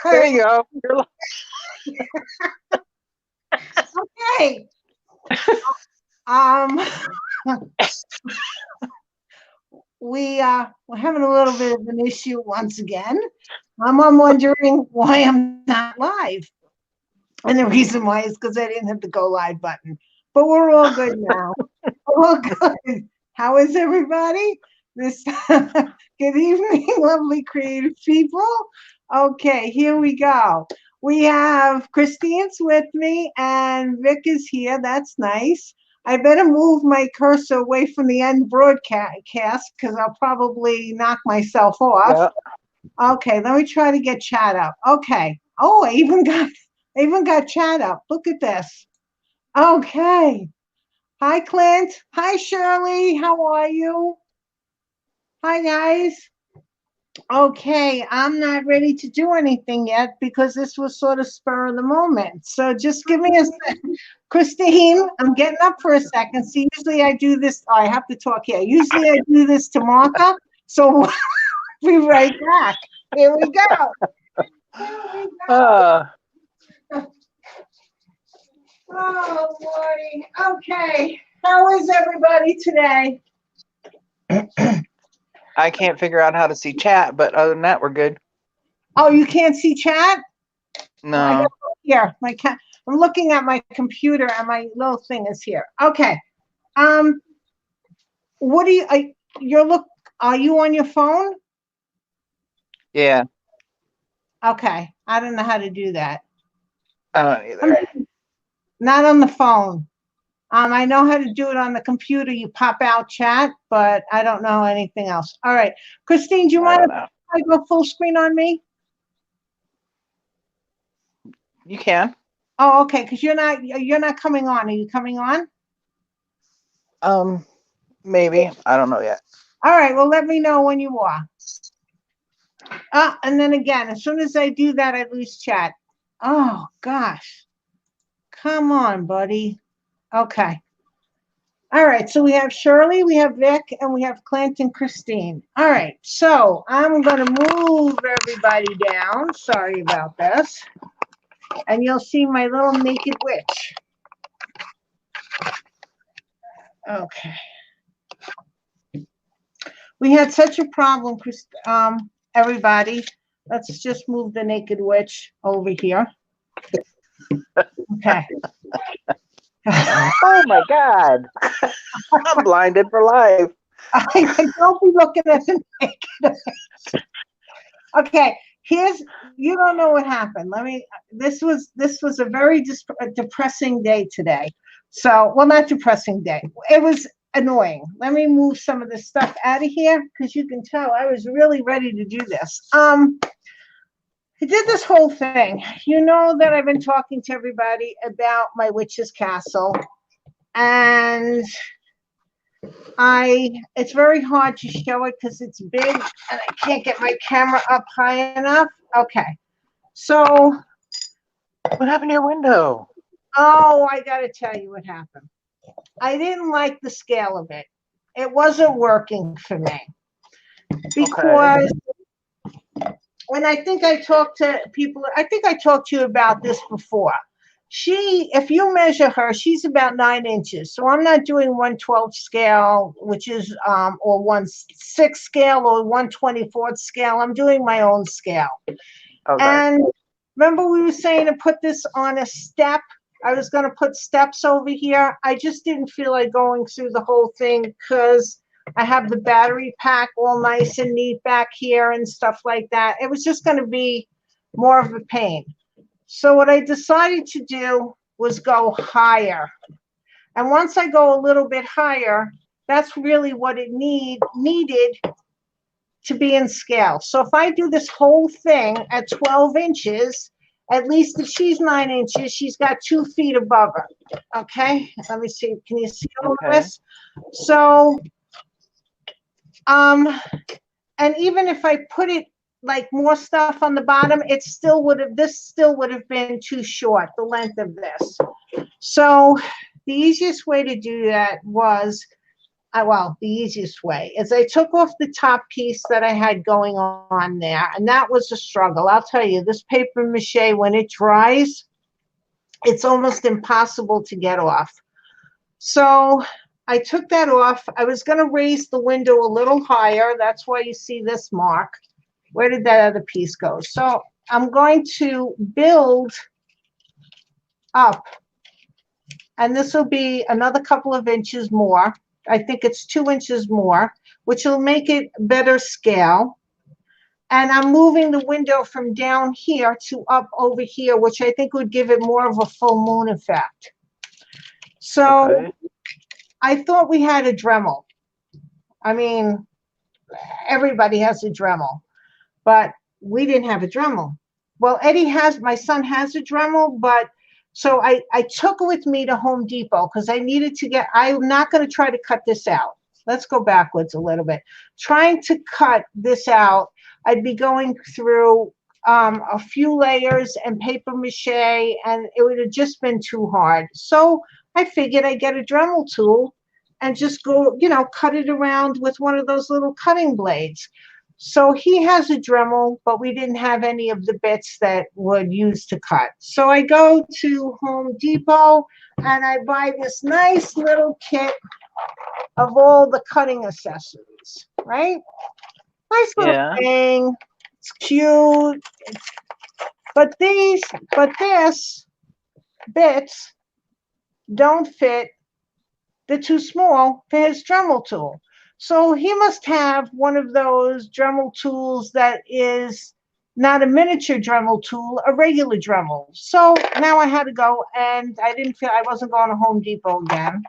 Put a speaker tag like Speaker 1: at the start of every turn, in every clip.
Speaker 1: There you go.
Speaker 2: Okay. Um, we're having a little bit of an issue once again. I'm wondering why I'm not live. And the reason why is because I didn't hit the go live button. But we're all good now. We're all good. How is everybody? This good evening, lovely creative people. Okay, here we go. We have Christine's with me and Vic is here. That's nice. I better move my cursor away from the end broadcast because I'll probably knock myself off.
Speaker 1: Yeah.
Speaker 2: Okay, let me try to get chat up. Okay. Oh, I even got chat up. Look at this. Okay. Hi, Clint. Hi, Shirley. How are you? Hi, guys. Okay, I'm not ready to do anything yet because this was sort of spur of the moment. So just give me a second. Christine, I'm getting up for a second. See, usually I do this. Oh, I have to talk here. Usually I do this to Martha. So we'll be right back. Here we go. Here we go. Oh, Lordy. Okay. How is everybody today?
Speaker 1: I can't figure out how to see chat, but other than that, we're good.
Speaker 2: Oh, you can't see chat?
Speaker 1: No.
Speaker 2: I got here. I'm looking at my computer and my little thing is here. Okay. What do you are you on your phone?
Speaker 1: Yeah.
Speaker 2: Okay. I don't know how to do that.
Speaker 1: I don't either.
Speaker 2: Not on the phone. I know how to do it on the computer. You pop out chat, but I don't know anything else. All right. Christine, do you want to go full screen on me?
Speaker 1: You can.
Speaker 2: Oh, okay, because you're not coming on. Are you coming on?
Speaker 1: Maybe. I don't know yet.
Speaker 2: All right, well, let me know when you are. And then again, as soon as I do that, I lose chat. Oh, gosh. Come on, buddy. Okay. All right, so we have Shirley, we have Vic, and we have Clint and Christine. All right, so I'm going to move everybody down. Sorry about this. And you'll see my little naked witch. Okay. We had such a problem, everybody. Let's just move the naked witch over here. Okay.
Speaker 1: Oh my God. I'm blinded for life.
Speaker 2: Don't be looking at the naked witch. Okay, you don't know what happened. This was a very depressing day today. So, well, not depressing day. It was annoying. Let me move some of this stuff out of here because you can tell I was really ready to do this. I did this whole thing. You know that I've been talking to everybody about my witch's castle, and it's very hard to show it because it's big and I can't get my camera up high enough. Okay. So
Speaker 1: what happened to your window?
Speaker 2: Oh, I got to tell you what happened. I didn't like the scale of it. It wasn't working for me. Because when I think I talked to people, I think I talked to you about this before. If you measure her, she's about 9 inches. So I'm not doing 1/12 scale, which is, or 1/6 scale or 1/24 scale. I'm doing my own scale. Okay. And remember we were saying to put this on a step? I was going to put steps over here. I just didn't feel like going through the whole thing because I have the battery pack all nice and neat back here and stuff like that. It was just going to be more of a pain. So what I decided to do was go higher. And once I go a little bit higher, that's really what it needed to be in scale. So if I do this whole thing at 12 inches, at least if she's 9 inches, she's got 2 feet above her. Okay, let me see. Can you see all this? So, and even if I put it like more stuff on the bottom, this still would have been too short, the length of this. So the easiest way to do that was well, the easiest way is I took off the top piece that I had going on there, and that was a struggle. I'll tell you, this paper mache, when it dries, it's almost impossible to get off. So I took that off. I was going to raise the window a little higher. That's why you see this mark. Where did that other piece go? So I'm going to build up, and this will be another couple of inches more. I think it's 2 inches more, which will make it better scale. And I'm moving the window from down here to up over here, which I think would give it more of a full moon effect. So
Speaker 1: Okay.
Speaker 2: I thought we had a Dremel. I mean, everybody has a Dremel, but we didn't have a Dremel. Well, my son has a Dremel, but so I took it with me to Home Depot because I needed to I'm not going to try to cut this out. Let's go backwards a little bit. Trying to cut this out, I'd be going through a few layers and paper mache, and it would have just been too hard. So I figured I'd get a Dremel tool and just go, cut it around with one of those little cutting blades. So he has a Dremel, but we didn't have any of the bits that would use to cut. So I go to Home Depot and I buy this nice little kit of all the cutting accessories, right? Nice little
Speaker 1: Yeah.
Speaker 2: thing. It's cute. But this bits don't fit. They're too small for his Dremel tool. So he must have one of those Dremel tools that is not a miniature Dremel tool, a regular Dremel. So now I had to go, and I wasn't going to Home Depot again,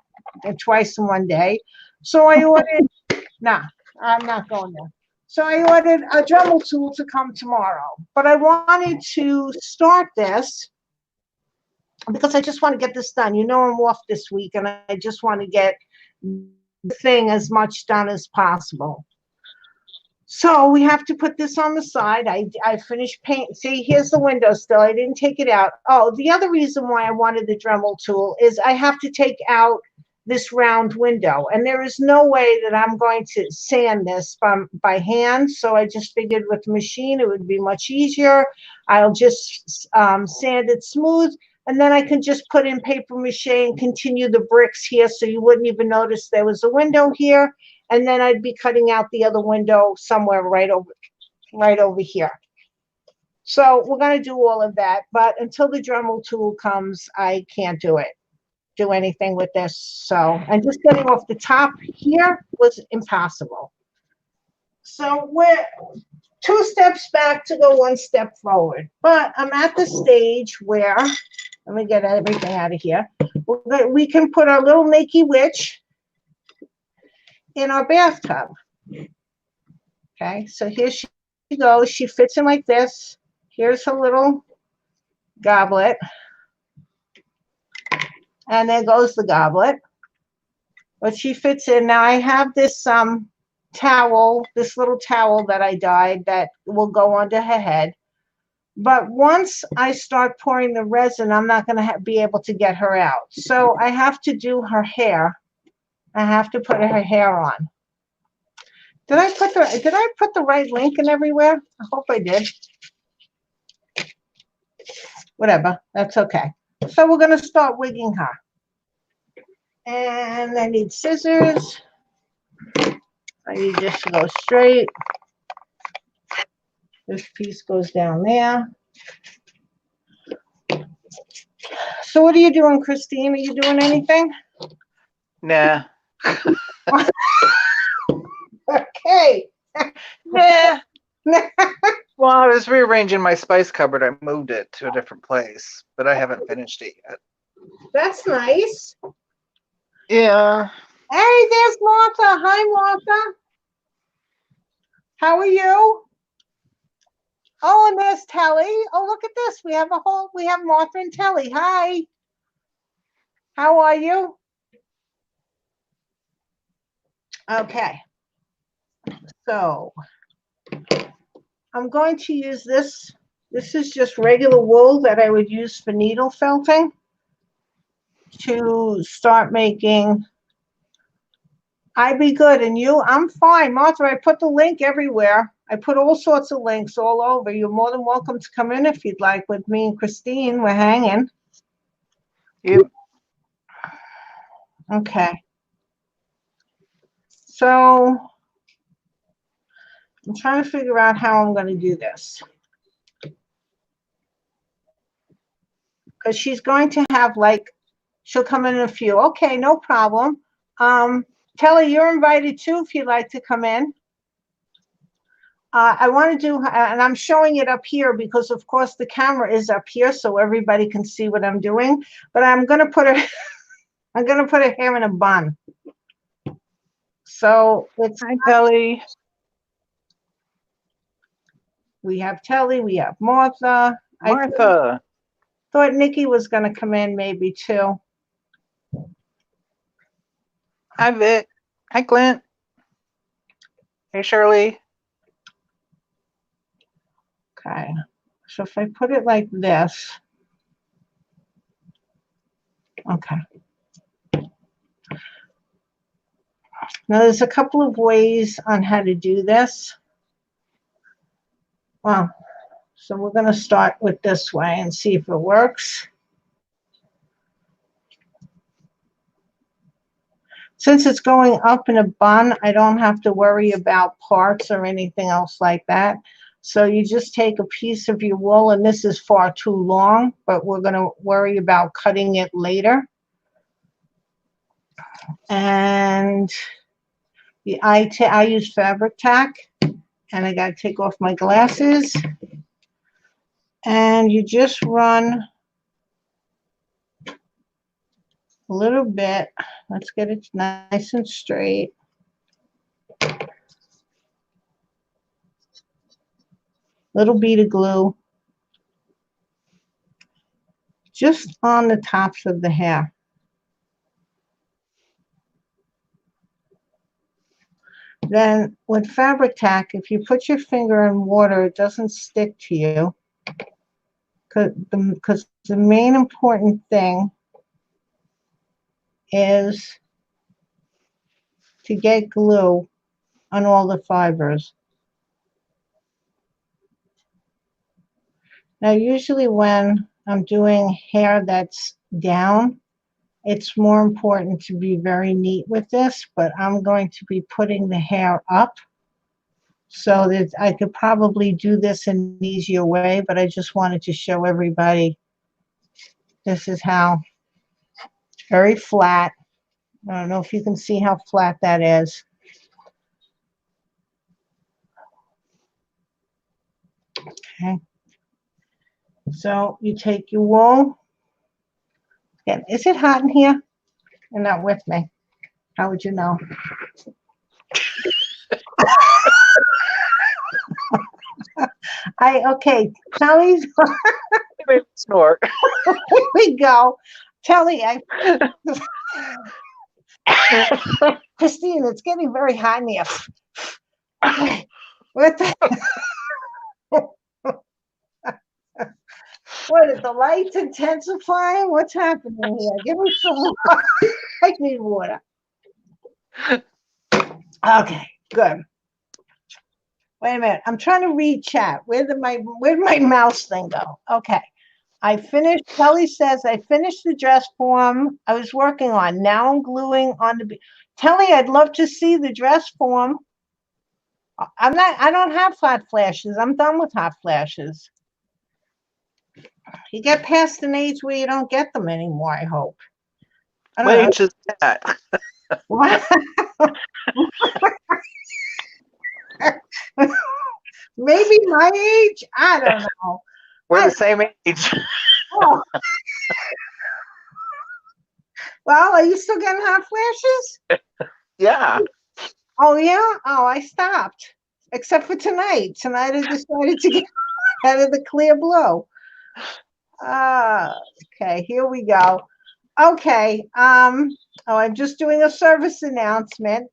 Speaker 2: twice in one day. So I ordered, nah, I'm not going there. So I ordered a Dremel tool to come tomorrow. But I wanted to start this because I just want to get this done. I'm off this week, and I just want to get the thing as much done as possible. So we have to put this on the side. I finished paint. See, here's the window still. I didn't take it out. Oh, the other reason why I wanted the Dremel tool is I have to take out this round window, and there is no way that I'm going to sand this by hand. So I just figured with the machine it would be much easier. I'll just sand it smooth, and then I can just put in paper mache and continue the bricks here, so you wouldn't even notice there was a window here. And then I'd be cutting out the other window somewhere right over here. So we're going to do all of that, but until the Dremel tool comes, I can't do anything with this. So, and just getting off the top here was impossible. So we're 2 steps back to go 1 step forward. But I'm at the stage where, let me get everything out of here. We can put our little naked witch in our bathtub. Okay, so here she goes. She fits in like this. Here's her little goblet. And there goes the goblet. But she fits in. Now I have this towel, this little towel that I dyed that will go under her head. But once I start pouring the resin, I'm not going to be able to get her out. So I have to do her hair. I have to put her hair on. Did I put the right link in everywhere? I hope I did. Whatever, that's okay. So we're going to start wigging her. And I need scissors. I need this to go straight. This piece goes down there. So what are you doing, Christine? Are you doing anything?
Speaker 1: Nah.
Speaker 2: Okay.
Speaker 1: Nah. Well, I was rearranging my spice cupboard. I moved it to a different place, but I haven't finished it yet.
Speaker 2: That's nice.
Speaker 1: Yeah.
Speaker 2: Hey, there's Martha. Hi, Martha. How are you? Oh, and there's Telly. Oh, look at this. We have Martha and Telly. Hi. How are you? Okay. So I'm going to use this. This is just regular wool that I would use for needle felting to start making I be good. And you? I'm fine. Martha, I put the link everywhere. I put all sorts of links all over. You're more than welcome to come in if you'd like with me and Christine. We're hanging.
Speaker 1: You
Speaker 2: Okay. So I'm trying to figure out how I'm going to do this. Because she's going to have she'll come in a few. Okay, no problem. Kelly, you're invited too if you'd like to come in. I want to do, and I'm showing it up here because of course the camera is up here so everybody can see what I'm doing. But I'm going to put her, I'm going to put her hair in a bun. So it's
Speaker 1: Hi, Kelly.
Speaker 2: We have Telly, we have Martha.
Speaker 1: Martha.
Speaker 2: I thought Nikki was going to come in maybe too.
Speaker 1: Hi, Vic. Hi, Clint. Hey, Shirley.
Speaker 2: Okay. So if I put it like this, okay. Now there's a couple of ways on how to do this. Well, so we're going to start with this way and see if it works. Since it's going up in a bun, I don't have to worry about parts or anything else like that. So you just take a piece of your wool, and this is far too long, but we're going to worry about cutting it later. And I use fabric tack, and I got to take off my glasses. And you just run a little bit. Let's get it nice and straight. Little bead of glue just on the tops of the hair. Then with fabric tack, if you put your finger in water, it doesn't stick to you. Because the main important thing is to get glue on all the fibers. Now, usually when I'm doing hair that's down, it's more important to be very neat with this, but I'm going to be putting the hair up so that I could probably do this in an easier way, but I just wanted to show everybody this is how. It's very flat. I don't know if you can see how flat that is. Okay. So you take your wool. Again, is it hot in here? You're not with me. How would you know? Okay, Kelly's.
Speaker 1: Snort.
Speaker 2: Here we go. Kelly, Christine, it's getting very hot in here. Okay. What is the lights intensifying? What's happening here? Give me some water. I need water. Okay, good. Wait a minute. I'm trying to read chat. Where'd my mouse thing go? Okay. I finished. Kelly says I finished the dress form I was working on. Now I'm gluing on the. Kelly, I'd love to see the dress form. I don't have hot flashes. I'm done with hot flashes. You get past an age where you don't get them anymore, I hope. I
Speaker 1: What
Speaker 2: don't know.
Speaker 1: age is that?
Speaker 2: Maybe my age? I don't know.
Speaker 1: We're the same age.
Speaker 2: Oh. Well, are you still getting hot flashes?
Speaker 1: Yeah.
Speaker 2: Oh, yeah? Oh, I stopped. Except for tonight. Tonight I decided to get out of the clear blue. Okay, here we go. Okay. I'm just doing a service announcement.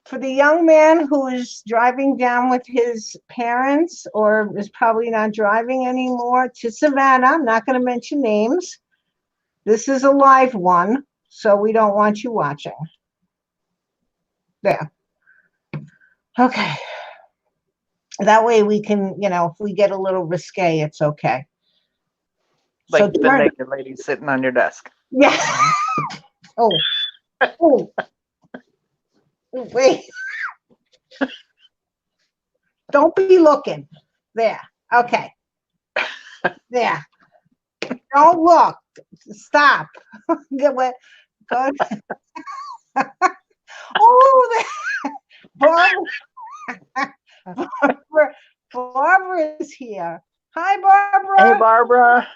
Speaker 2: For the young man who is driving down with his parents or is probably not driving anymore to Savannah, I'm not going to mention names. This is a live one, so we don't want you watching. There. Okay. That way we can, if we get a little risque, it's okay. So
Speaker 1: Like the naked lady sitting on your desk.
Speaker 2: Yeah. Oh. Oh. Wait. Don't be looking. There. Okay. There. Don't look. Stop. Go. Oh, Barbara is here. Hi, Barbara.
Speaker 1: Hey, Barbara.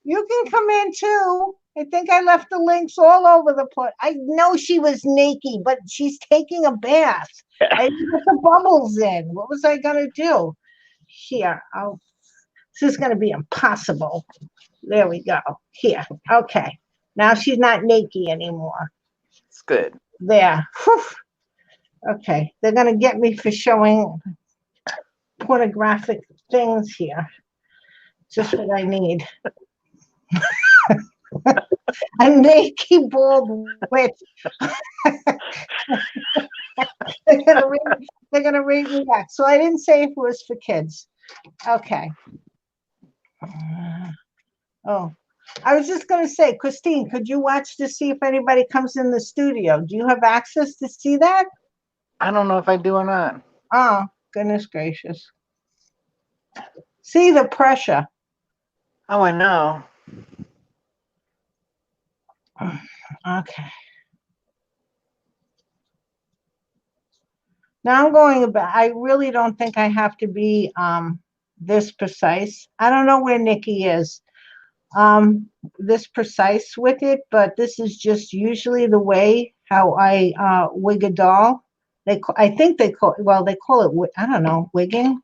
Speaker 2: You can come in too. I think I left the links all over the place. I know she was naked, but she's taking a bath. I didn't put the bubbles in. What was I gonna do? Here, this is gonna be impossible. There we go. Here, okay. Now she's not naked anymore.
Speaker 1: It's good.
Speaker 2: There. Whew. Okay, they're gonna get me for showing pornographic things here. Just what I need. A naked bald witch. They're gonna rate me back. So I didn't say if it was for kids. Okay. Oh, I was just gonna say, Christine, could you watch to see if anybody comes in the studio? Do you have access to see that?
Speaker 1: I don't know if I do or not.
Speaker 2: Oh, goodness gracious. See the pressure.
Speaker 1: Oh, I know.
Speaker 2: Okay. Now I'm going about, I really don't think I have to be this precise. I don't know where Nikki is this precise with it, but this is just usually the way how I wig a doll. I think they call it, I don't know, wigging,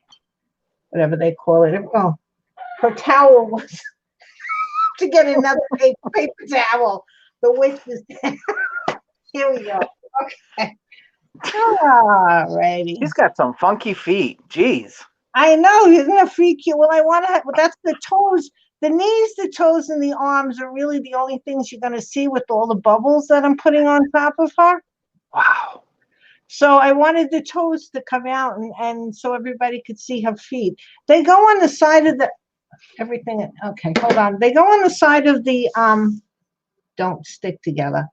Speaker 2: whatever they call it. Oh, her towel was to get another paper towel. The witch is here we go. Okay. All righty.
Speaker 1: He's got some funky feet. Jeez.
Speaker 2: I know, isn't that freak you? Well, I want to have, well, that's the toes, the knees, the toes, and the arms are really the only things you're going to see with all the bubbles that I'm putting on top of her.
Speaker 1: Wow.
Speaker 2: So I wanted the toes to come out and so everybody could see her feet. They go on the side of the, everything, okay, hold on. They go on the side of the, don't stick together,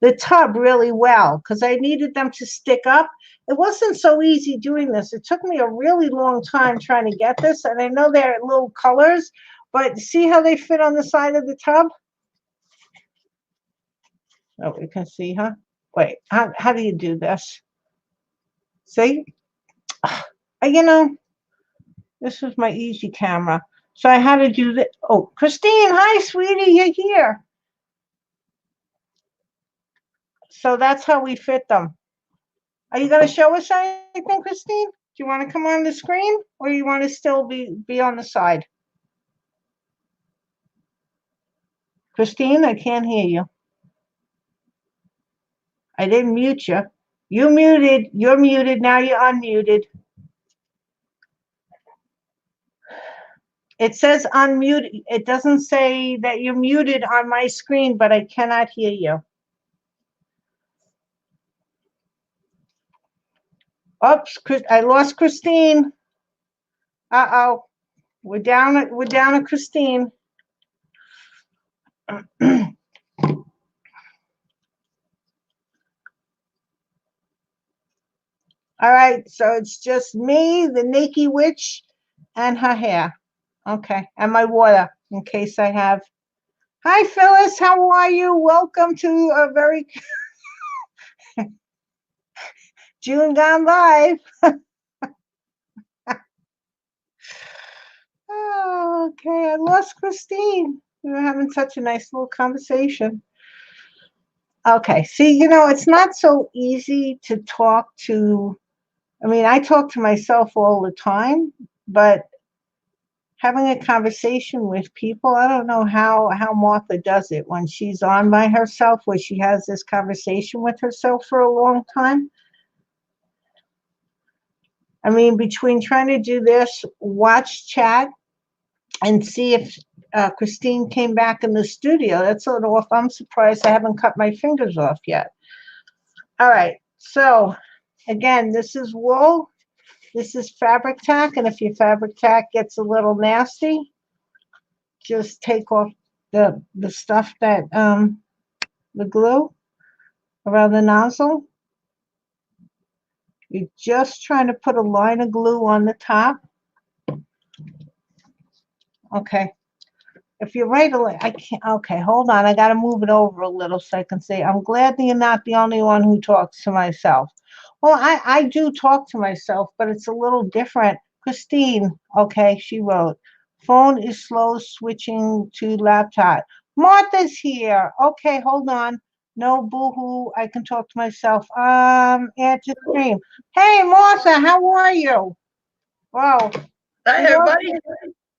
Speaker 2: the tub really well, because I needed them to stick up. It wasn't so easy doing this. It took me a really long time trying to get this, and I know they're little colors, but see how they fit on the side of the tub? Oh, we can see, huh? Wait, how do you do this? See? This was my easy camera. So I had to do that. Oh, Christine, hi, sweetie, you're here. So that's how we fit them. Are you going to show us anything, Christine? Do you want to come on the screen or you want to still be on the side? Christine, I can't hear you. I didn't mute you. You muted. You're muted. Now you're unmuted. It says unmute. It doesn't say that you're muted on my screen, but I cannot hear you. Oops, I lost Christine. Uh-oh. We're down at Christine. All right, so it's just me, the naked witch, and her hair. Okay, and my water, in case I have. Hi, Phyllis, how are you? Welcome to a very June Gone Live. Oh, okay, I lost Christine. We were having such a nice little conversation. Okay, see, it's not so easy to talk to. I mean, I talk to myself all the time, but having a conversation with people, I don't know how Martha does it when she's on by herself, where she has this conversation with herself for a long time. I mean, between trying to do this, watch chat, and see if Christine came back in the studio, that's a little off. I'm surprised I haven't cut my fingers off yet. All right, so Again, this is wool. This is fabric tack, and if your fabric tack gets a little nasty, just take off the stuff that the glue around the nozzle. You're just trying to put a line of glue on the top. Okay. If you're right, I can't. Okay, hold on. I got to move it over a little so I can see. I'm glad that you're not the only one who talks to myself. Well, I do talk to myself, but it's a little different. Christine, okay, she wrote, phone is slow switching to laptop. Martha's here. Okay, hold on. No boohoo. I can talk to myself. Answer screen. Hey, Martha, how are you? Wow.
Speaker 3: Hi, everybody.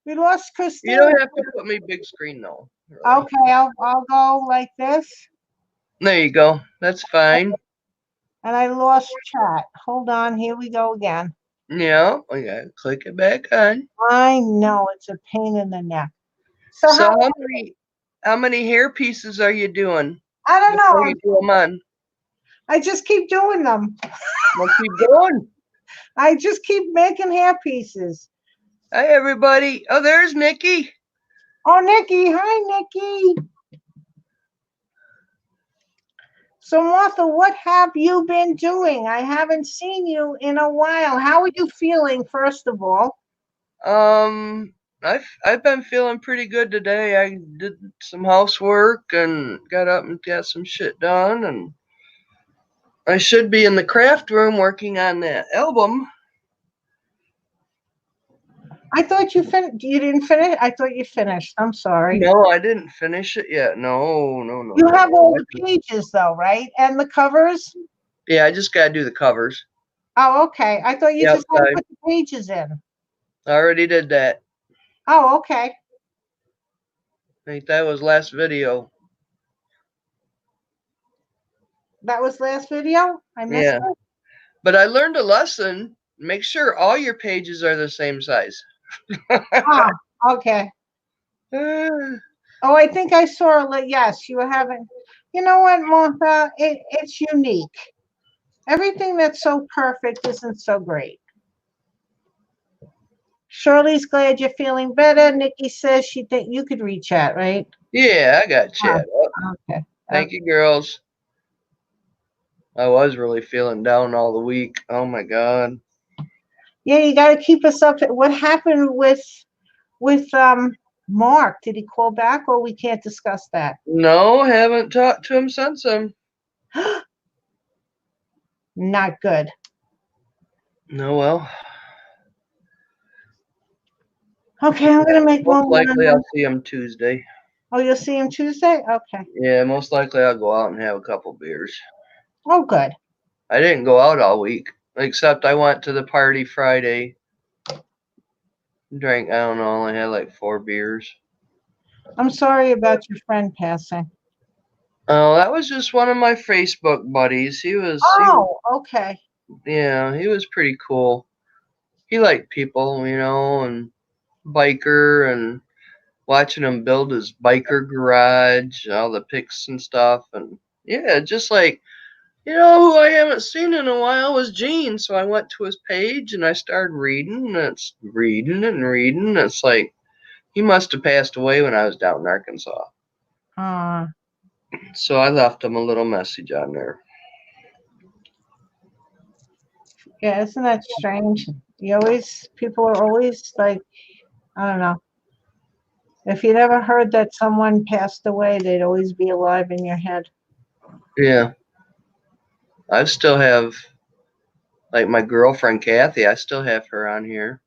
Speaker 2: We lost
Speaker 3: You
Speaker 2: Christine.
Speaker 3: don't have to put me big screen though. Really.
Speaker 2: Okay, I'll go like this.
Speaker 3: There you go. That's fine.
Speaker 2: And I lost chat. Hold on, here we go again.
Speaker 3: Yeah, we gotta click it back on.
Speaker 2: I know it's a pain in the neck.
Speaker 3: So
Speaker 2: So
Speaker 3: how many hair pieces are you doing
Speaker 2: I don't
Speaker 3: before
Speaker 2: know.
Speaker 3: you do them on?
Speaker 2: I just keep doing them.
Speaker 3: Well, keep going.
Speaker 2: I just keep making hair pieces.
Speaker 3: Hi, everybody. Oh, there's Nikki.
Speaker 2: Oh, Nikki. Hi, Nikki. So, Martha, what have you been doing? I haven't seen you in a while. How are you feeling, first of all?
Speaker 3: I've been feeling pretty good today. I did some housework and got up and got some shit done, and I should be in the craft room working on that album.
Speaker 2: I thought you finished. You didn't finish? I thought you finished. I'm sorry.
Speaker 3: No, I didn't finish it yet. No.
Speaker 2: You have all the pages, though, right? And the covers?
Speaker 3: Yeah, I just gotta do the covers.
Speaker 2: Oh, okay. I thought you
Speaker 3: Yep,
Speaker 2: just had to put the pages in.
Speaker 3: I already did that.
Speaker 2: Oh, okay.
Speaker 3: I think that was last video.
Speaker 2: That was last video? I missed it?
Speaker 3: But I learned a lesson. Make sure all your pages are the same size.
Speaker 2: Ah, okay. Oh, I think I saw it. Yes, you were having. You know what, Martha? It's unique. Everything that's so perfect isn't so great. Shirley's glad you're feeling better. Nikki says she think you could read chat, right?
Speaker 3: Yeah, I got chat up.
Speaker 2: Okay.
Speaker 3: Thank you, girls. I was really feeling down all the week. Oh my God.
Speaker 2: Yeah, you got to keep us up. What happened with Mark? Did he call back, or we can't discuss that?
Speaker 3: No, haven't talked to him since then.
Speaker 2: Not good.
Speaker 3: No, well.
Speaker 2: Okay, I'm gonna make
Speaker 3: Most
Speaker 2: one.
Speaker 3: likely I'll see him Tuesday.
Speaker 2: Oh, you'll see him Tuesday? Okay.
Speaker 3: Yeah, most likely I'll go out and have a couple beers.
Speaker 2: Oh, good.
Speaker 3: I didn't go out all week, except I went to the party Friday. Drank, I don't know, only had like 4 beers.
Speaker 2: I'm sorry about your friend passing.
Speaker 3: Oh, that was just one of my Facebook buddies.
Speaker 2: Okay.
Speaker 3: Yeah, he was pretty cool. He liked people, and biker, and watching him build his biker garage, all the pics and stuff. And yeah, just like, who I haven't seen in a while was Gene. So I went to his page and I started reading, and it's reading and reading. It's like, he must have passed away when I was down in Arkansas. So I left him a little message on there.
Speaker 2: Yeah, isn't that strange? People are always like, I don't know. If you never heard that someone passed away, they'd always be alive in your head.
Speaker 3: Yeah. I still have, like, my girlfriend Kathy, I still have her on here.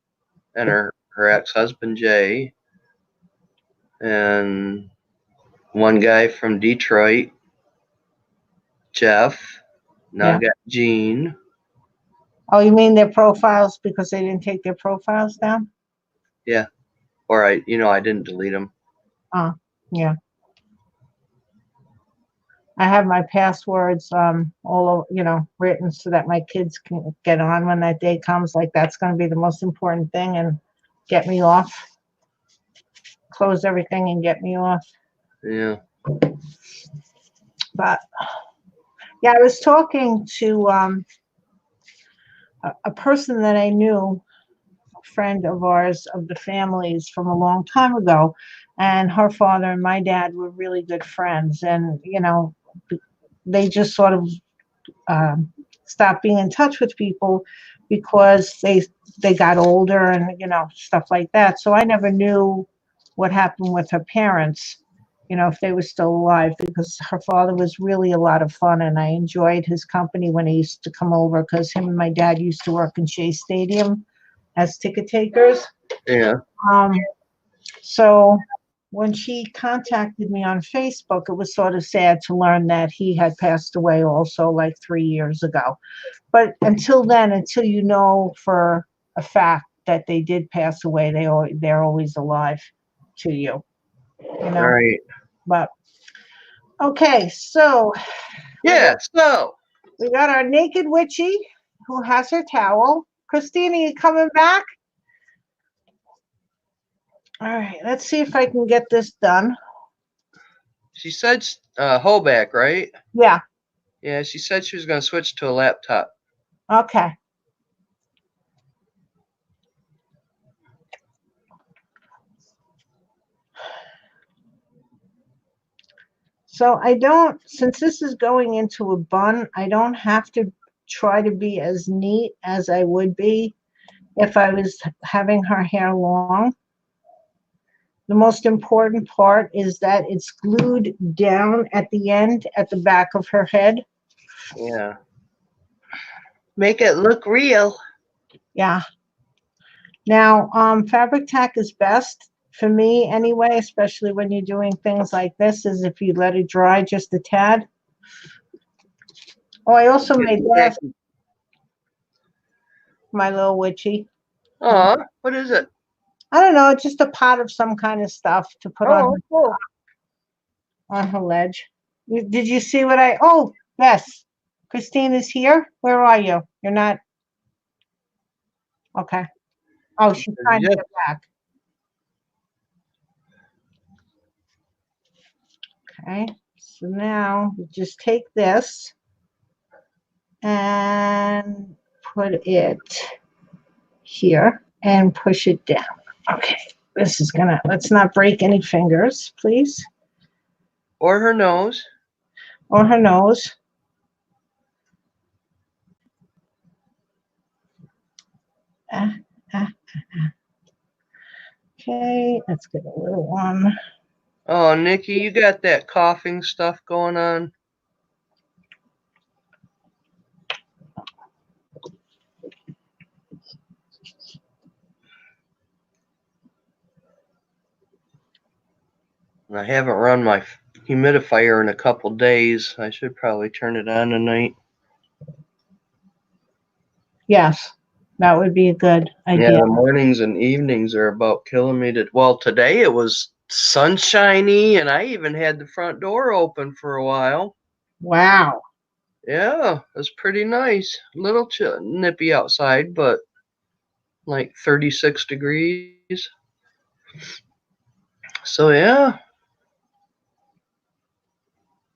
Speaker 3: And her ex-husband Jay. And one guy from Detroit, Jeff. Now I got Gene.
Speaker 2: Oh, you mean their profiles because they didn't take their profiles down?
Speaker 3: Yeah. Or I didn't delete them.
Speaker 2: Oh, yeah. I have my passwords all written so that my kids can get on when that day comes. Like, that's going to be the most important thing, and get me off. Close everything and get me off.
Speaker 3: Yeah.
Speaker 2: But yeah, I was talking to a person that I knew, a friend of ours of the family's from a long time ago, and her father and my dad were really good friends, and they just sort of stopped being in touch with people because they got older and stuff like that. So I never knew what happened with her parents, if they were still alive, because her father was really a lot of fun and I enjoyed his company when he used to come over, because him and my dad used to work in Shea Stadium as ticket takers.
Speaker 3: Yeah.
Speaker 2: So when she contacted me on Facebook, it was sort of sad to learn that he had passed away also like 3 years ago. But until then, until you know for a fact that they did pass away, they're always alive to you,
Speaker 3: All right.
Speaker 2: But okay, so
Speaker 3: Yeah. So
Speaker 2: we got our naked witchy who has her towel. Christina, you coming back? All right, let's see if I can get this done.
Speaker 3: she said Hoback, right?
Speaker 2: Yeah,
Speaker 3: Yeah. She said she was going to switch to a laptop.
Speaker 2: okay. So since this is going into a bun, I don't have to try to be as neat as I would be if I was having her hair long. The most important part is that it's glued down at the end, at the back of her head.
Speaker 3: Yeah. Make it look real.
Speaker 2: Yeah. Now, fabric tack is best for me anyway, especially when you're doing things like this, is if you let it dry just a tad. Oh, I also made last my little witchy.
Speaker 3: Oh, what is it?
Speaker 2: I don't know, just a pot of some kind of stuff to put
Speaker 3: Oh, cool.
Speaker 2: on her ledge. Did you see what oh, yes. Christine is here. Where are you? You're not. Okay. Oh, she's trying to get back. Okay. So now we just take this and put it here and push it down. Okay. This is let's not break any fingers, please.
Speaker 3: Or her nose.
Speaker 2: Or her nose. Okay, let's get a little one.
Speaker 3: Oh, Nikki, you got that coughing stuff going on. I haven't run my humidifier in a couple days. I should probably turn it on tonight.
Speaker 2: Yes, that would be a good idea.
Speaker 3: Yeah, the mornings and evenings are about killing me. Well, today it was sunshiny, and I even had the front door open for a while.
Speaker 2: Wow.
Speaker 3: Yeah, it was pretty nice. A little nippy outside, but like 36 degrees. So yeah,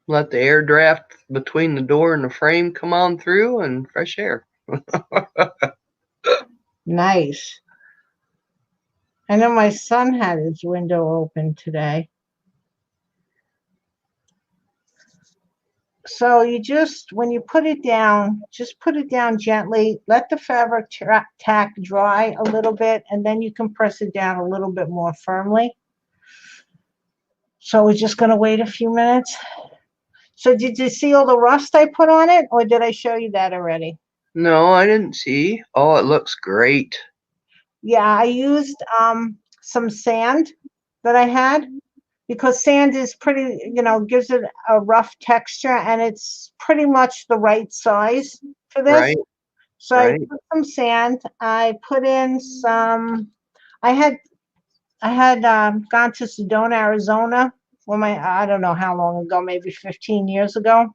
Speaker 3: let the air draft between the door and the frame come on through, and fresh air.
Speaker 2: Nice. I know my son had his window open today. So when you put it down, just put it down gently. Let the fabric tack dry a little bit, and then you can press it down a little bit more firmly. So we're just going to wait a few minutes. So did you see all the rust I put on it, or did I show you that already?
Speaker 3: No, I didn't see. Oh, it looks great.
Speaker 2: Yeah, I used some sand that I had, because sand is pretty, gives it a rough texture, and it's pretty much the right size for this.
Speaker 3: Right.
Speaker 2: So I put some sand. I put in some. I had gone to Sedona, Arizona, I don't know how long ago, maybe 15 years ago.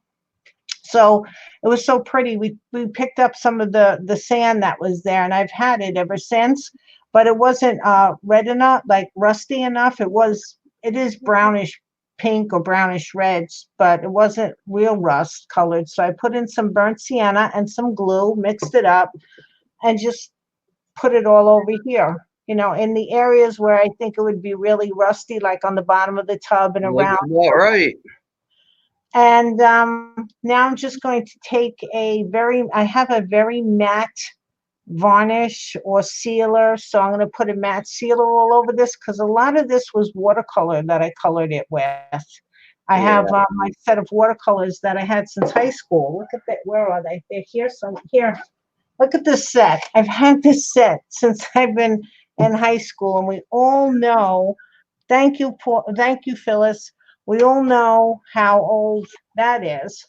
Speaker 2: So it was so pretty. We picked up some of the sand that was there, and I've had it ever since. But it wasn't red enough, like rusty enough. It is brownish pink or brownish reds, but it wasn't real rust colored. So I put in some burnt sienna and some glue, mixed it up, and just put it all over here, in the areas where I think it would be really rusty, like on the bottom of the tub and
Speaker 3: Looks
Speaker 2: around.
Speaker 3: about right.
Speaker 2: And now I'm just going to take I have a very matte varnish or sealer. So I'm going to put a matte sealer all over this because a lot of this was watercolor that I colored it with. I have my set of watercolors that I had since high school. Look at that. Where are they? They're here. Here. Look at this set. I've had this set since I've been in high school, and we all know. Thank you, Paul. Thank you, Phyllis. We all know how old that is.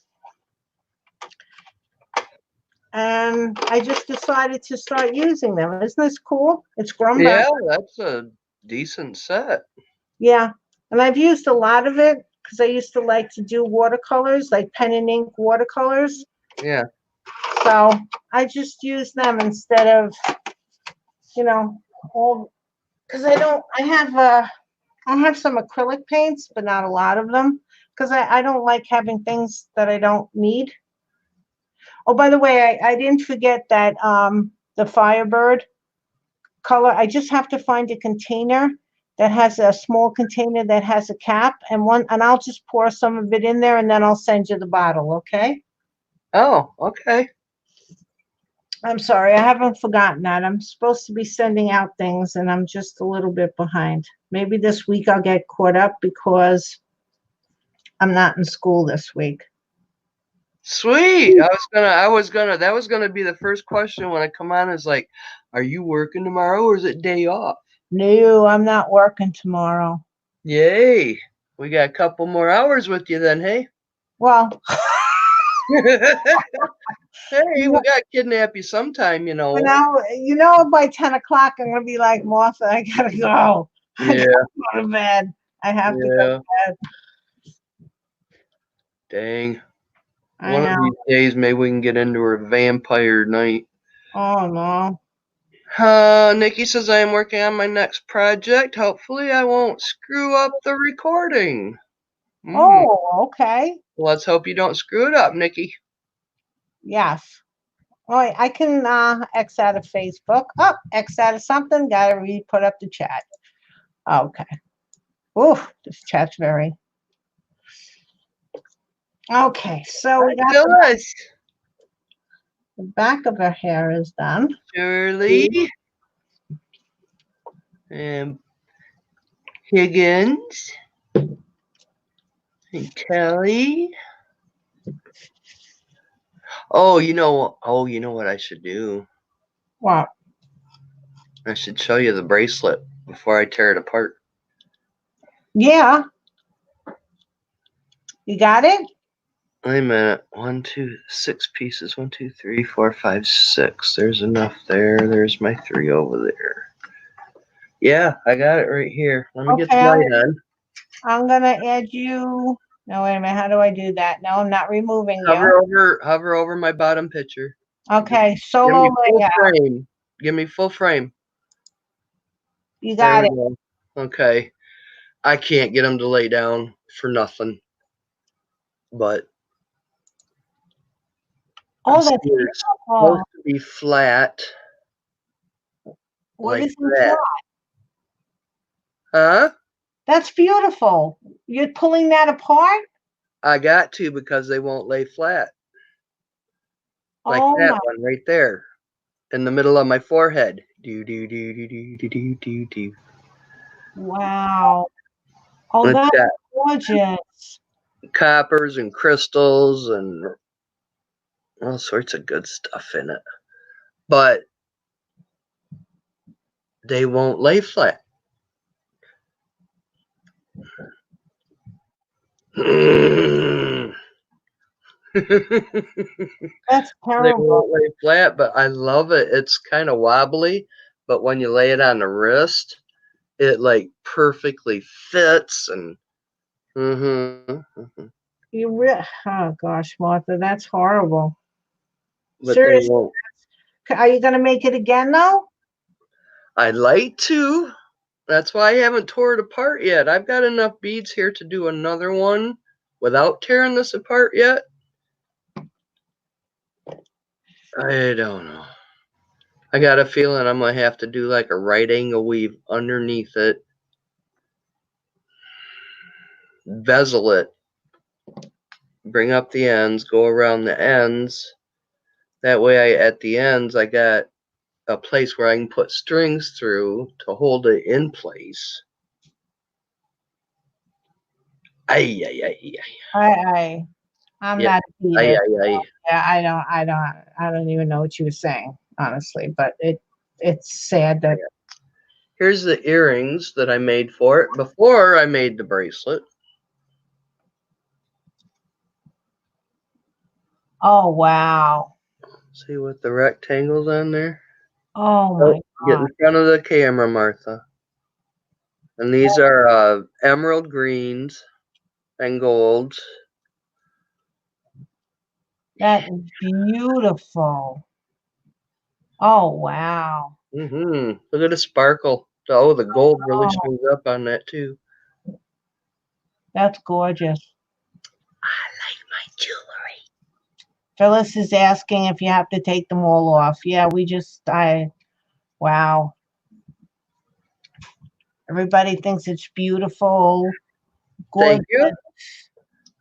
Speaker 2: And I just decided to start using them. Isn't this cool? It's grown back.
Speaker 3: Yeah, that's a decent set.
Speaker 2: Yeah. And I've used a lot of it because I used to like to do watercolors, like pen and ink watercolors.
Speaker 3: Yeah.
Speaker 2: So I just use them instead of, all, because I have some acrylic paints, but not a lot of them because I don't like having things that I don't need. Oh, by the way, I didn't forget that the Firebird color, I just have to find a container that has a small container that has a cap and I'll just pour some of it in there and then I'll send you the bottle, okay?
Speaker 3: Oh, okay.
Speaker 2: I'm sorry, I haven't forgotten that. I'm supposed to be sending out things and I'm just a little bit behind. Maybe this week I'll get caught up because I'm not in school this week.
Speaker 3: Sweet. That was gonna be the first question when I come on is like, are you working tomorrow or is it day off?
Speaker 2: No, I'm not working tomorrow.
Speaker 3: Yay. We got a couple more hours with you then, hey?
Speaker 2: Well,
Speaker 3: Hey, we gotta kidnap you sometime,
Speaker 2: by 10 o'clock, I'm going to be like, Martha, I got to go. I
Speaker 3: Yeah.
Speaker 2: gotta go to bed. I have to go to bed.
Speaker 3: Dang.
Speaker 2: I
Speaker 3: One of
Speaker 2: know.
Speaker 3: these days, maybe we can get into her vampire night.
Speaker 2: Oh, no.
Speaker 3: Nikki says I am working on my next project. Hopefully, I won't screw up the recording.
Speaker 2: Oh, okay.
Speaker 3: Let's hope you don't screw it up, Nikki.
Speaker 2: Yes. All right, I can X out of Facebook. Oh, X out of something. Gotta put up the chat. Okay. Oof, this chat's very. Okay, so we got the back of her hair is done.
Speaker 3: Shirley and Higgins and Kelly. Oh, you know what I should do?
Speaker 2: What?
Speaker 3: I should show you the bracelet before I tear it apart.
Speaker 2: Yeah. You got it?
Speaker 3: Wait a minute. 6 pieces. 1, 2, 3, 4, 5, 6. There's enough there. There's my 3 over there. Yeah, I got it right here. Let me get the light on.
Speaker 2: I'm gonna add you. No, wait a minute. How do I do that? No, I'm not removing
Speaker 3: Hover over my bottom picture.
Speaker 2: Okay, solo layout.
Speaker 3: Give me full frame.
Speaker 2: You got it.
Speaker 3: Go. Okay. I can't get them to lay down for nothing. But
Speaker 2: that's beautiful.
Speaker 3: Supposed to be flat.
Speaker 2: What
Speaker 3: like
Speaker 2: is
Speaker 3: that?
Speaker 2: Flat?
Speaker 3: Huh?
Speaker 2: That's beautiful. You're pulling that apart?
Speaker 3: I got to because they won't lay flat. Like that one right there. In the middle of my forehead. Do.
Speaker 2: Wow. Oh, that's gorgeous.
Speaker 3: Coppers and crystals and all sorts of good stuff in it. But they won't lay flat.
Speaker 2: That's terrible.
Speaker 3: They won't lay flat, but I love it. It's kind of wobbly, but when you lay it on the wrist, it like perfectly fits and
Speaker 2: Oh gosh, Martha, that's horrible.
Speaker 3: But
Speaker 2: Seriously, are you gonna make it again though?
Speaker 3: I'd like to. That's why I haven't tore it apart yet. I've got enough beads here to do another one without tearing this apart yet. I don't know. I got a feeling I'm going to have to do like a right angle weave underneath it. Bezel it. Bring up the ends, go around the ends. That way at the ends I got a place where I can put strings through to hold it in place.
Speaker 2: I'm
Speaker 3: Yeah.
Speaker 2: not either.
Speaker 3: Ay.
Speaker 2: Yeah, I don't even know what you were saying, honestly, but it's sad that.
Speaker 3: Here's the earrings that I made for it before I made the bracelet.
Speaker 2: Oh, wow.
Speaker 3: See with the rectangles on there?
Speaker 2: Oh my
Speaker 3: Get in
Speaker 2: God.
Speaker 3: front of the camera, Martha. And these are emerald greens and golds.
Speaker 2: That is beautiful. Oh, wow.
Speaker 3: Look at the sparkle. Oh, the gold really
Speaker 2: Oh,
Speaker 3: shows up on that too.
Speaker 2: that's gorgeous.
Speaker 3: I like my jewelry.
Speaker 2: Phyllis is asking if you have to take them all off. Yeah, wow. Everybody thinks it's beautiful, gorgeous.
Speaker 3: Thank you.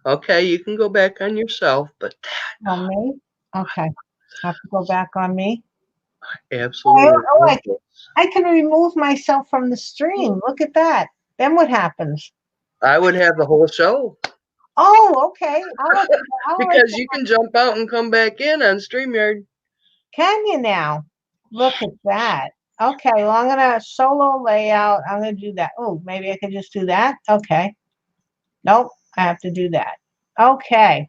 Speaker 3: Okay, you can go back on yourself, but
Speaker 2: On me? Okay. Have to go back on me.
Speaker 3: absolutely.
Speaker 2: I can remove myself from the stream. Look at that. Then what happens?
Speaker 3: I would have the whole show.
Speaker 2: Oh, okay.
Speaker 3: Because you can jump out and come back in on StreamYard.
Speaker 2: Can you now? Look at that. Okay, well, I'm going to solo layout. I'm going to do that. Oh, maybe I could just do that. Okay. Nope, I have to do that. Okay.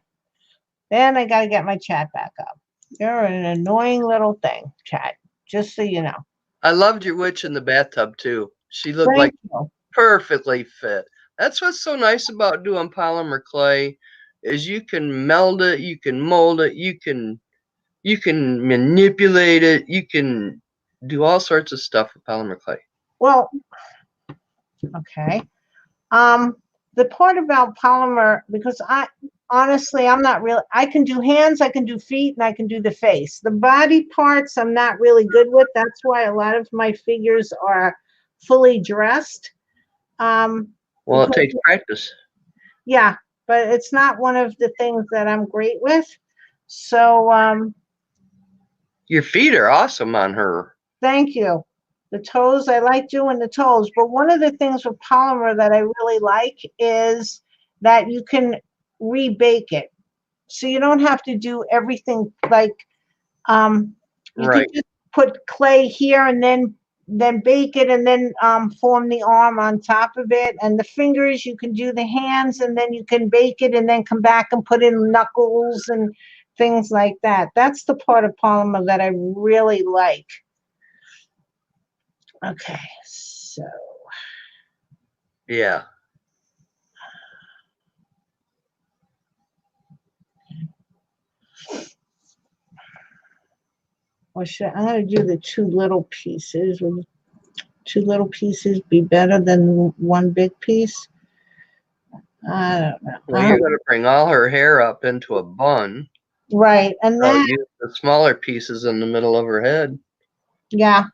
Speaker 2: Then I got to get my chat back up. You're an annoying little thing, chat, just so you know.
Speaker 3: I loved your witch in the bathtub too. She looked
Speaker 2: Thank
Speaker 3: like
Speaker 2: you.
Speaker 3: perfectly fit. That's what's so nice about doing polymer clay is you can meld it, you can mold it, you can manipulate it, you can do all sorts of stuff with polymer clay.
Speaker 2: Well, okay. The part about polymer, because honestly, I'm not really, I can do hands, I can do feet, and I can do the face. The body parts I'm not really good with. That's why a lot of my figures are fully dressed.
Speaker 3: Well, it takes practice.
Speaker 2: Yeah, but it's not one of the things that I'm great with. So,
Speaker 3: your feet are awesome on her.
Speaker 2: thank you. The toes, I like doing the toes, but one of the things with polymer that I really like is that you can rebake it. So you don't have to do everything like you
Speaker 3: Right.
Speaker 2: could just put clay here and then bake it and then form the arm on top of it. And the fingers, you can do the hands and then you can bake it and then come back and put in knuckles and things like that. That's the part of polymer that I really like. Okay, so.
Speaker 3: Yeah.
Speaker 2: I'm going to do the two little pieces. Would 2 little pieces be better than 1 big piece? I don't know.
Speaker 3: Well, you're going to bring all her hair up into a bun.
Speaker 2: Right, and then
Speaker 3: use the smaller pieces in the middle of her head.
Speaker 2: Yeah.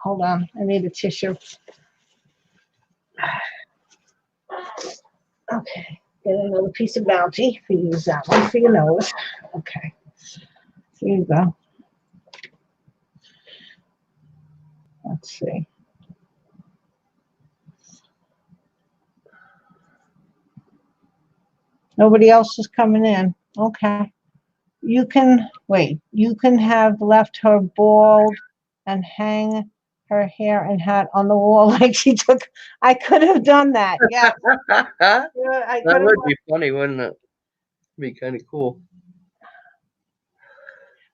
Speaker 2: Hold on. I need a tissue. Okay. Get another piece of Bounty. You use that one for your nose. Okay. Here you go. Let's see. Nobody else is coming in. Okay. You can have left her bald and hang her hair and hat on the wall like she took. I could have done that. Yeah.
Speaker 3: That would be funny, wouldn't it? Be kind of cool.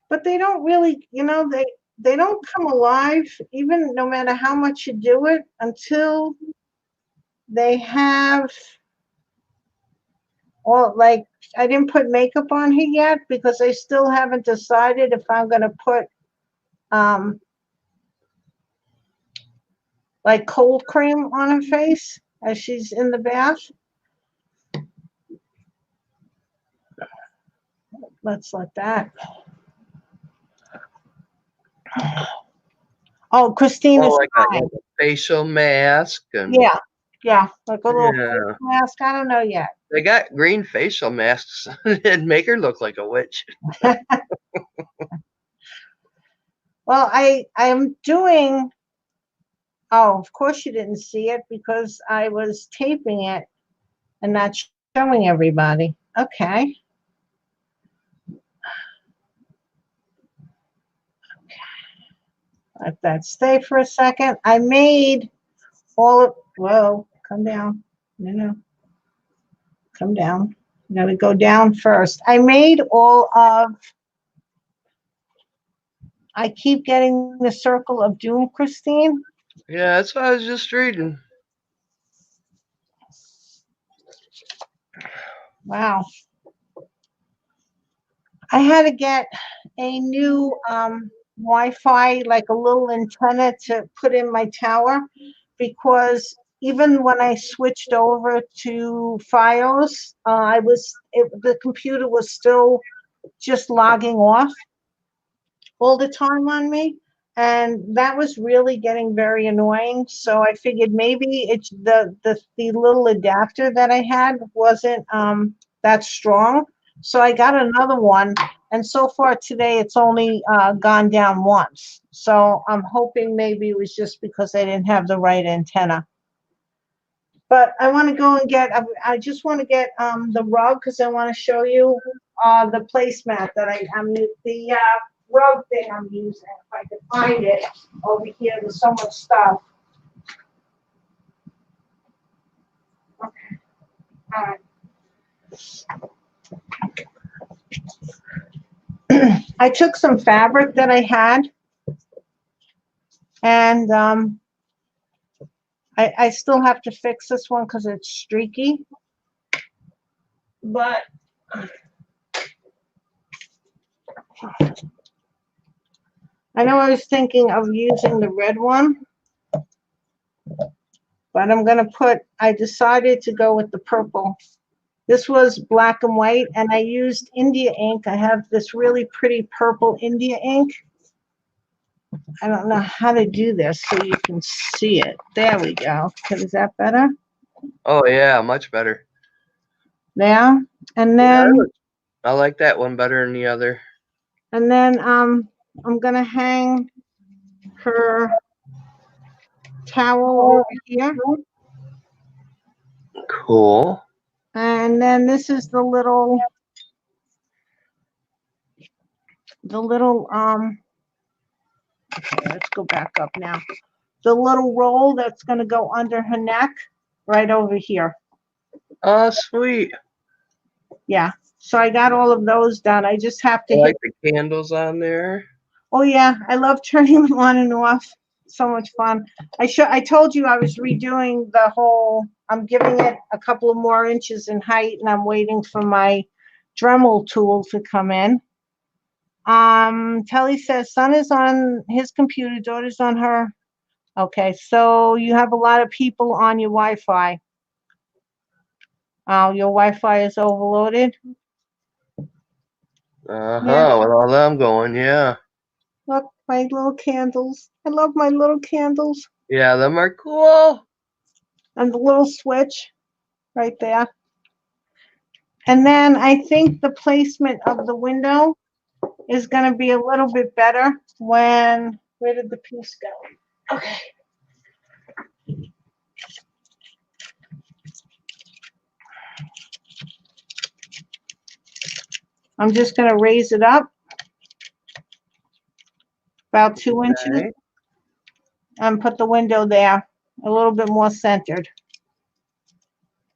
Speaker 2: But they don't really, they don't come alive, even no matter how much you do it, until they have, like, I didn't put makeup on her yet because I still haven't decided if I'm going to put, like, cold cream on her face as she's in the bath. Let's let that. Oh, Christina's
Speaker 3: Oh, like a,
Speaker 2: fine.
Speaker 3: like a facial mask and
Speaker 2: Yeah, yeah, like a little
Speaker 3: yeah.
Speaker 2: face mask. I don't know yet.
Speaker 3: They got green facial masks. It'd make her look like a witch.
Speaker 2: Well, I'm doing. Oh, of course you didn't see it because I was taping it and not showing everybody. Okay. Let that stay for a second. I made all of. Whoa, come down. No, come down. I'm gonna go down first. I made all of. I keep getting the circle of doom, Christine.
Speaker 3: Yeah, that's what I was just reading.
Speaker 2: Wow. I had to get a new Wi-Fi, like a little antenna to put in my tower, because even when I switched over to FiOS, the computer was still just logging off all the time on me. And that was really getting very annoying. So I figured maybe it's the little adapter that I had wasn't that strong. So I got another one. And so far today, it's only gone down once. So I'm hoping maybe it was just because I didn't have the right antenna. But I want to go and I just want to get the rug because I want to show you the placemat that I'm the rug thing I'm using. If I can find it over here, there's so much stuff. Okay, all right. I took some fabric that I had, and I still have to fix this one because it's streaky. But I know I was thinking of using the red one, but I decided to go with the purple. This was black and white, and I used India ink. I have this really pretty purple India ink. I don't know how to do this so you can see it. There we go. Okay, is that better?
Speaker 3: Oh yeah, much better.
Speaker 2: There. And
Speaker 3: Yeah,
Speaker 2: then
Speaker 3: I like that one better than the other.
Speaker 2: I'm gonna hang her towel over here.
Speaker 3: Cool.
Speaker 2: And then this is the little okay, let's go back up now. The little roll that's gonna go under her neck right over here.
Speaker 3: Oh, sweet.
Speaker 2: Yeah. So I got all of those done. I just have to
Speaker 3: I
Speaker 2: hit.
Speaker 3: like the candles on there.
Speaker 2: Oh yeah, I love turning them on and off. So much fun. I told you I was redoing the whole. I'm giving it a couple of more inches in height, and I'm waiting for my Dremel tool to come in. Telly says son is on his computer, daughter's on her. Okay, so you have a lot of people on your Wi-Fi. Your Wi-Fi is overloaded. Yeah.
Speaker 3: With all them going, yeah.
Speaker 2: Look, my little candles. I love my little candles.
Speaker 3: Yeah, them are cool.
Speaker 2: And the little switch right there. And then I think the placement of the window is going to be a little bit better where did the piece go? Okay. I'm just going to raise it up about 2 inches
Speaker 3: Okay.
Speaker 2: and put the window there a little bit more centered.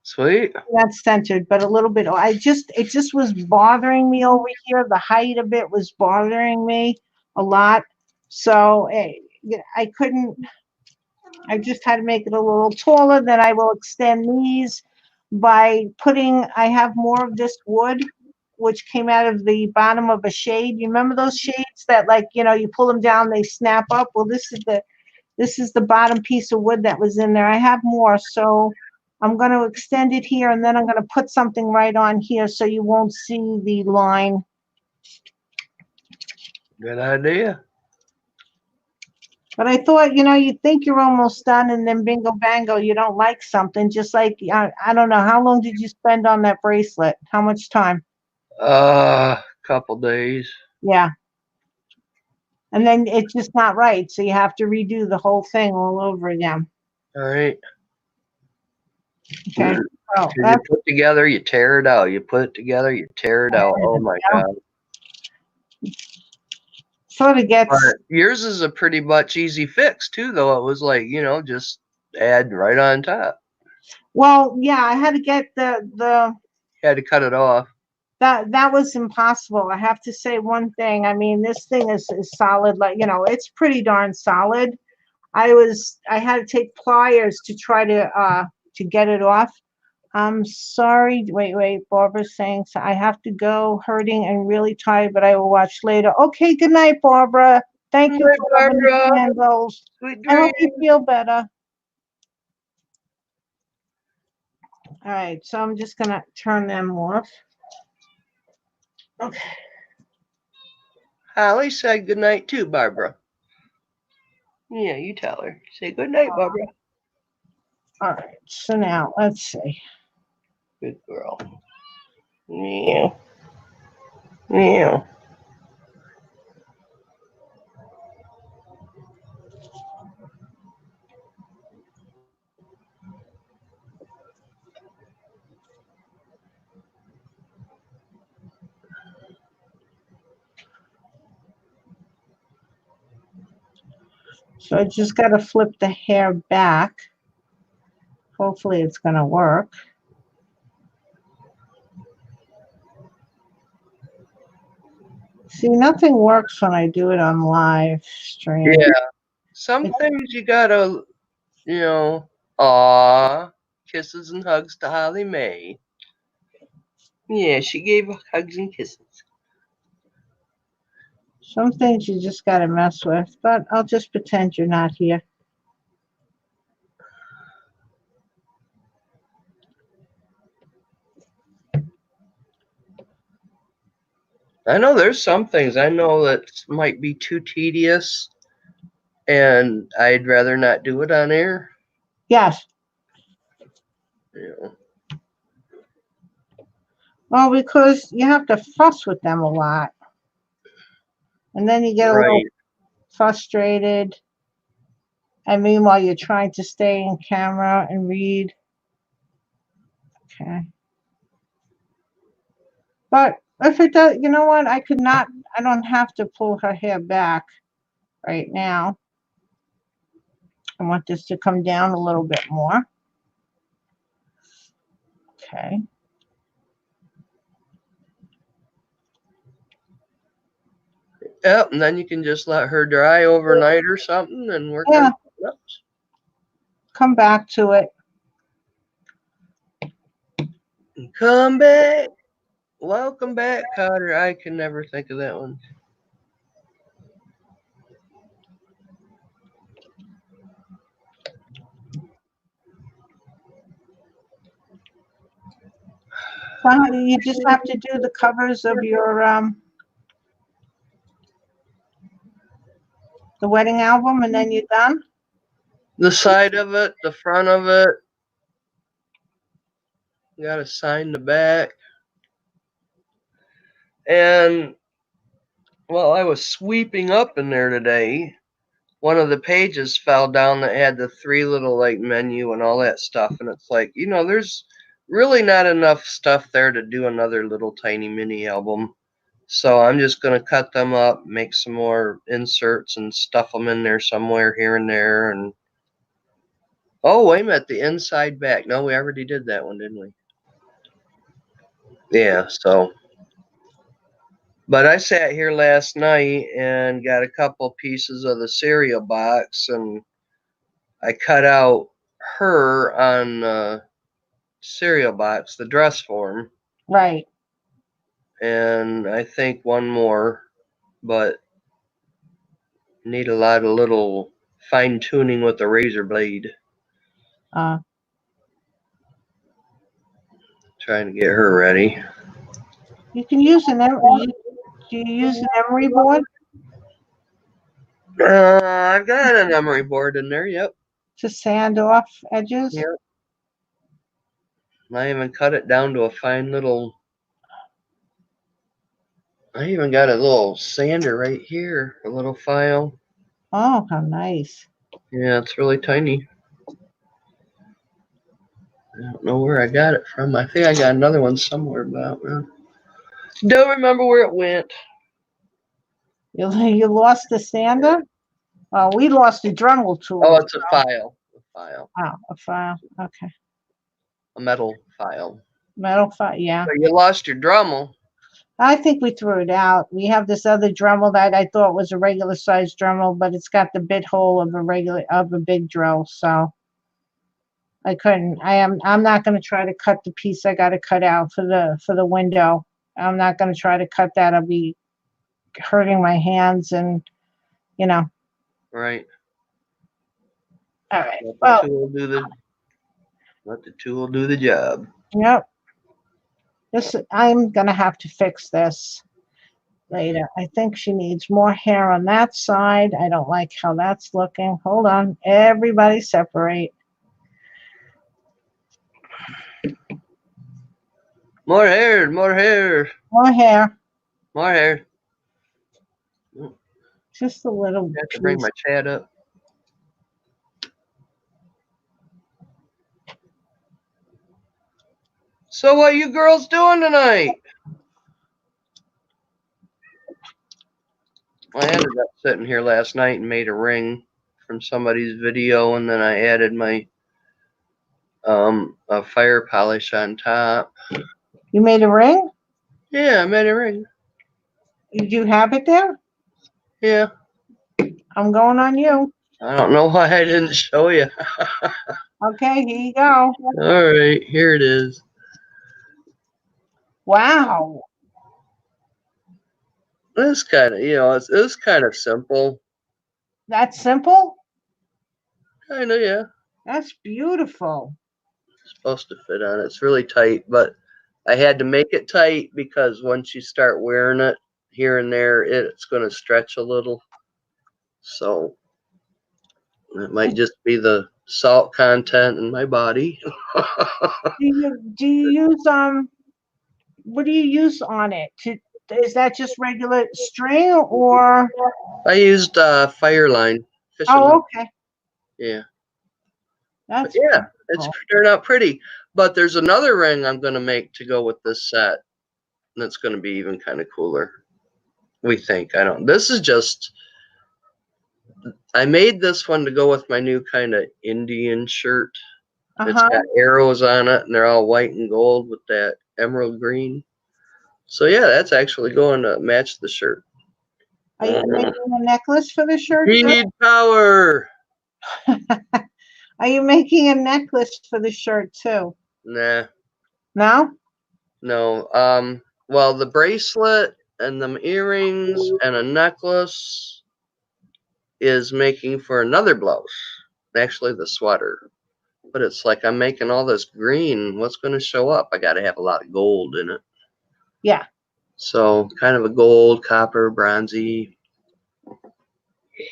Speaker 3: Sweet.
Speaker 2: Not centered, but a little bit. It just was bothering me over here. The height of it was bothering me a lot. So I couldn't, I just had to make it a little taller. Then I will extend these by I have more of this wood, which came out of the bottom of a shade. You remember those shades that you pull them down, they snap up? Well, this is the bottom piece of wood that was in there. I have more, so I'm going to extend it here, and then I'm going to put something right on here so you won't see the line.
Speaker 3: Good idea.
Speaker 2: But I thought, you think you're almost done, and then bingo bango, you don't like something. Just like I don't know, how long did you spend on that bracelet? How much time?
Speaker 3: Couple days.
Speaker 2: Yeah, and then it's just not right, so you have to redo the whole thing all over again.
Speaker 3: All right.
Speaker 2: Okay. So
Speaker 3: 'Cause you put together, you tear it out. You put it together, you tear it out. Oh my god!
Speaker 2: sort of gets.
Speaker 3: But yours is a pretty much easy fix too, though. It was like just add right on top.
Speaker 2: Well, yeah, I had to get the
Speaker 3: You had to cut it off.
Speaker 2: that was impossible. I have to say one thing. I mean, this thing is solid. Like it's pretty darn solid. I had to take pliers to try to get it off. I'm sorry. Wait. Barbara's saying so. I have to go, hurting and really tired, but I will watch later. Okay. Good night, Barbara. Thank
Speaker 3: Good
Speaker 2: you
Speaker 3: night,
Speaker 2: for having the
Speaker 3: Barbara.
Speaker 2: candles.
Speaker 3: Sweet
Speaker 2: I hope you
Speaker 3: dreams.
Speaker 2: feel better. All right. So I'm just gonna turn them off. Okay.
Speaker 3: Holly said good night too, Barbara. Yeah, you tell her. Say good night, Barbara.
Speaker 2: All right. So now let's see.
Speaker 3: Good girl. Yeah. Yeah.
Speaker 2: So I just got to flip the hair back. Hopefully it's going to work. See, nothing works when I do it on live stream.
Speaker 3: Yeah. Some things you gotta, aw, kisses and hugs to Holly Mae. Yeah, she gave hugs and kisses.
Speaker 2: Some things you just got to mess with, but I'll just pretend you're not here.
Speaker 3: I know there's some things I know that might be too tedious, and I'd rather not do it on air.
Speaker 2: Yes.
Speaker 3: You know.
Speaker 2: Well, because you have to fuss with them a lot. And then you get a little
Speaker 3: Right.
Speaker 2: frustrated. And meanwhile, you're trying to stay in camera and read. Okay. But if it does, you know what? I don't have to pull her hair back right now. I want this to come down a little bit more. Okay.
Speaker 3: Yep, and then you can just let her dry overnight or something and work on something else.
Speaker 2: Come back to it.
Speaker 3: Come back. Welcome back, Cotter. I can never think of that one.
Speaker 2: So you just have to do the covers of your the wedding album, and then you're done.
Speaker 3: The side of it, the front of it. You gotta sign the back. And while I was sweeping up in there today, one of the pages fell down that had the 3 little like menu and all that stuff, and it's like, there's really not enough stuff there to do another little tiny mini album. So I'm just gonna cut them up, make some more inserts and stuff them in there somewhere here and there. And oh, wait a minute, the inside back. No, we already did that one, didn't we? Yeah, so. But I sat here last night and got a couple pieces of the cereal box, and I cut out her on the cereal box, the dress form.
Speaker 2: Right.
Speaker 3: And I think one more, but need a lot of little fine tuning with the razor blade. Trying to get her ready.
Speaker 2: You can use an emery. Do you use an emery board?
Speaker 3: I've got an emery board in there. Yep.
Speaker 2: To sand off edges?
Speaker 3: Yep. I even cut it down to a fine little. I even got a little sander right here, a little file.
Speaker 2: Oh, how nice.
Speaker 3: Yeah, it's really tiny. I don't know where I got it from. I think I got another one somewhere, but don't remember where it went.
Speaker 2: You lost the sander? Oh, we lost the Dremel tool.
Speaker 3: Oh, it's a file. A file.
Speaker 2: Oh, a file. Okay.
Speaker 3: A metal file.
Speaker 2: Metal file. Yeah.
Speaker 3: So you lost your Dremel.
Speaker 2: I think we threw it out. We have this other Dremel that I thought was a regular size Dremel, but it's got the bit hole of a big drill. So I couldn't. I'm not going to try to cut the piece I got to cut out for the window. I'm not going to try to cut that. I'll be hurting my hands and, you know.
Speaker 3: Right.
Speaker 2: All right.
Speaker 3: Let
Speaker 2: Well,
Speaker 3: the tool do the job.
Speaker 2: yep. I'm going to have to fix this later. I think she needs more hair on that side. I don't like how that's looking. Hold on. Everybody separate.
Speaker 3: More hair, more hair,
Speaker 2: More hair.
Speaker 3: more hair.
Speaker 2: Just a little
Speaker 3: I have to bring
Speaker 2: piece.
Speaker 3: my chat up. So what you girls doing tonight? I ended up sitting here last night and made a ring from somebody's video, and then I added my a fire polish on top.
Speaker 2: You made a ring?
Speaker 3: Yeah, I made a ring.
Speaker 2: Did you have it there?
Speaker 3: Yeah.
Speaker 2: I'm going on you.
Speaker 3: I don't know why I didn't show you.
Speaker 2: Okay, here you go.
Speaker 3: All right, here it is.
Speaker 2: Wow.
Speaker 3: This kind of, it's kind of simple.
Speaker 2: That's simple?
Speaker 3: Kind of, yeah.
Speaker 2: That's beautiful.
Speaker 3: It's supposed to fit on. It's really tight, but I had to make it tight because once you start wearing it here and there, it's going to stretch a little. So it might just be the salt content in my body.
Speaker 2: Do you use what do you use on it? Is that just regular string or
Speaker 3: I used Fireline fishing.
Speaker 2: oh okay.
Speaker 3: Yeah.
Speaker 2: That's
Speaker 3: Yeah, it's
Speaker 2: beautiful.
Speaker 3: turned out pretty. But there's another ring I'm going to make to go with this set. That's going to be even kind of cooler. We think. I don't. This is just. I made this one to go with my new kind of Indian shirt. It's got arrows on it, and they're all white and gold with that emerald green. So yeah, that's actually going to match the shirt.
Speaker 2: Are you making a necklace for the shirt?
Speaker 3: We need power.
Speaker 2: Are you making a necklace for the shirt too?
Speaker 3: Nah.
Speaker 2: No?
Speaker 3: No. Well, the bracelet and the earrings and a necklace is making for another blouse. Actually, the sweater. But it's like I'm making all this green. What's going to show up? I got to have a lot of gold in it.
Speaker 2: Yeah.
Speaker 3: So kind of a gold, copper, bronzy. Yeah.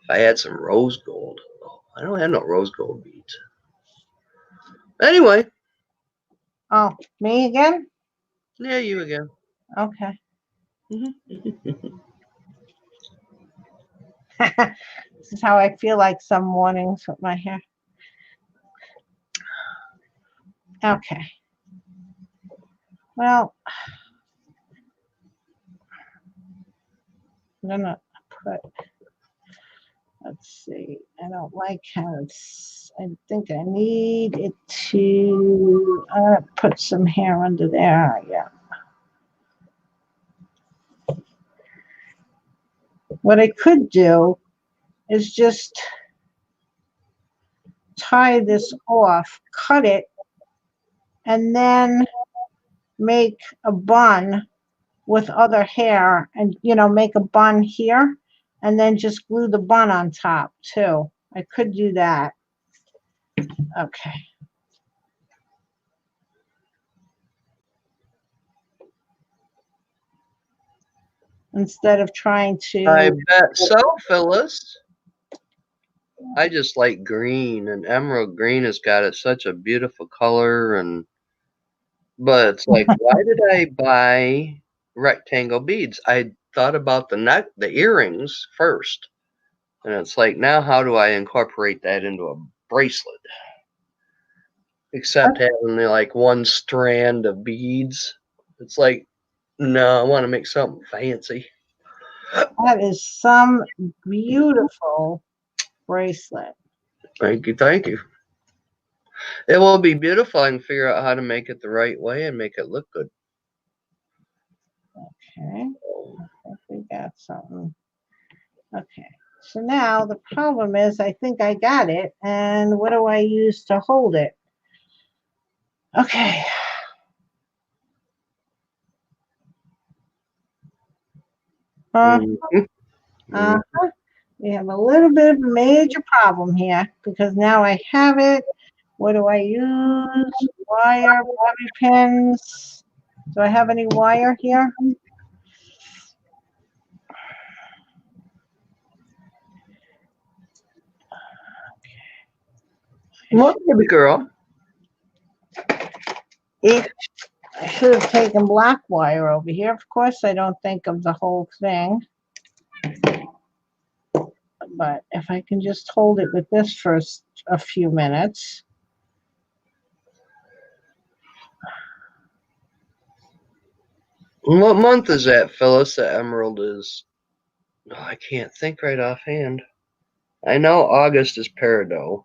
Speaker 3: If I had some rose gold. Oh, I don't have no rose gold beads. Anyway.
Speaker 2: Oh, me again?
Speaker 3: Yeah, you again.
Speaker 2: Okay. This is how I feel like some mornings with my hair. Okay. Well, I'm gonna put, let's see, I don't like how I think I need it to, I'm gonna put some hair under there, yeah. What I could do is just tie this off, cut it, and then make a bun with other hair and, make a bun here and then just glue the bun on top too. I could do that. Okay. instead of trying
Speaker 3: I
Speaker 2: to.
Speaker 3: bet so, Phyllis. I just like green, and emerald green has got such a beautiful color, and but it's like, why did I buy rectangle beads? I thought about the earrings first, and it's like, now how do I incorporate that into a bracelet? Except having like one strand of beads. It's like, no, I want to make something fancy.
Speaker 2: That is some beautiful bracelet.
Speaker 3: Thank you, thank you. It will be beautiful. I can figure out how to make it the right way and make it look good.
Speaker 2: Okay, I think we got something. Okay, so now the problem is I think I got it, and what do I use to hold it? Okay.
Speaker 3: Mhm.
Speaker 2: Uh-huh. We have a little bit of a major problem here because now I have it. What do I use? Wire, bobby pins. Do I have any wire here?
Speaker 3: What, baby girl?
Speaker 2: I should have taken black wire over here. Of course, I don't think of the whole thing. But if I can just hold it with this for a few minutes.
Speaker 3: What month is that, Phyllis? The emerald is. Oh, I can't think right offhand. I know August is peridot.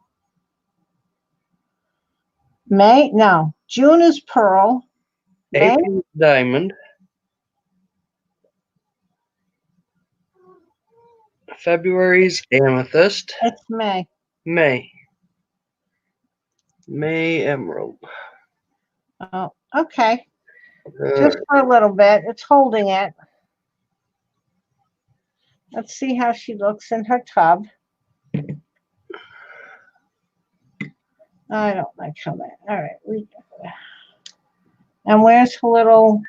Speaker 2: May? No. June is pearl. May?
Speaker 3: April is diamond. February's amethyst.
Speaker 2: It's May.
Speaker 3: May. May emerald.
Speaker 2: Oh, okay. Just for a little bit. It's holding it. Let's see how she looks in her tub. I don't like how that. All right. And where's her little?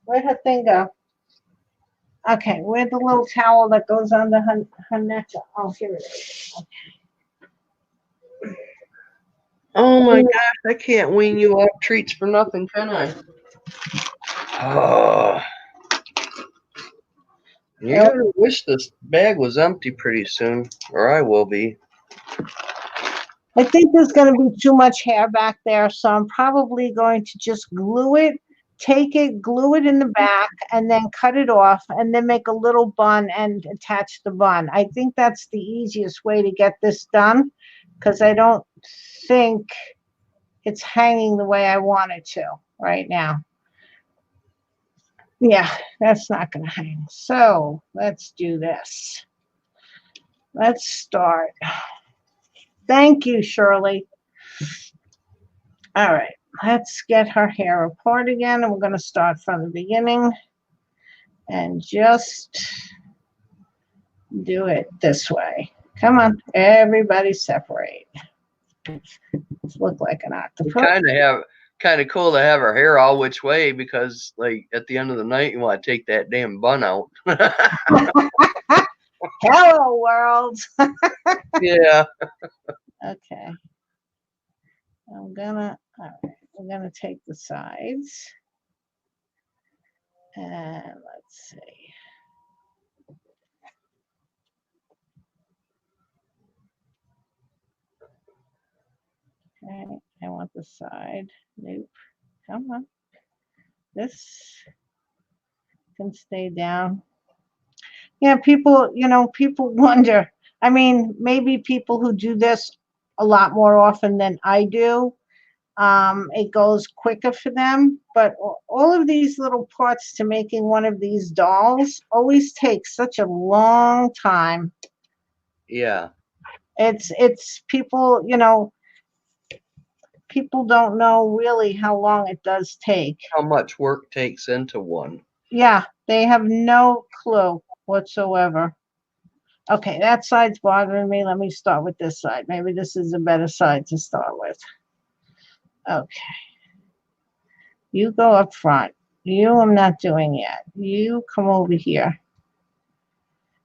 Speaker 2: Where'd her thing go? Okay, where's the little towel that goes under her neck? Oh, here it is. Okay.
Speaker 3: Oh my gosh, I can't wean you off treats for nothing, can I? Oh. You're
Speaker 2: Yep.
Speaker 3: gonna wish this bag was empty pretty soon, or I will be.
Speaker 2: I think there's going to be too much hair back there, so I'm probably going to just glue it, take it, glue it in the back, and then cut it off, and then make a little bun and attach the bun. I think that's the easiest way to get this done, because I don't think it's hanging the way I want it to right now. Yeah, that's not going to hang. So let's do this. Let's start. Thank you, Shirley. All right, let's get her hair apart again, and we're going to start from the beginning and just do it this way. Come on, everybody separate. Look like an octopus.
Speaker 3: Kind of cool to have her hair all which way, because like at the end of the night you want to take that damn bun out.
Speaker 2: Hello, world.
Speaker 3: Yeah.
Speaker 2: Okay. All right, we're gonna take the sides. And let's see. Okay, I want the side. Nope. Come on. This can stay down. Yeah, people wonder. I mean, maybe people who do this a lot more often than I do, it goes quicker for them. But all of these little parts to making one of these dolls always takes such a long time.
Speaker 3: Yeah.
Speaker 2: It's people, people don't know really how long it does take.
Speaker 3: How much work takes into one.
Speaker 2: Yeah, they have no clue whatsoever. Okay, that side's bothering me. Let me start with this side. Maybe this is a better side to start with. Okay. You go up front. You I'm not doing yet. You come over here.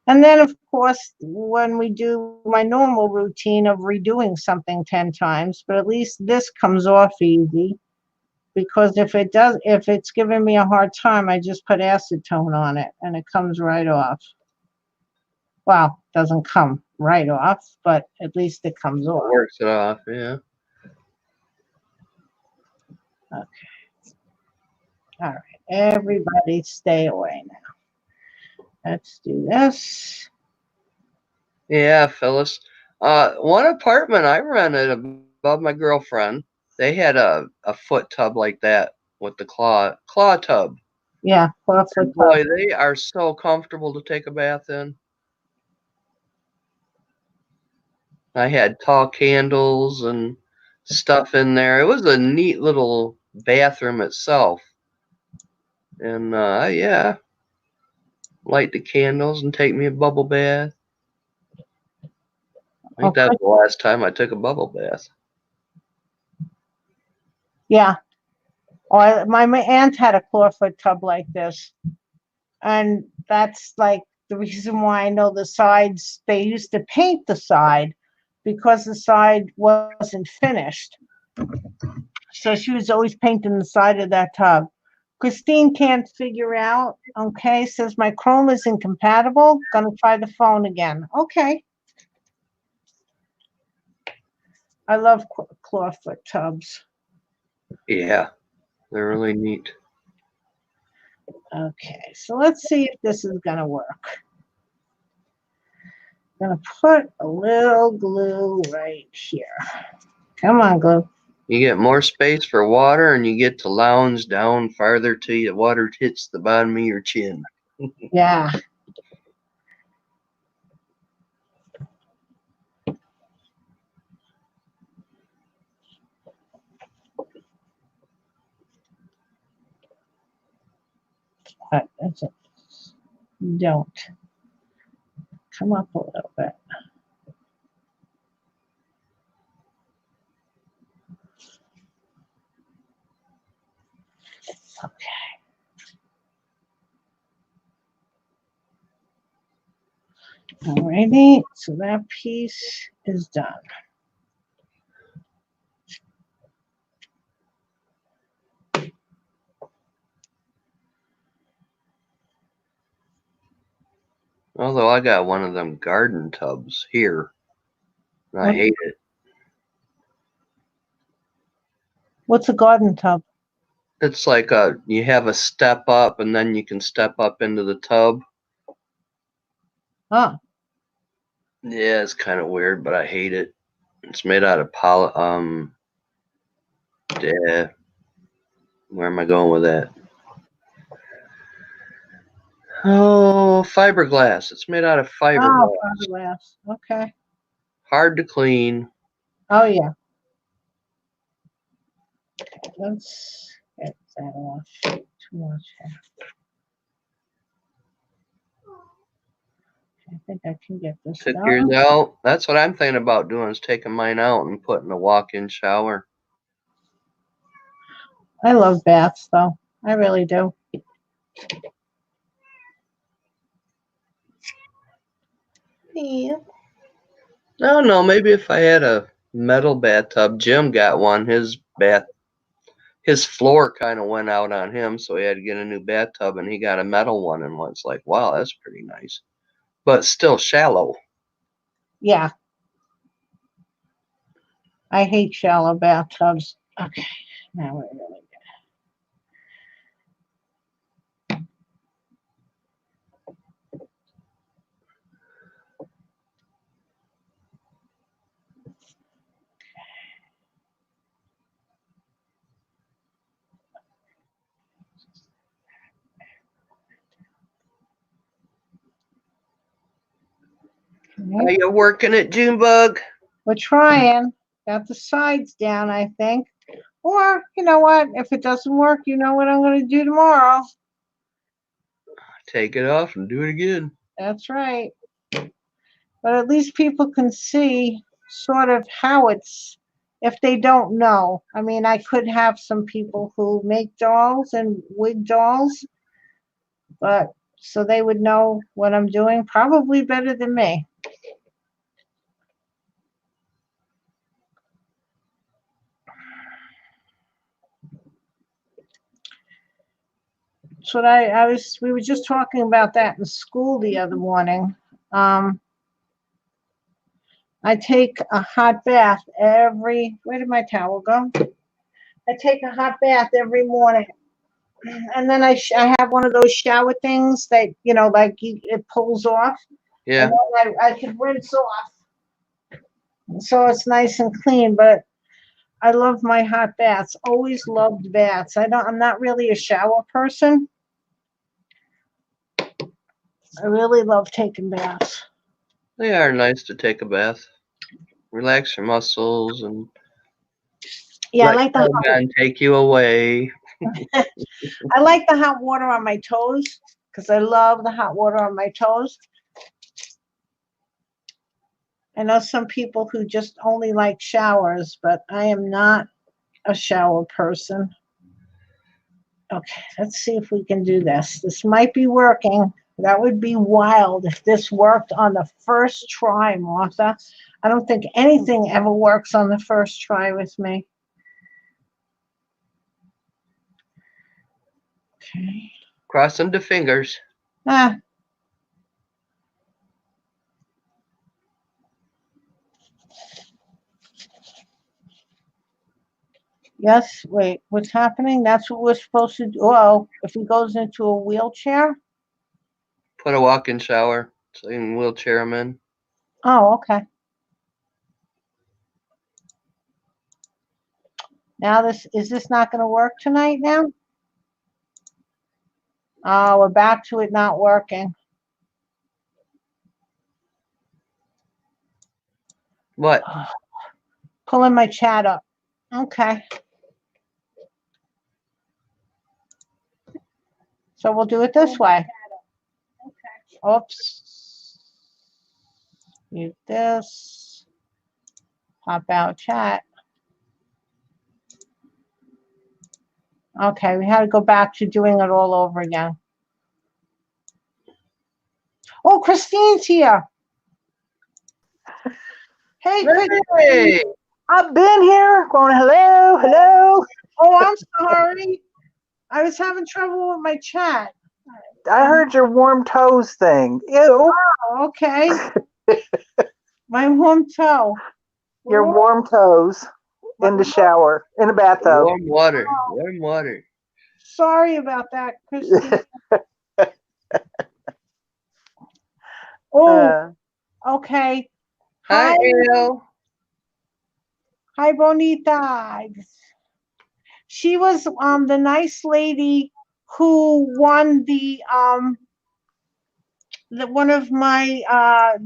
Speaker 2: And then, of course, when we do my normal routine of redoing something 10 times, but at least this comes off easy because if it's giving me a hard time, I just put acetone on it and it comes right off. Well, doesn't come right off, but at least it comes off.
Speaker 3: Works it off, yeah.
Speaker 2: Okay. All right. Everybody stay away now. Let's do this.
Speaker 3: Yeah, Phyllis. One apartment I rented above my girlfriend, they had a foot tub like that with the claw tub.
Speaker 2: Yeah, 4 foot
Speaker 3: And boy, they are so comfortable to take a bath in. I had tall candles and stuff in there. It was a neat little bathroom itself. And yeah, light the candles and take me a bubble bath. I think that was the last time I took a bubble bath.
Speaker 2: Yeah. Or my aunt had a clawfoot tub like this. And that's like the reason why I know the sides, they used to paint the side because the side wasn't finished. So she was always painting the side of that tub. Christine can't figure out, okay, says my Chrome is incompatible. Gonna try the phone again. Okay. I love clawfoot tubs.
Speaker 3: Yeah, they're really neat.
Speaker 2: Okay, so let's see if this is gonna work. I'm gonna put a little glue right here. Come on, glue.
Speaker 3: You get more space for water and you get to lounge down farther till the water hits the bottom of your chin.
Speaker 2: Yeah. That's it. Don't. Come up a little bit. Okay. Alrighty, so that piece is done.
Speaker 3: Although I got one of them garden tubs here. I hate it.
Speaker 2: What's a garden tub?
Speaker 3: It's like you have a step up and then you can step up into the tub.
Speaker 2: Oh,
Speaker 3: Yeah, it's kind of weird, but I hate it. It's made out of yeah. Where am I going with that? Oh, fiberglass. It's made out of fiberglass.
Speaker 2: fiberglass. Okay.
Speaker 3: Hard to clean.
Speaker 2: Oh, yeah. Okay, let's get that off. Too much hair. I think I can get this
Speaker 3: Took
Speaker 2: done.
Speaker 3: yours out. That's what I'm thinking about doing is taking mine out and putting a walk-in shower.
Speaker 2: I love baths, though. I really do.
Speaker 3: Yeah. I don't know. Maybe if I had a metal bathtub, Jim got one. His floor kind of went out on him, so he had to get a new bathtub, and he got a metal one. And was like, wow, that's pretty nice, but still shallow.
Speaker 2: Yeah. I hate shallow bathtubs. Okay, now we're really good.
Speaker 3: Are you working it, Junebug?
Speaker 2: We're trying. Got the sides down, I think. Or, you know what? If it doesn't work, you know what I'm going to do tomorrow.
Speaker 3: Take it off and do it again.
Speaker 2: That's right. But at least people can see sort of how it's if they don't know. I mean, I could have some people who make dolls and wig dolls, but so they would know what I'm doing probably better than me. So we were just talking about that in school the other morning. I take a hot bath where did my towel go? I take a hot bath every morning. And then I have one of those shower things that, like it pulls off.
Speaker 3: Yeah.
Speaker 2: And then I can rinse off. So it's nice and clean, but I love my hot baths. Always loved baths. I'm not really a shower person. I really love taking baths.
Speaker 3: They are nice to take a bath. Relax your muscles and
Speaker 2: Yeah,
Speaker 3: let Calgon take you away.
Speaker 2: I like the hot water on my toes because I love the hot water on my toes. I know some people who just only like showers, but I am not a shower person. Okay, let's see if we can do this. This might be working. That would be wild if this worked on the first try, Martha. I don't think anything ever works on the first try with me. Okay.
Speaker 3: Crossing the fingers.
Speaker 2: Ah. Yes, wait, what's happening? That's what we're supposed to do. Oh, if he goes into a wheelchair?
Speaker 3: Put a walk-in shower so you can wheelchair him in.
Speaker 2: Oh, okay. Now is this not going to work tonight now? Oh, we're back to it not working.
Speaker 3: What?
Speaker 2: Pulling my chat up. Okay. So we'll do it this way. Oops. Mute this. Pop out chat. Okay, we had to go back to doing it all over again. Oh, Christine's here. Hey, Christine.
Speaker 3: Hey!
Speaker 1: I've been here going, hello, hello.
Speaker 2: Oh, I'm sorry. I was having trouble with my chat.
Speaker 1: I heard your warm toes thing. Ew.
Speaker 2: Oh, okay. My warm toe.
Speaker 1: Your warm toes in the shower, in the bathtub.
Speaker 3: Warm water. Warm water.
Speaker 2: Sorry about that, Christine. Oh, okay.
Speaker 3: Hi, Ariel.
Speaker 2: Hi, Bonita. She was the nice lady who won the one of my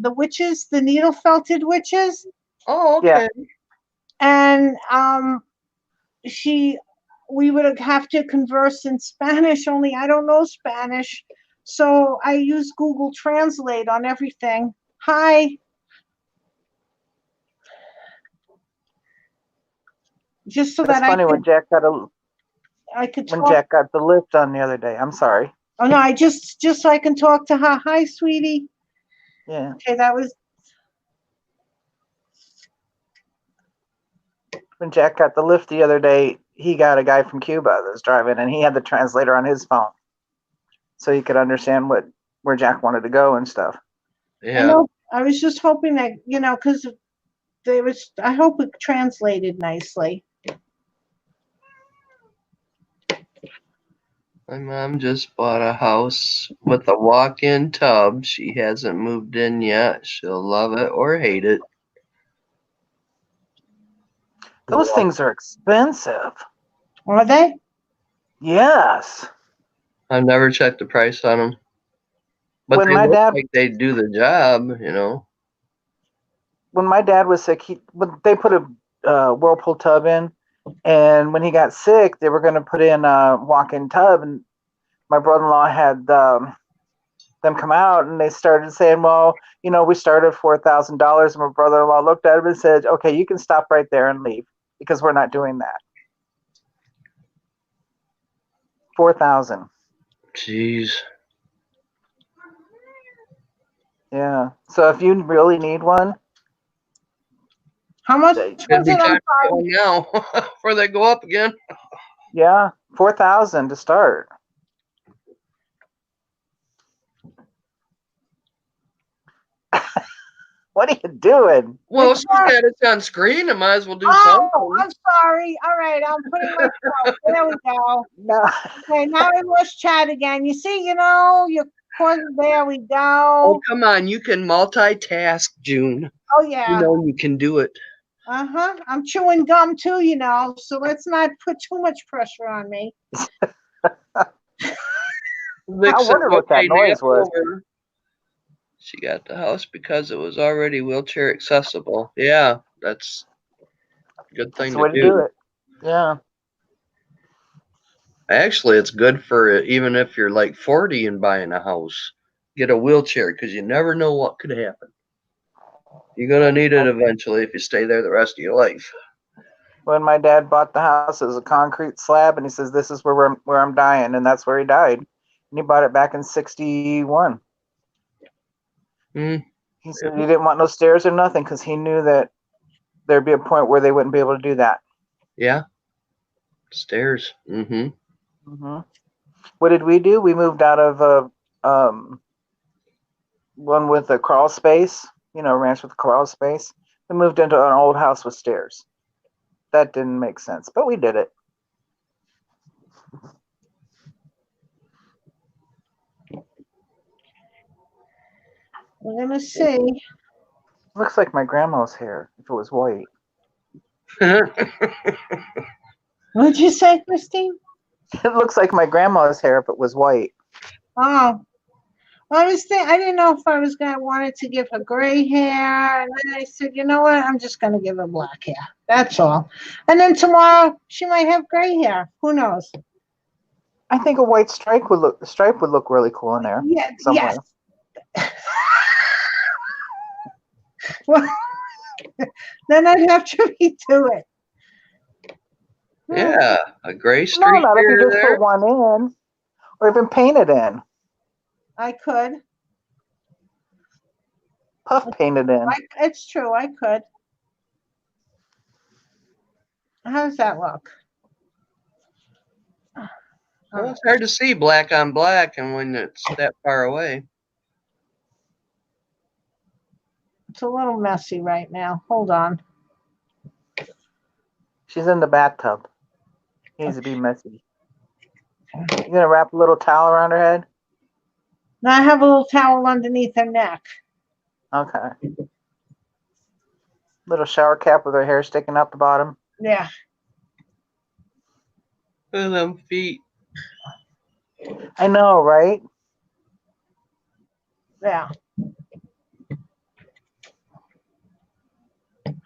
Speaker 2: the witches, the needle felted witches.
Speaker 3: Oh, okay.
Speaker 1: Yeah.
Speaker 2: And we would have to converse in Spanish, only I don't know Spanish. So I use Google Translate on everything. Hi. Just so
Speaker 1: That's
Speaker 2: that
Speaker 1: funny when Jack got Jack got the lift on the other day. I'm sorry.
Speaker 2: Oh no, I just so I can talk to her. Hi, sweetie.
Speaker 1: Yeah.
Speaker 2: Okay, that was
Speaker 1: When Jack got the lift the other day, he got a guy from Cuba that was driving, and he had the translator on his phone, so he could understand where Jack wanted to go and stuff.
Speaker 3: Yeah.
Speaker 2: I know. I was just hoping that because I hope it translated nicely.
Speaker 3: My mom just bought a house with a walk-in tub. She hasn't moved in yet. She'll love it or hate it.
Speaker 1: Those things are expensive.
Speaker 2: Are they?
Speaker 1: Yes.
Speaker 3: I've never checked the price on them. But
Speaker 1: When
Speaker 3: they
Speaker 1: my
Speaker 3: look
Speaker 1: dad-
Speaker 3: like they do the job,
Speaker 1: When my dad was sick, they put a Whirlpool tub in, and when he got sick, they were going to put in a walk-in tub, and my brother-in-law had them come out, and they started saying, well, we started $4,000, and my brother-in-law looked at him and said, okay, you can stop right there and leave. because we're not doing that. 4,000.
Speaker 3: Jeez.
Speaker 1: Yeah. So if you really need one,
Speaker 2: How much
Speaker 1: It'd
Speaker 3: It'd
Speaker 2: was
Speaker 3: be
Speaker 2: it?
Speaker 3: time
Speaker 2: I'm
Speaker 3: to get
Speaker 2: sorry.
Speaker 3: one now before they go up again.
Speaker 1: yeah, 4,000 to start. What are you doing?
Speaker 3: Well,
Speaker 2: It's
Speaker 3: she's
Speaker 2: not-
Speaker 3: got it on screen. I might as well do
Speaker 2: Oh,
Speaker 3: something.
Speaker 2: I'm sorry. All right, I'm putting my phone. There we go.
Speaker 1: No.
Speaker 2: Okay, now we must chat again. You see, you're causing. There we
Speaker 3: Oh,
Speaker 2: go.
Speaker 3: come on. You can multitask, June.
Speaker 2: Oh
Speaker 3: You
Speaker 2: yeah.
Speaker 3: know you can do it.
Speaker 2: I'm chewing gum too, so let's not put too much pressure on me.
Speaker 3: Vic
Speaker 1: I
Speaker 3: said,
Speaker 1: wondered what that
Speaker 3: "Okay,
Speaker 1: noise
Speaker 3: nap
Speaker 1: was.
Speaker 3: over." She got the house because it was already wheelchair accessible. Yeah, that's a good
Speaker 1: That's
Speaker 3: thing
Speaker 1: the
Speaker 3: to
Speaker 1: way to
Speaker 3: do.
Speaker 1: do it. Yeah.
Speaker 3: Actually, it's good for even if you're like 40 and buying a house. Get a wheelchair because you never know what could happen. You're going to need it eventually if you stay there the rest of your life.
Speaker 1: When my dad bought the house, it was a concrete slab, and he says, "This is where I'm dying," and that's where he died. And he bought it back in '61.
Speaker 3: Mm,
Speaker 1: He said he didn't want no stairs or nothing because he knew that there'd be a point where they wouldn't be able to do that.
Speaker 3: yeah. Stairs. Mm-hmm.
Speaker 1: Hmm. What did we do? We moved out of one with a crawl space, ranch with a crawl space. We moved into an old house with stairs. That didn't make sense, but we did it.
Speaker 2: We're gonna see.
Speaker 1: Looks like my grandma's hair if it was white.
Speaker 2: What'd you say, Christine?
Speaker 1: It looks like my grandma's hair if it was white.
Speaker 2: Oh, I was thinking. I didn't know if I was gonna wanted to give her gray hair, and then I said, you know what? I'm just gonna give her black hair. That's all. And then tomorrow she might have gray hair. Who knows?
Speaker 1: I think a white stripe would look really cool in there
Speaker 2: Yeah.
Speaker 1: somewhere.
Speaker 2: Yes. Well, then I'd have to redo it.
Speaker 3: Yeah, a gray
Speaker 1: No,
Speaker 3: streak
Speaker 1: not if you
Speaker 3: here
Speaker 1: just
Speaker 3: there.
Speaker 1: put one in, or even paint it in.
Speaker 2: I could.
Speaker 1: Puff paint it in.
Speaker 2: It's true. I could. How does that look?
Speaker 3: Well, it's hard to see black on black, and when it's that far away.
Speaker 2: It's a little messy right now. Hold on.
Speaker 1: She's in the bathtub. Needs to be messy. You gonna wrap a little towel around her head?
Speaker 2: Now I have a little towel underneath her neck.
Speaker 1: Okay. Little shower cap with her hair sticking out the bottom.
Speaker 2: Yeah.
Speaker 3: Look at them feet.
Speaker 1: I know, right?
Speaker 2: Yeah.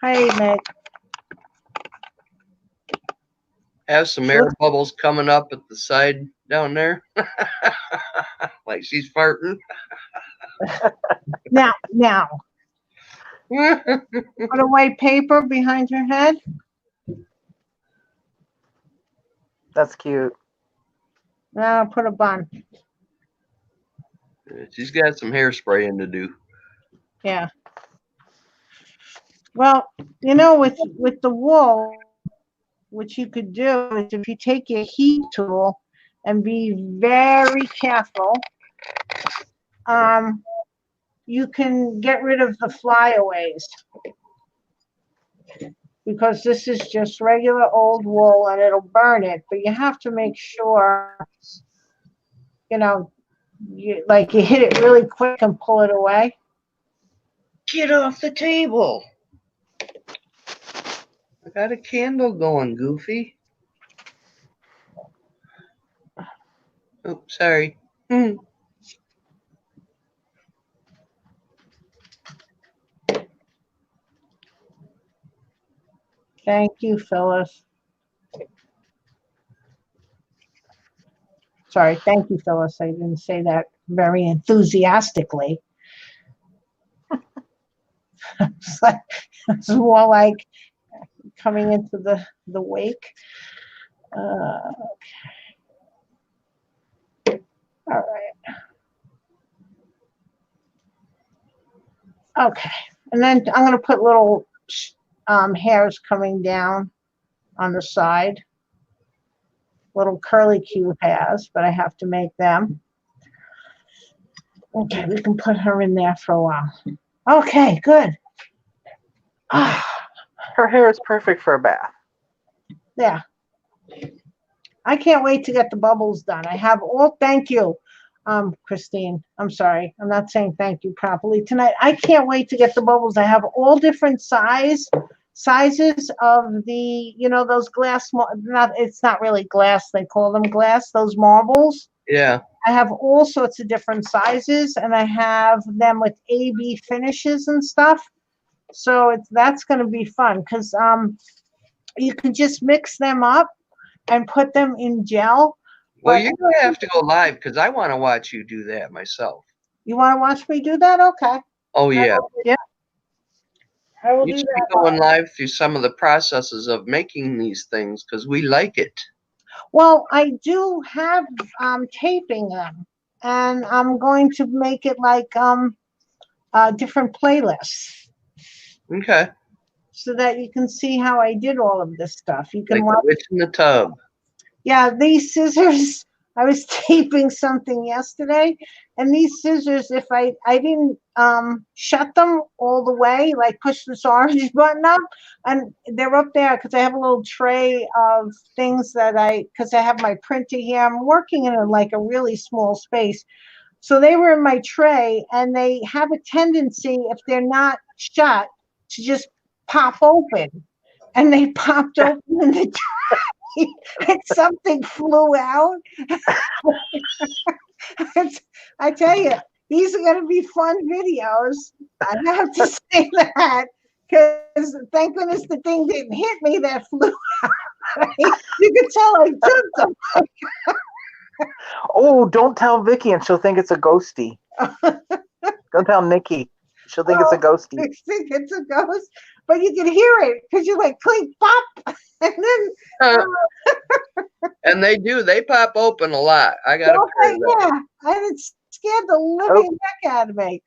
Speaker 2: Hey, Meg.
Speaker 3: Have some air bubbles coming up at the side down there. Like she's farting.
Speaker 2: Now. Put a white paper behind her head.
Speaker 1: That's cute.
Speaker 2: Now put a bun.
Speaker 3: She's got some hairspraying to do.
Speaker 2: Yeah. Well, with the wool, what you could do is if you take your heat tool and be very careful, you can get rid of the flyaways because this is just regular old wool and it'll burn it. But you have to make sure, you hit it really quick and pull it away.
Speaker 3: Get off the table. I got a candle going, Goofy. Oh, sorry.
Speaker 2: Thank you, Phyllis. Sorry, thank you, Phyllis. I didn't say that very enthusiastically. It's more like, coming into the wake. All right. Okay. And then I'm going to put little hairs coming down on the side. Little curly Q hairs, but I have to make them. Okay, we can put her in there for a while. Okay, good.
Speaker 1: Her hair is perfect for a bath.
Speaker 2: Yeah. I can't wait to get the bubbles done. I have all, thank you, Christine. I'm sorry. I'm not saying thank you properly tonight. I can't wait to get the bubbles. I have all different sizes of the, those glass, it's not really glass. They call them glass, those marbles.
Speaker 3: Yeah.
Speaker 2: I have all sorts of different sizes, and I have them with AB finishes and stuff. So that's going to be fun because you can just mix them up and put them in gel.
Speaker 3: Well, you're going to have to go live because I want to watch you do that myself.
Speaker 2: You want to watch me do that? Okay.
Speaker 3: Oh, yeah.
Speaker 2: Yeah. I will
Speaker 3: You
Speaker 2: do
Speaker 3: should
Speaker 2: that.
Speaker 3: be going live through some of the processes of making these things because we like it.
Speaker 2: Well, I do have taping them, and I'm going to make it like different playlists.
Speaker 3: Okay.
Speaker 2: So that you can see how I did all of this stuff. You can
Speaker 3: Like
Speaker 2: watch.
Speaker 3: the witch in the tub.
Speaker 2: Yeah, these scissors. I was taping something yesterday, and these scissors, if I didn't shut them all the way, like push this orange button up, and they're up there because I have a little tray of things because I have my printer here. I'm working in like a really small space. So they were in my tray, and they have a tendency, if they're not shut, to just pop open. And they popped open in the tray, and something flew out. I tell you, these are going to be fun videos. I have to say that because thank goodness the thing didn't hit me that flew out. You could tell I took them.
Speaker 1: Oh, don't tell Vicky and she'll think it's a ghosty. Don't tell Nikki. She'll think it's a ghosty.
Speaker 2: I think it's a ghost, but you can hear it because you're like clink pop, and then
Speaker 3: and they pop open a lot. I got
Speaker 2: yeah, and it scared the living heck out of me.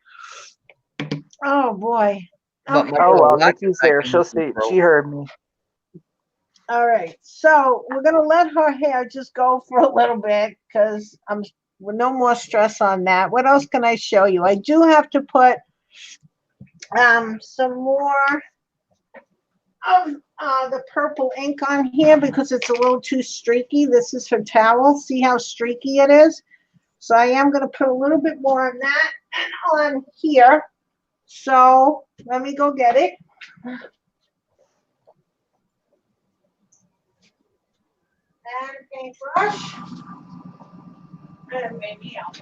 Speaker 2: Oh boy.
Speaker 3: But
Speaker 2: Okay.
Speaker 1: Oh well, Nikki's there. She'll see. She heard me.
Speaker 2: All right, so we're gonna let her hair just go for a little bit because with no more stress on that. What else can I show you? I do have to put some more of the purple ink on here because it's a little too streaky. This is her towel. See how streaky it is? So I am going to put a little bit more on that and on here. So let me go get it. And paintbrush. And maybe I'll.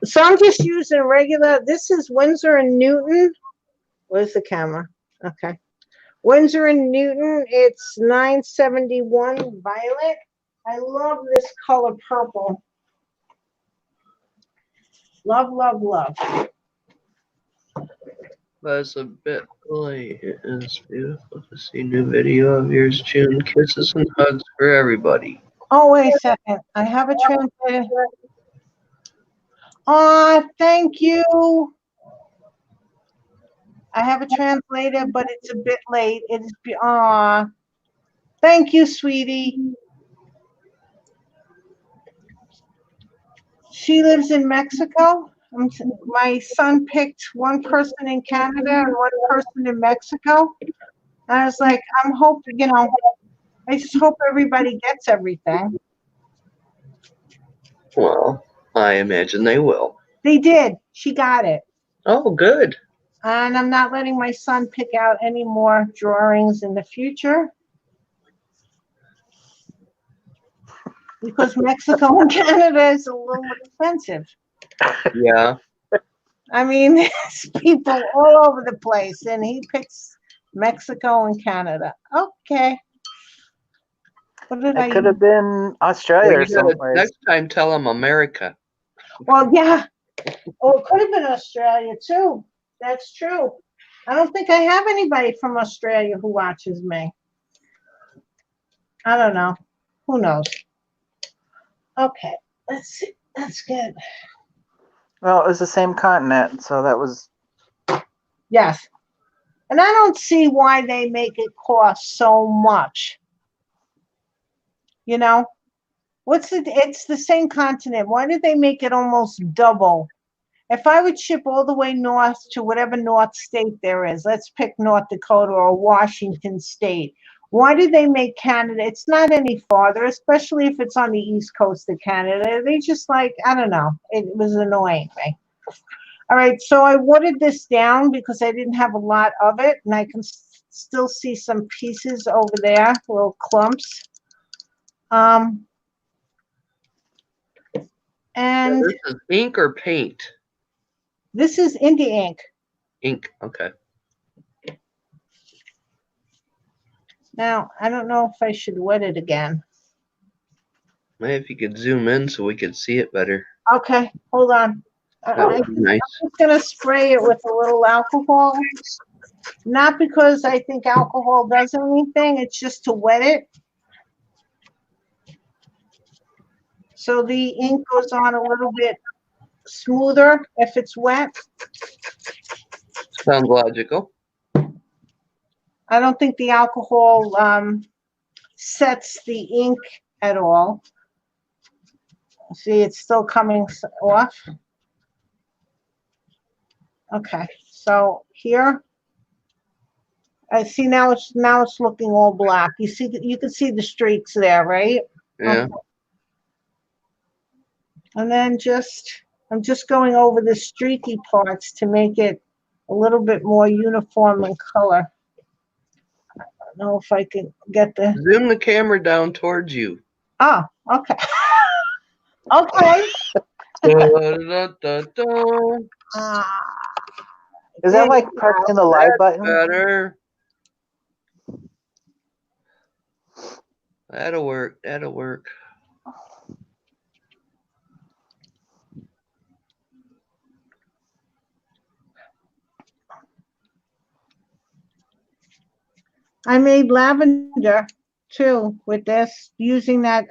Speaker 2: So I'm just using regular, this is Winsor & Newton. Where's the camera? Okay. Winsor & Newton, it's 971 violet. I love this color purple. Love, love, love.
Speaker 3: That's a bit late. It is beautiful to see new video of yours, June. Kisses and hugs for everybody.
Speaker 2: Oh, wait a second. I have a translator. Oh, thank you. I have a translator, but it's a bit late. It's thank you, sweetie. She lives in Mexico. My son picked one person in Canada and one person in Mexico. And I was like, I'm hoping, I just hope everybody gets everything.
Speaker 3: Well, I imagine they will.
Speaker 2: They did. She got it.
Speaker 3: Oh, good.
Speaker 2: And I'm not letting my son pick out any more drawings in the future. Because Mexico and Canada is a little expensive.
Speaker 3: Yeah.
Speaker 2: I mean, there's people all over the place, and he picks Mexico and Canada. Okay. What did I
Speaker 1: It could have been Australia or somewhere.
Speaker 3: Next time, tell them America.
Speaker 2: Well, yeah, Oh, it could have been Australia too. That's true. I don't think I have anybody from Australia who watches me. I don't know. Who knows? Okay, let's see. That's good.
Speaker 1: Well, it was the same continent, so that was.
Speaker 2: Yes. And I don't see why they make it cost so much. You know, it's the same continent. Why did they make it almost double? If I would ship all the way north to whatever North state there is, let's pick North Dakota or Washington State. Why did they make Canada? It's not any farther, especially if it's on the east coast of Canada. They just like, I don't know. It was annoying me. All right, so I watered this down because I didn't have a lot of it, and I can still see some pieces over there, little clumps. And
Speaker 3: This is ink or paint?
Speaker 2: this is Indie ink.
Speaker 3: Ink, okay.
Speaker 2: Now, I don't know if I should wet it again.
Speaker 3: Maybe if you could zoom in so we could see it better.
Speaker 2: Okay, hold on.
Speaker 3: That
Speaker 2: I'm
Speaker 3: would be nice.
Speaker 2: just going to spray it with a little alcohol. Not because I think alcohol does anything, it's just to wet it. So the ink goes on a little bit smoother if it's wet.
Speaker 3: Sounds logical.
Speaker 2: I don't think the alcohol sets the ink at all. See, it's still coming off. Okay, so here, I see now it's looking all black. You can see the streaks there, right?
Speaker 3: Yeah.
Speaker 2: Okay. And then I'm just going over the streaky parts to make it a little bit more uniform in color. I don't know if I can get the.
Speaker 3: Zoom the camera down towards you.
Speaker 2: Oh, okay. Okay.
Speaker 3: Da, da, da.
Speaker 1: Is that like pressing the light button?
Speaker 3: Better. That'll work. That'll work.
Speaker 2: I made lavender too with this using that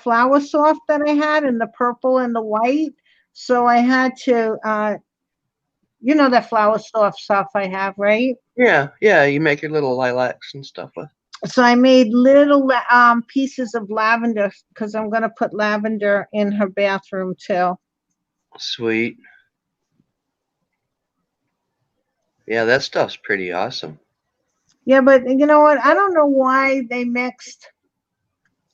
Speaker 2: flower soft that I had in the purple and the white. So I had to that flower soft stuff I have, right?
Speaker 3: Yeah, yeah. You make your little lilacs and stuff with.
Speaker 2: So I made little pieces of lavender because I'm going to put lavender in her bathroom too.
Speaker 3: Sweet. Yeah, that stuff's pretty awesome.
Speaker 2: Yeah, but you know what? I don't know why they mixed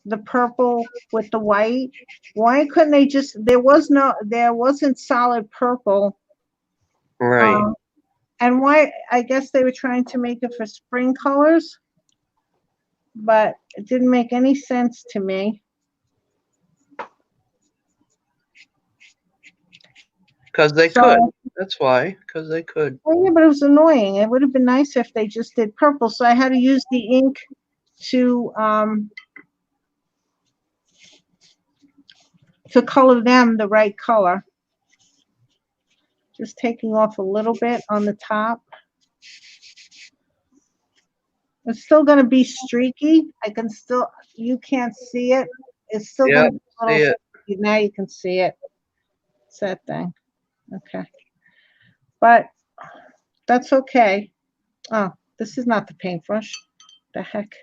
Speaker 2: the purple with the white. Why couldn't they just? There wasn't solid purple.
Speaker 3: Right.
Speaker 2: And why? I guess they were trying to make it for spring colors, but it didn't make any sense to me.
Speaker 3: Because they could. That's why. Because they could.
Speaker 2: Oh yeah, but it was annoying. It would have been nice if they just did purple. So I had to use the ink to color them the right color. Just taking off a little bit on the top. It's still going to be streaky. You can't see it. It's still going to be a little streaky. Now you can see it. It's that thing. Okay. But that's okay. Oh, this is not the paintbrush. The heck?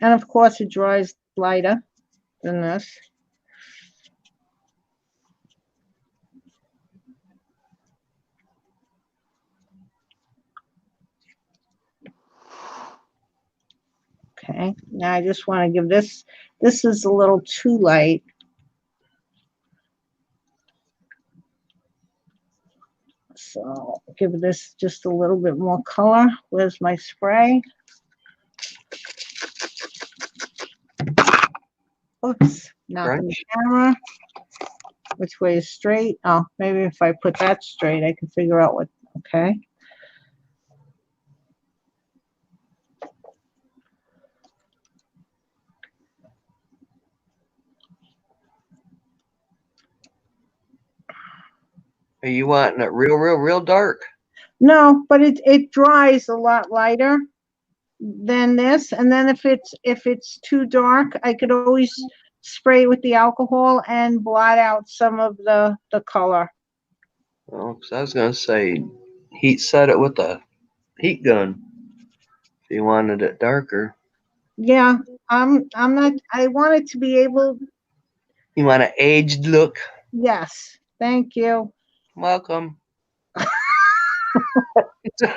Speaker 2: And of course it dries lighter than this. Okay, now I just want to give this is a little too light. So give this just a little bit more color. Where's my spray? Oops, knocking the camera. Which way is straight? Oh, maybe if I put that straight, I can figure out what, okay.
Speaker 3: Are you wanting it real dark?
Speaker 2: No, but it dries a lot lighter than this. And then if it's too dark, I could always spray it with the alcohol and blot out some of the color.
Speaker 3: Well, 'cause I was gonna say, heat set it with a heat gun if you wanted it darker.
Speaker 2: Yeah, I'm not. I want it to be able.
Speaker 3: You want an aged look?
Speaker 2: Yes, thank you.
Speaker 3: Welcome.
Speaker 2: So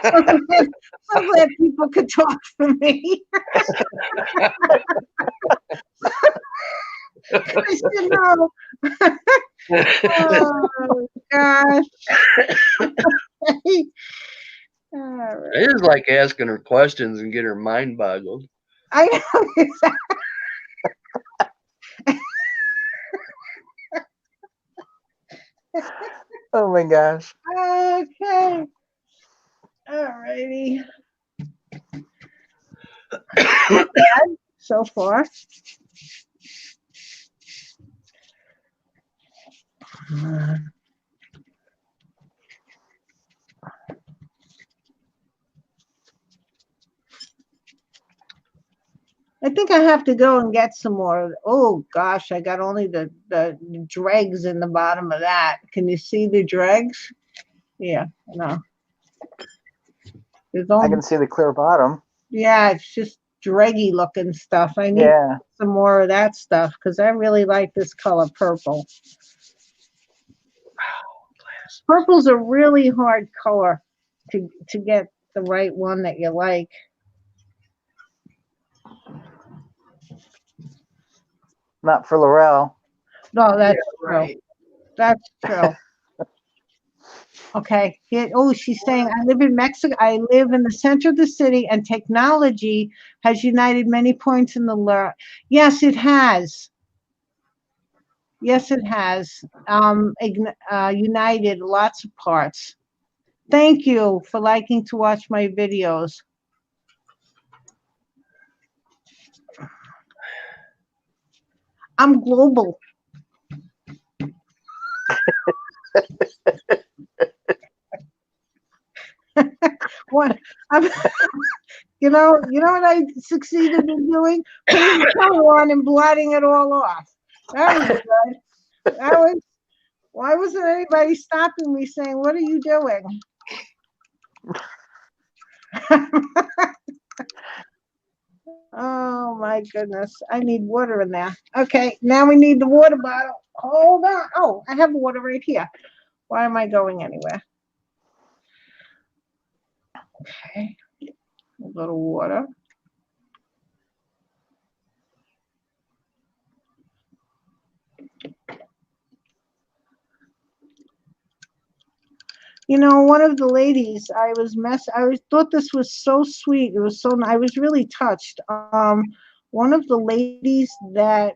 Speaker 2: glad people could talk for me. You know. Oh gosh. All right.
Speaker 3: I just like asking her questions and get her mind boggled.
Speaker 2: I know.
Speaker 1: Oh my gosh.
Speaker 2: Okay. All righty. So far. I think I have to go and get some more. Oh gosh, I got only the dregs in the bottom of that. Can you see the dregs? Yeah, no. There's
Speaker 1: I
Speaker 2: only,
Speaker 1: can see the clear bottom.
Speaker 2: yeah, it's just dreggy looking stuff. I need
Speaker 1: Yeah.
Speaker 2: some more of that stuff because I really like this color purple. Purple's a really hard color to get the right one that you like.
Speaker 1: Not for Laurel.
Speaker 2: No, that's true.
Speaker 3: Right.
Speaker 2: That's true. Okay. Oh, she's saying, I live in Mexico. I live in the center of the city, and technology has united many points in the learn. Yes, it has. Yes, it has. United lots of parts. Thank you for liking to watch my videos. I'm global. What? You know what I succeeded in doing? Putting the color on and blotting it all off. That was good. That was. Why wasn't anybody stopping me saying, "What are you doing?" Oh my goodness! I need water in there. Okay, now we need the water bottle. Hold on. Oh, I have water right here. Why am I going anywhere? Okay, a little water. You know, one of the ladies, I thought this was so sweet. It was so, I was really touched. One of the ladies that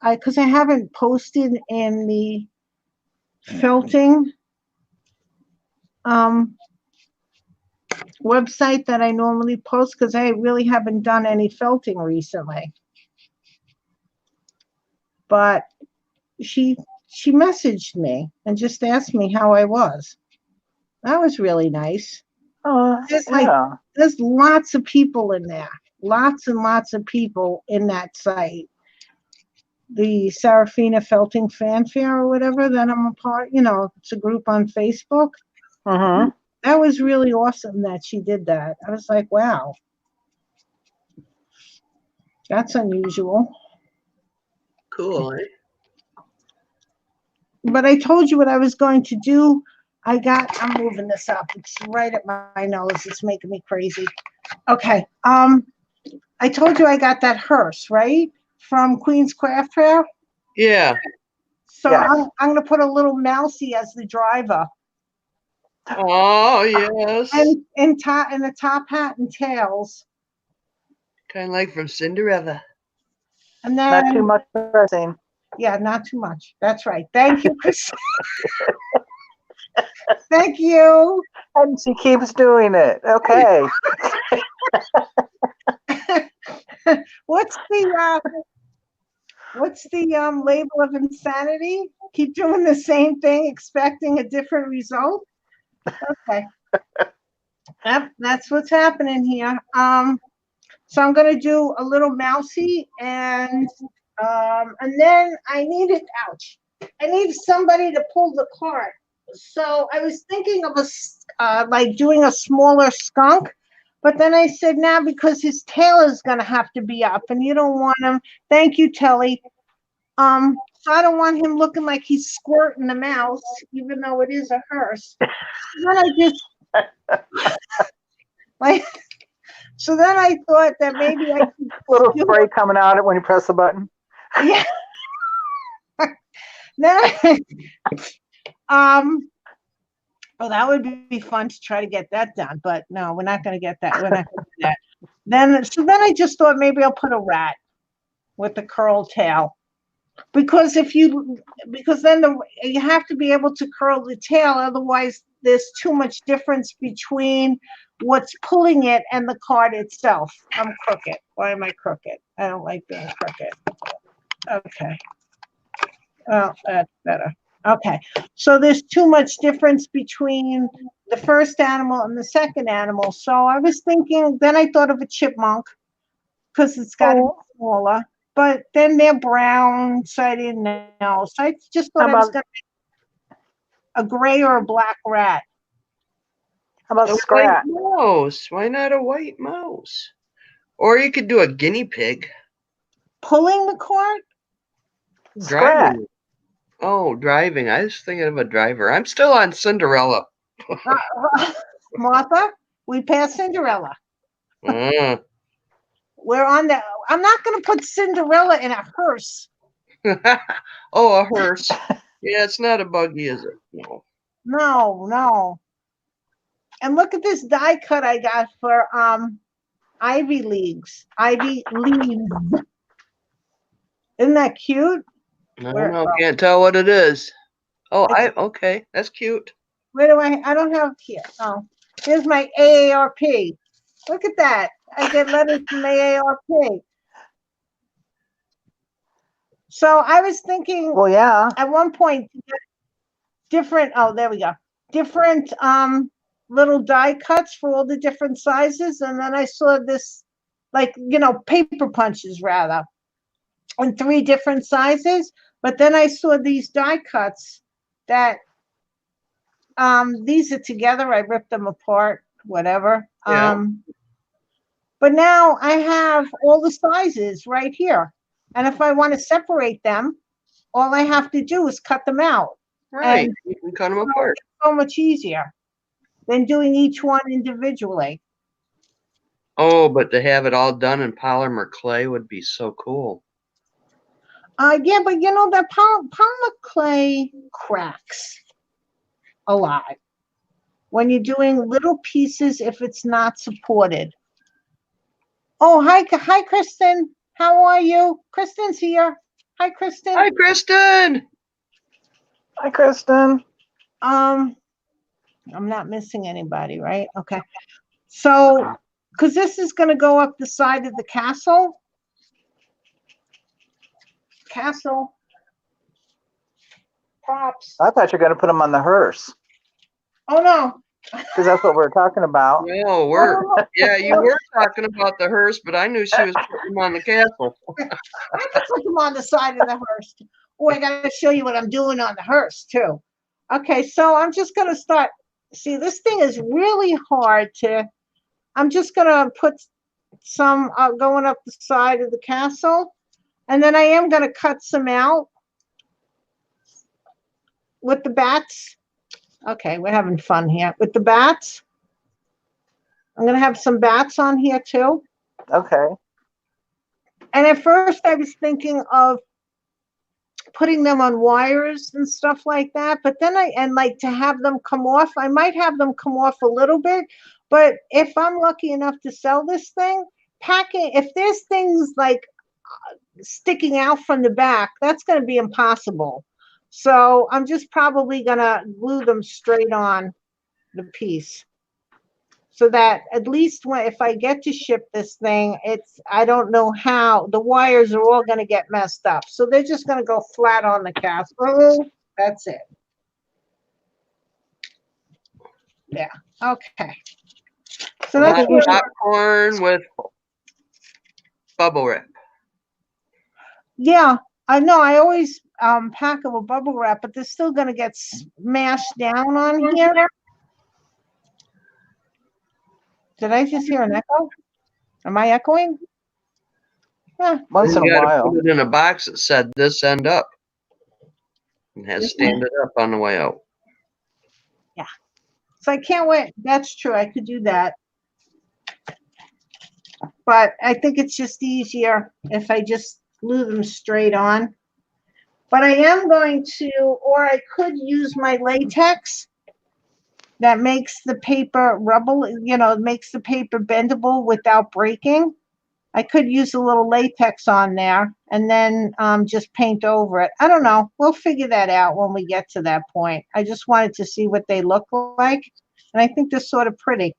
Speaker 2: because I haven't posted in the felting website that I normally post because I really haven't done any felting recently. But she messaged me and just asked me how I was. That was really nice.
Speaker 1: Oh, yeah.
Speaker 2: There's lots of people in there. Lots and lots of people in that site. The Serafina Felting Fanfare or whatever that I'm a part, it's a group on Facebook.
Speaker 1: Mm-hmm.
Speaker 2: That was really awesome that she did that. I was like, wow. That's unusual.
Speaker 3: Cool, eh?
Speaker 2: But I told you what I was going to do. I'm moving this up. It's right at my nose. It's making me crazy. Okay. I told you I got that hearse, right? From Queen's Craft Fair.
Speaker 3: Yeah.
Speaker 2: So
Speaker 1: Yes.
Speaker 2: I'm going to put a little mousy as the driver.
Speaker 3: Oh, yes.
Speaker 2: And in the top hat and tails.
Speaker 3: Kind of like from Cinderella.
Speaker 2: And then
Speaker 1: Not too much pressing.
Speaker 2: Yeah, not too much. That's right. Thank you, Chris. Thank you.
Speaker 1: And she keeps doing it. Okay.
Speaker 2: What's the label of insanity? Keep doing the same thing, expecting a different result. Okay. Yep, that's what's happening here. So I'm gonna do a little mousy and then I needed ouch. I need somebody to pull the cart. So I was thinking of like doing a smaller skunk, but then I said now because his tail is gonna have to be up, and you don't want him. Thank you, Telly. So I don't want him looking like he's squirting the mouse, even though it is a hearse. Then I just like. So then I thought that maybe I could
Speaker 1: Little
Speaker 2: do
Speaker 1: spray coming out when you press the button.
Speaker 2: yeah. Then oh, that would be fun to try to get that done, but no, we're not going to get that. We're not going to do that. Then I just thought maybe I'll put a rat with the curled tail, because then you have to be able to curl the tail, otherwise there's too much difference between what's pulling it and the card itself. I'm crooked. Why am I crooked? I don't like being crooked. Okay. Oh, that's better. Okay. So there's too much difference between the first animal and the second animal. So I was thinking, then I thought of a chipmunk because it's got to be smaller. But then they're brown, so I didn't know. So I just thought I was going to a gray or a black rat.
Speaker 1: How about
Speaker 3: A
Speaker 1: Scrat?
Speaker 3: white mouse. Why not a white mouse? Or you could do a guinea pig.
Speaker 2: Pulling the cart?
Speaker 1: Scrat.
Speaker 3: Driving. Oh, driving. I was thinking of a driver. I'm still on Cinderella.
Speaker 2: Martha, we passed Cinderella.
Speaker 3: Mm.
Speaker 2: We're on the. I'm not going to put Cinderella in a hearse.
Speaker 3: Oh, a hearse. Yeah, it's not a buggy, is it? No.
Speaker 2: No. And look at this die cut I got for Ivy Leagues. Ivy Leaves. Isn't that cute?
Speaker 3: I don't know. Can't tell what it is. Oh, okay. That's cute.
Speaker 2: Where do I don't have here. Oh, here's my AARP. Look at that. I get letters from AARP. So I was thinking,
Speaker 1: Well, yeah.
Speaker 2: at one point, different, oh, there we go. Different little die cuts for all the different sizes. And then I saw this, like, paper punches rather, in 3 different sizes. But then I saw these die cuts that these are together. I ripped them apart, whatever.
Speaker 3: Yeah.
Speaker 2: But now I have all the sizes right here. And if I want to separate them, all I have to do is cut them out.
Speaker 3: Right.
Speaker 2: And
Speaker 3: You can cut them apart.
Speaker 2: it's so much easier than doing each one individually.
Speaker 3: Oh, but to have it all done in polymer clay would be so cool.
Speaker 2: Yeah, but that polymer clay cracks a lot when you're doing little pieces if it's not supported. Oh, hi, Kristen. How are you? Kristen's here. Hi, Kristen.
Speaker 3: Hi, Kristen.
Speaker 1: Hi, Kristen.
Speaker 2: I'm not missing anybody, right? Okay. So, because this is going to go up the side of the castle. Props.
Speaker 1: I thought you were going to put them on the hearse
Speaker 2: Oh, no.
Speaker 1: because that's what we were talking about.
Speaker 3: No, yeah, you were talking about the hearse, but I knew she was putting them on the castle.
Speaker 2: I can put them on the side of the hearse. Oh, I got to show you what I'm doing on the hearse, too. Okay, so I'm just going to start. See, this thing is really hard I'm just going to put some going up the side of the castle. And then I am going to cut some out with the bats. Okay, we're having fun here. With the bats. I'm going to have some bats on here, too.
Speaker 1: Okay.
Speaker 2: And at first I was thinking of putting them on wires and stuff like that. But then like to have them come off, I might have them come off a little bit. But if I'm lucky enough to sell this thing, if there's things like sticking out from the back, that's going to be impossible. So I'm just probably going to glue them straight on the piece, so that at least if I get to ship this thing, I don't know how the wires are all going to get messed up. So they're just going to go flat on the casserole. That's it. Yeah. Okay. So that's
Speaker 3: Hot popcorn with bubble wrap.
Speaker 2: Yeah, I know. I always pack it with bubble wrap, but they're still going to get smashed down on here. Did I just hear an echo? Am I echoing? Huh.
Speaker 1: Once in a
Speaker 3: You gotta
Speaker 1: while.
Speaker 3: put it in a box that said this end up. And has stand it up on the way out.
Speaker 2: Yeah. So I can't wait. That's true. I could do that. But I think it's just easier if I just glue them straight on. But I am going to, or I could use my latex that makes the paper rubble, makes the paper bendable without breaking. I could use a little latex on there and then just paint over it. I don't know. We'll figure that out when we get to that point. I just wanted to see what they look like. And I think they're sort of pretty.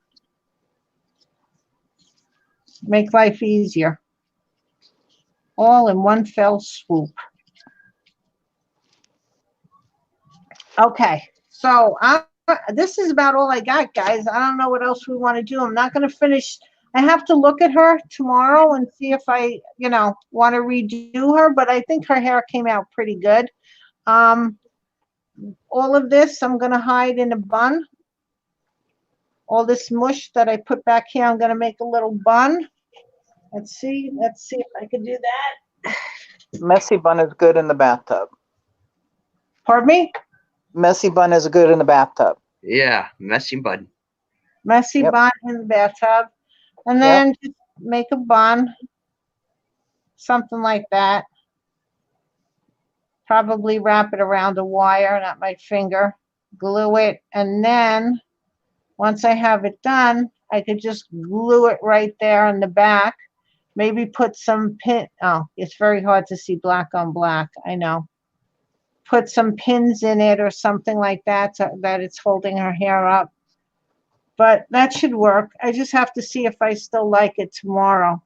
Speaker 2: Make life easier. All in one fell swoop. Okay. So this is about all I got, guys. I don't know what else we want to do. I'm not going to finish. I have to look at her tomorrow and see if I, want to redo her, but I think her hair came out pretty good. All of this I'm going to hide in a bun. All this mush that I put back here, I'm going to make a little bun. Let's see if I can do that.
Speaker 1: Messy bun is good in the bathtub.
Speaker 2: Pardon me?
Speaker 1: Messy bun is good in the bathtub.
Speaker 3: Yeah, messy bun.
Speaker 2: Messy bun in the bathtub. And then just make a bun. Something like that. Probably wrap it around a wire, not my finger. Glue it. And then once I have it done, I could just glue it right there in the back. Maybe put some pin. Oh, it's very hard to see black on black. I know. Put some pins in it or something like that so that it's holding her hair up. But that should work. I just have to see if I still like it tomorrow.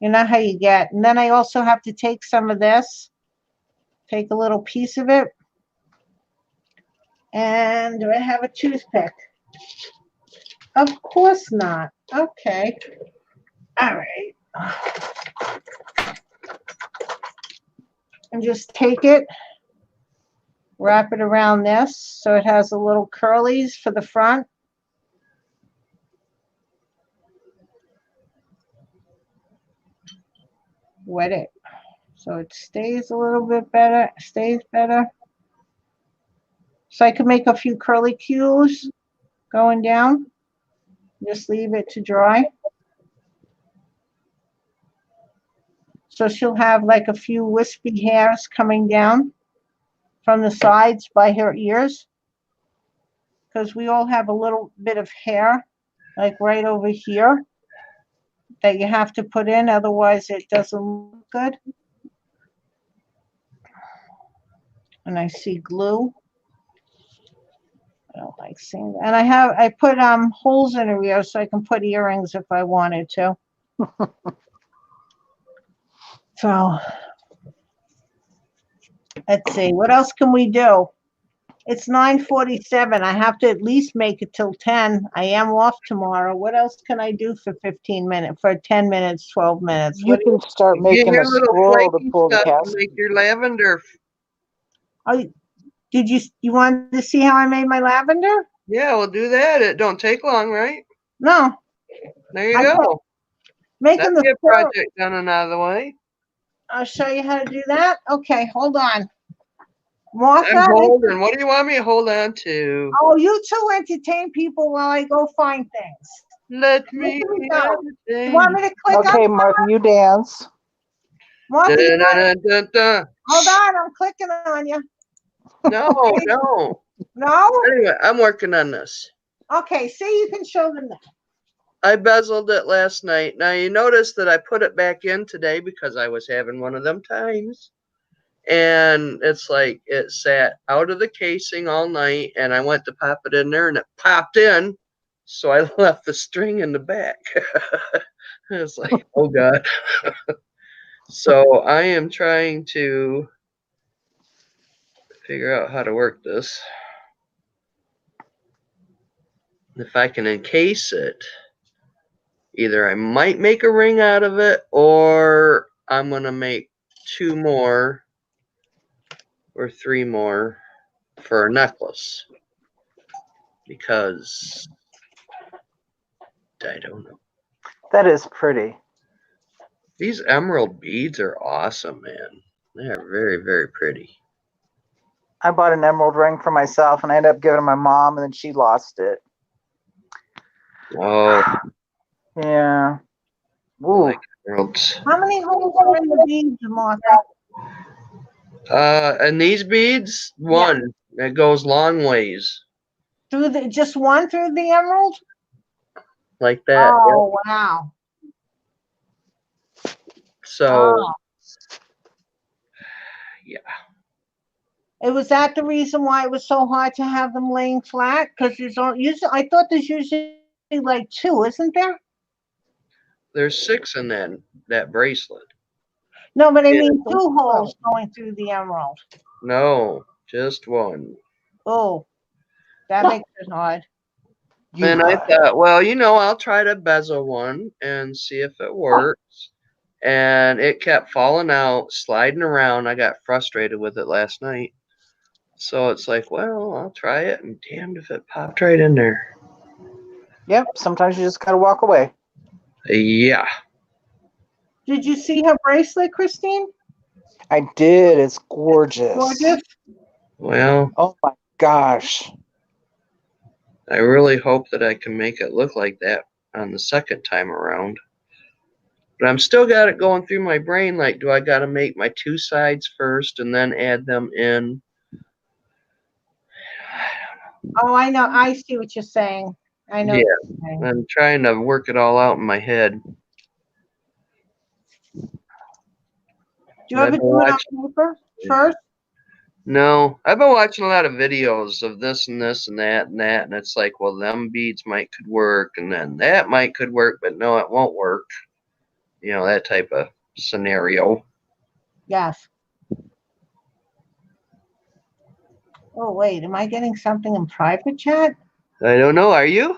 Speaker 2: You know how you get. And then I also have to take some of this. Take a little piece of it. And do I have a toothpick? Of course not. Okay. All right. And just take it, wrap it around this so it has a little curlies for the front. Wet it so it stays a little bit better, stays better. So I can make a few curly cues going down. Just leave it to dry. So she'll have like a few wispy hairs coming down from the sides by her ears. Because we all have a little bit of hair, like right over here, that you have to put in, otherwise it doesn't look good. And I see glue. I don't like seeing that. And I put holes in her ears so I can put earrings if I wanted to. So let's see, what else can we do? It's 9:47. I have to at least make it till 10. I am off tomorrow. What else can I do for 15 minutes, for 10 minutes, 12 minutes?
Speaker 1: You can start making
Speaker 3: Get
Speaker 1: a
Speaker 3: your little
Speaker 1: scroll to
Speaker 3: flaky
Speaker 1: pull the
Speaker 3: stuff and
Speaker 1: cast.
Speaker 3: make your lavender.
Speaker 2: Oh, did you wanted to see how I made my lavender?
Speaker 3: Yeah, we'll do that. It don't take long, right?
Speaker 2: No.
Speaker 3: There you go.
Speaker 2: Making
Speaker 3: That's
Speaker 2: the
Speaker 3: a project done and out of the way.
Speaker 2: I'll show you how to do that. Okay, hold on.
Speaker 3: I'm
Speaker 2: Martha,
Speaker 3: holding. What do you want me to hold on to?
Speaker 2: oh, you two entertain people while I go find things.
Speaker 3: Let me
Speaker 2: Here we go.
Speaker 3: entertain.
Speaker 2: You want me to click
Speaker 1: Okay,
Speaker 2: on
Speaker 1: Martha, you dance.
Speaker 2: Martha, you want-
Speaker 3: Dun-dun-dun-dun-dun.
Speaker 2: hold on, I'm clicking on you.
Speaker 3: No, no.
Speaker 2: No?
Speaker 3: Anyway, I'm working on this.
Speaker 2: Okay, see, you can show them that.
Speaker 3: I bezeled it last night. Now you notice that I put it back in today because I was having one of them times. And it's like it sat out of the casing all night, and I went to pop it in there, and it popped in. So I left the string in the back. It's like, oh God. So I am trying to figure out how to work this. If I can encase it, either I might make a ring out of it, or I'm going to make 2 more or 3 more for a necklace. Because I don't know.
Speaker 1: That is pretty.
Speaker 3: These emerald beads are awesome, man. They are very, very pretty.
Speaker 1: I bought an emerald ring for myself, and I ended up giving it to my mom, and then she lost it.
Speaker 3: Oh,
Speaker 1: Yeah.
Speaker 3: I
Speaker 1: Ooh.
Speaker 3: like emeralds.
Speaker 2: How many holes are in the beads, Martha?
Speaker 3: And these beads, one. It goes long ways.
Speaker 2: Through the just one through the emerald?
Speaker 3: Like that.
Speaker 2: Oh wow.
Speaker 3: So,
Speaker 2: Oh.
Speaker 3: yeah.
Speaker 2: It was that the reason why it was so hard to have them laying flat? Because there's usually I thought there's usually like 2, isn't there?
Speaker 3: There's 6 in that bracelet.
Speaker 2: No, but I
Speaker 3: Yeah.
Speaker 2: mean 2 holes going through the emerald.
Speaker 3: No, just one.
Speaker 2: Oh, that makes it hard.
Speaker 3: And I thought, well, I'll try to bezel one and see if it works. And it kept falling out, sliding around. I got frustrated with it last night. So it's like, well, I'll try it, and damned if it popped right in there.
Speaker 1: Yep. Sometimes you just gotta walk away.
Speaker 3: Yeah.
Speaker 2: Did you see her bracelet, Christine?
Speaker 1: I did. It's gorgeous.
Speaker 2: Gorgeous.
Speaker 3: Well,
Speaker 1: Oh my gosh.
Speaker 3: I really hope that I can make it look like that on the second time around. But I'm still got it going through my brain, like, do I got to make my 2 sides first and then add them in?
Speaker 2: Oh, I know. I see what you're saying. I know.
Speaker 3: Yeah.
Speaker 2: What you're saying.
Speaker 3: I'm trying to work it all out in my head.
Speaker 2: Do you ever do it on paper first?
Speaker 3: No, I've been watching a lot of videos of this and this and that, and it's like, well, them beads could work, and then that could work, but no, it won't work. That type of scenario.
Speaker 2: Yes. Oh, wait. Am I getting something in private chat?
Speaker 3: I don't know. Are you?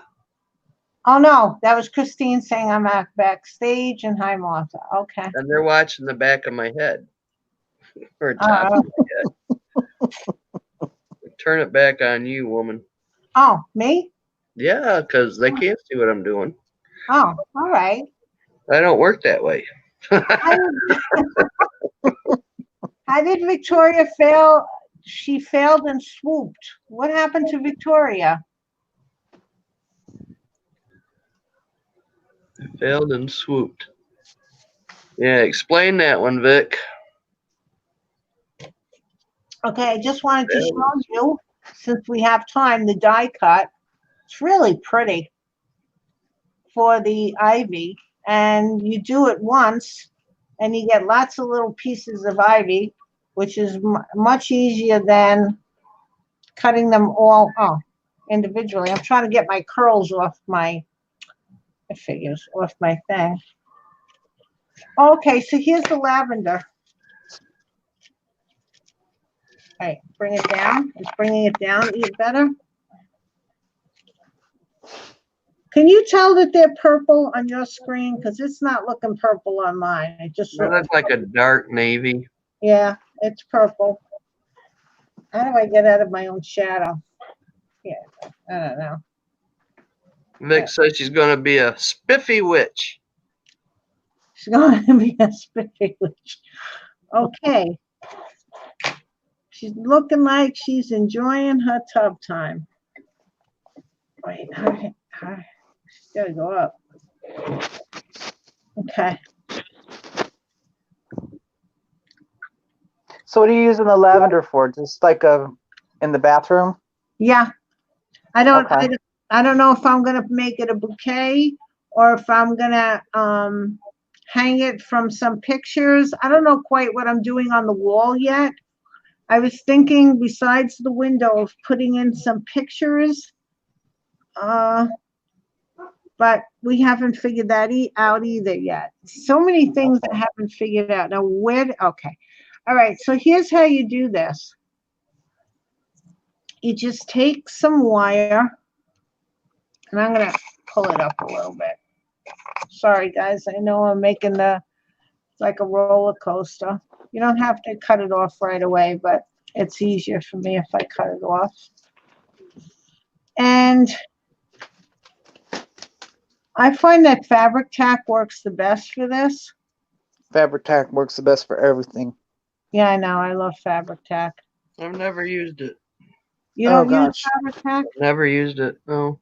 Speaker 2: Oh, no. That was Christine saying I'm backstage and hi, Martha. Okay.
Speaker 3: And they're watching the back of my head. Or top of my head. Turn it back on you, woman.
Speaker 2: Oh, me?
Speaker 3: Yeah, because they can't see what I'm doing.
Speaker 2: Oh, all right.
Speaker 3: I don't work that way.
Speaker 2: How did Victoria fail? She failed and swooped. What happened to Victoria?
Speaker 3: Failed and swooped. Yeah, explain that one, Vic.
Speaker 2: Okay, I just wanted to show you, since we have time, the die cut. It's really pretty for the ivy. And you do it once, and you get lots of little pieces of ivy, which is much easier than cutting them all individually. I'm trying to get my curls off my off my thing. Okay, so here's the lavender. All right, bring it down. It's bringing it down even better. Can you tell that they're purple on your screen? Because it's not looking purple on mine. It just
Speaker 3: looks like a dark navy.
Speaker 2: Yeah, it's purple. How do I get out of my own shadow? Yeah, I don't know.
Speaker 3: Vic says she's going to be a spiffy witch.
Speaker 2: She's going to be a spiffy witch. Okay. She's looking like she's enjoying her tub time. Wait, she's got to go up. Okay.
Speaker 1: So what are you using the lavender for? Just like in the bathroom?
Speaker 2: Yeah. I don't
Speaker 1: Okay.
Speaker 2: I don't know if I'm going to make it a bouquet or if I'm gonna hang it from some pictures. I don't know quite what I'm doing on the wall yet. I was thinking besides the window of putting in some pictures, but we haven't figured that out either yet. So many things that I haven't figured out. Now okay. All right, so here's how you do this. You just take some wire, and I'm gonna pull it up a little bit. Sorry guys, I know I'm making like a roller coaster. You don't have to cut it off right away, but it's easier for me if I cut it off. And I find that fabric tack works the best for this.
Speaker 1: Fabric tack works the best for everything.
Speaker 2: Yeah, I know. I love fabric tack.
Speaker 3: I've never used it.
Speaker 2: You don't use fabric tack?
Speaker 3: Never used it. No.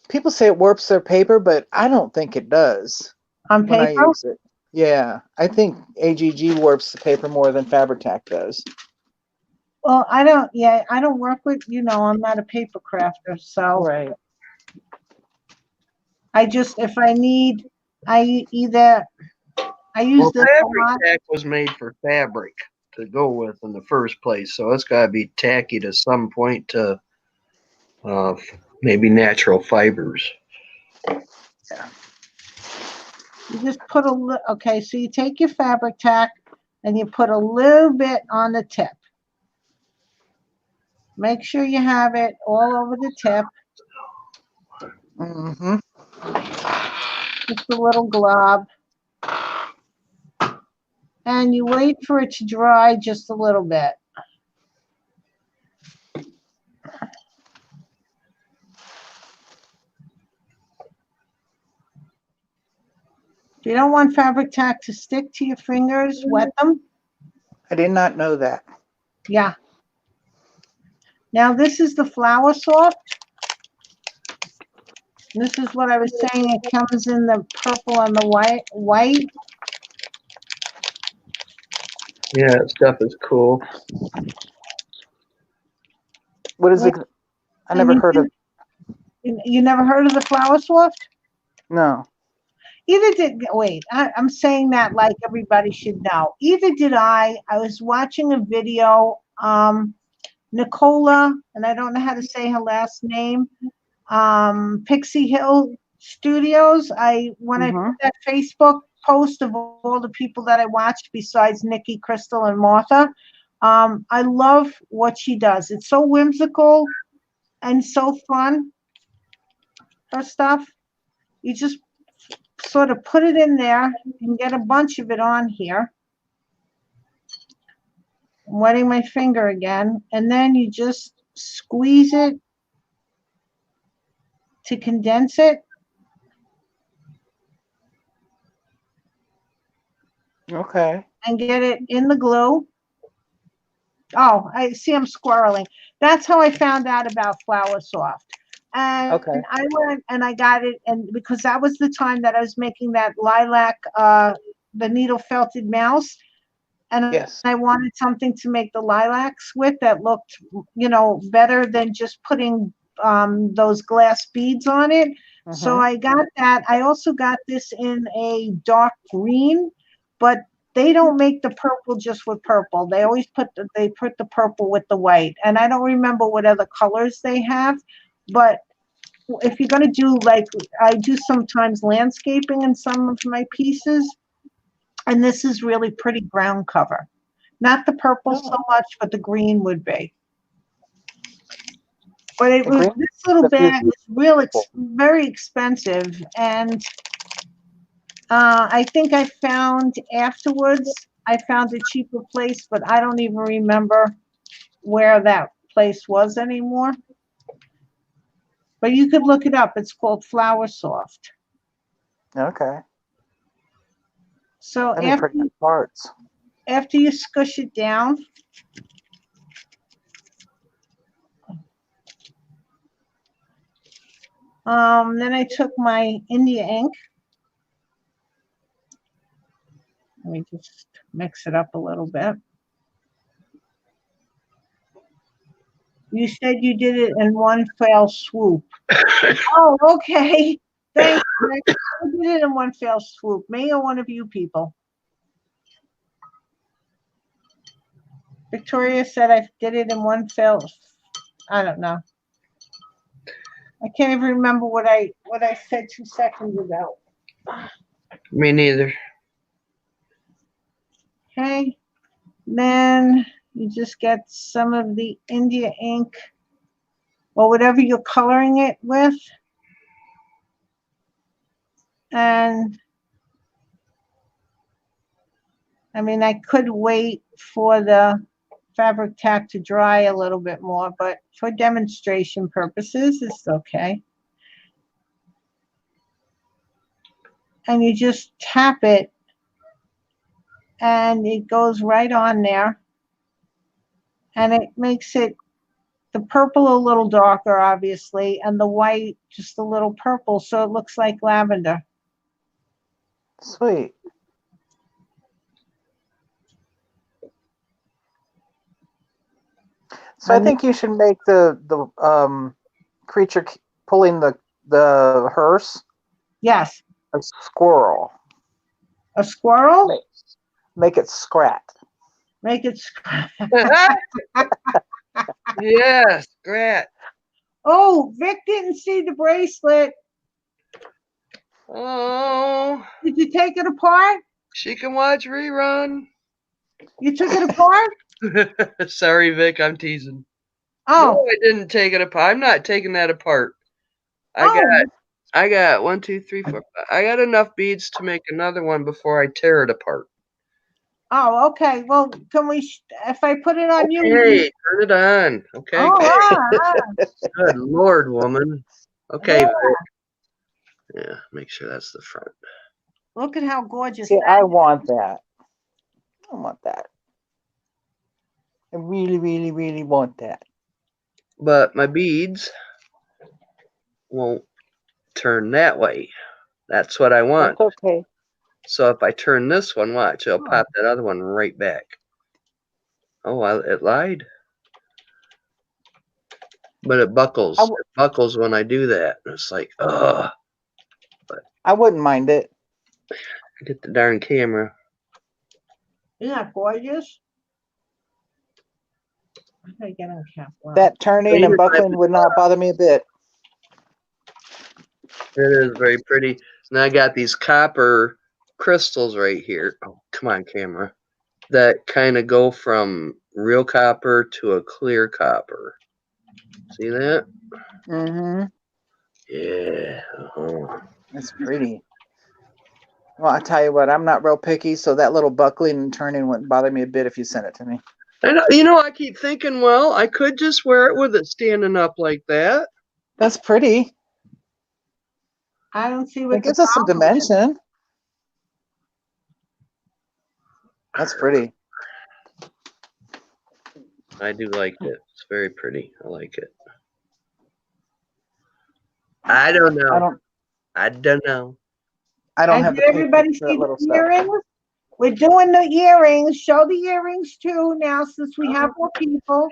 Speaker 1: People say it warps their paper, but I don't think it does.
Speaker 2: On
Speaker 1: when
Speaker 2: paper?
Speaker 1: I use it. Yeah, I think AGG warps the paper more than fabric tack does.
Speaker 2: Well, I don't work with, I'm not a paper crafter, so.
Speaker 1: Right.
Speaker 2: If I need, I use this a
Speaker 3: fabric
Speaker 2: lot.
Speaker 3: tack was made for fabric to go with in the first place, so it's got to be tacky to some point to maybe natural fibers.
Speaker 1: Yeah.
Speaker 2: You just put okay, so you take your fabric tack and you put a little bit on the tip. Make sure you have it all over the tip.
Speaker 1: Mm-hmm.
Speaker 2: Just a little glob. And you wait for it to dry just a little bit. If you don't want fabric tack to stick to your fingers, wet them.
Speaker 1: I did not know that.
Speaker 2: Yeah. Now this is the Flower Soft. This is what I was saying. It comes in the purple and the white.
Speaker 3: Yeah, that stuff is cool.
Speaker 1: What is it? I never heard of.
Speaker 2: You never heard of the Flower Soft?
Speaker 1: No.
Speaker 2: I'm saying that like everybody should know. Either did I. I was watching a video. Nicola, and I don't know how to say her last name. Pixie Hill Studios. When I put that Facebook post of all the people that I watched besides Nikki, Crystal, and Martha, I love what she does. It's so whimsical and so fun. Her stuff. You just sort of put it in there and get a bunch of it on here. I'm wetting my finger again, and then you just squeeze it to condense it.
Speaker 1: Okay.
Speaker 2: And get it in the glue. Oh, I see I'm squirreling. That's how I found out about Flower Soft. And I went and I got it, and because that was the time that I was making that lilac, the needle felted mouse. And
Speaker 1: yes.
Speaker 2: I wanted something to make the lilacs with that looked, better than just putting those glass beads on it. So I got that. I also got this in a dark green, but they don't make the purple just with purple. They always put the purple with the white. And I don't remember what other colors they have, but if you're going to do, like I do sometimes landscaping in some of my pieces, and this is really pretty ground cover. Not the purple so much, but the green would be. But this little bag is very expensive, and I think I found afterwards, I found a cheaper place, but I don't even remember where that place was anymore. But you could look it up. It's called Flower Soft.
Speaker 1: Okay.
Speaker 2: So after you squish it down, then I took my India ink. Let me just mix it up a little bit. You said you did it in one fell swoop. Oh, okay. Thanks, Rick. Who did it in one fell swoop? Me or one of you people? Victoria said I did it in one fell. I don't know. I can't even remember what I said 2 seconds ago.
Speaker 3: Me neither.
Speaker 2: Okay. Then you just get some of the India ink or whatever you're coloring it with. And I mean, I could wait for the fabric tack to dry a little bit more, but for demonstration purposes, it's okay. And you just tap it and it goes right on there. And it makes it the purple a little darker, obviously, and the white just a little purple, so it looks like lavender.
Speaker 1: Sweet. So I think you should make the creature pulling the hearse.
Speaker 2: Yes.
Speaker 1: A squirrel.
Speaker 2: A squirrel?
Speaker 1: Make it scrat.
Speaker 2: Make it scrat.
Speaker 3: Yes, scrat.
Speaker 2: Oh, Vic didn't see the bracelet.
Speaker 3: Oh.
Speaker 2: Did you take it apart?
Speaker 3: She can watch rerun.
Speaker 2: You took it apart?
Speaker 3: Sorry, Vic, I'm teasing.
Speaker 2: Oh.
Speaker 3: No, I didn't take it apart. I'm not taking that apart. I got 1, 2, 3, 4, 5. I got enough beads to make another one before I tear it apart.
Speaker 2: Oh, okay. Well, can we? If I put it on you?
Speaker 3: Hey, turn it on. Okay.
Speaker 2: Oh,
Speaker 3: Good Lord, woman. Okay. Yeah, make sure that's the front.
Speaker 2: Look at how gorgeous.
Speaker 1: See, I want that. I want that. I really, really, really want that.
Speaker 3: But my beads won't turn that way. That's what I want.
Speaker 1: That's okay.
Speaker 3: So if I turn this one, watch, it'll pop that other one right back. Oh, it lied. But it buckles. It buckles when I do that. It's like, ugh. But
Speaker 1: I wouldn't mind it.
Speaker 3: Get the darn camera.
Speaker 2: Isn't that gorgeous? I get on camera.
Speaker 1: That turning and buckling would not bother me a bit.
Speaker 3: It is very pretty. And I got these copper crystals right here. Oh, come on, camera. That kind of go from real copper to a clear copper. See that?
Speaker 1: Mm-hmm.
Speaker 3: Yeah.
Speaker 1: It's pretty. Well, I tell you what, I'm not real picky, so that little buckling and turning wouldn't bother me a bit if you sent it to me.
Speaker 3: And I keep thinking, well, I could just wear it with it standing up like that.
Speaker 1: That's pretty.
Speaker 2: I don't see what
Speaker 1: it gives us some dimension. That's pretty.
Speaker 3: I do like it. It's very pretty. I like it. I don't know. I don't know.
Speaker 1: I don't have
Speaker 2: everybody see the earrings? We're doing the earrings. Show the earrings too now since we have more people.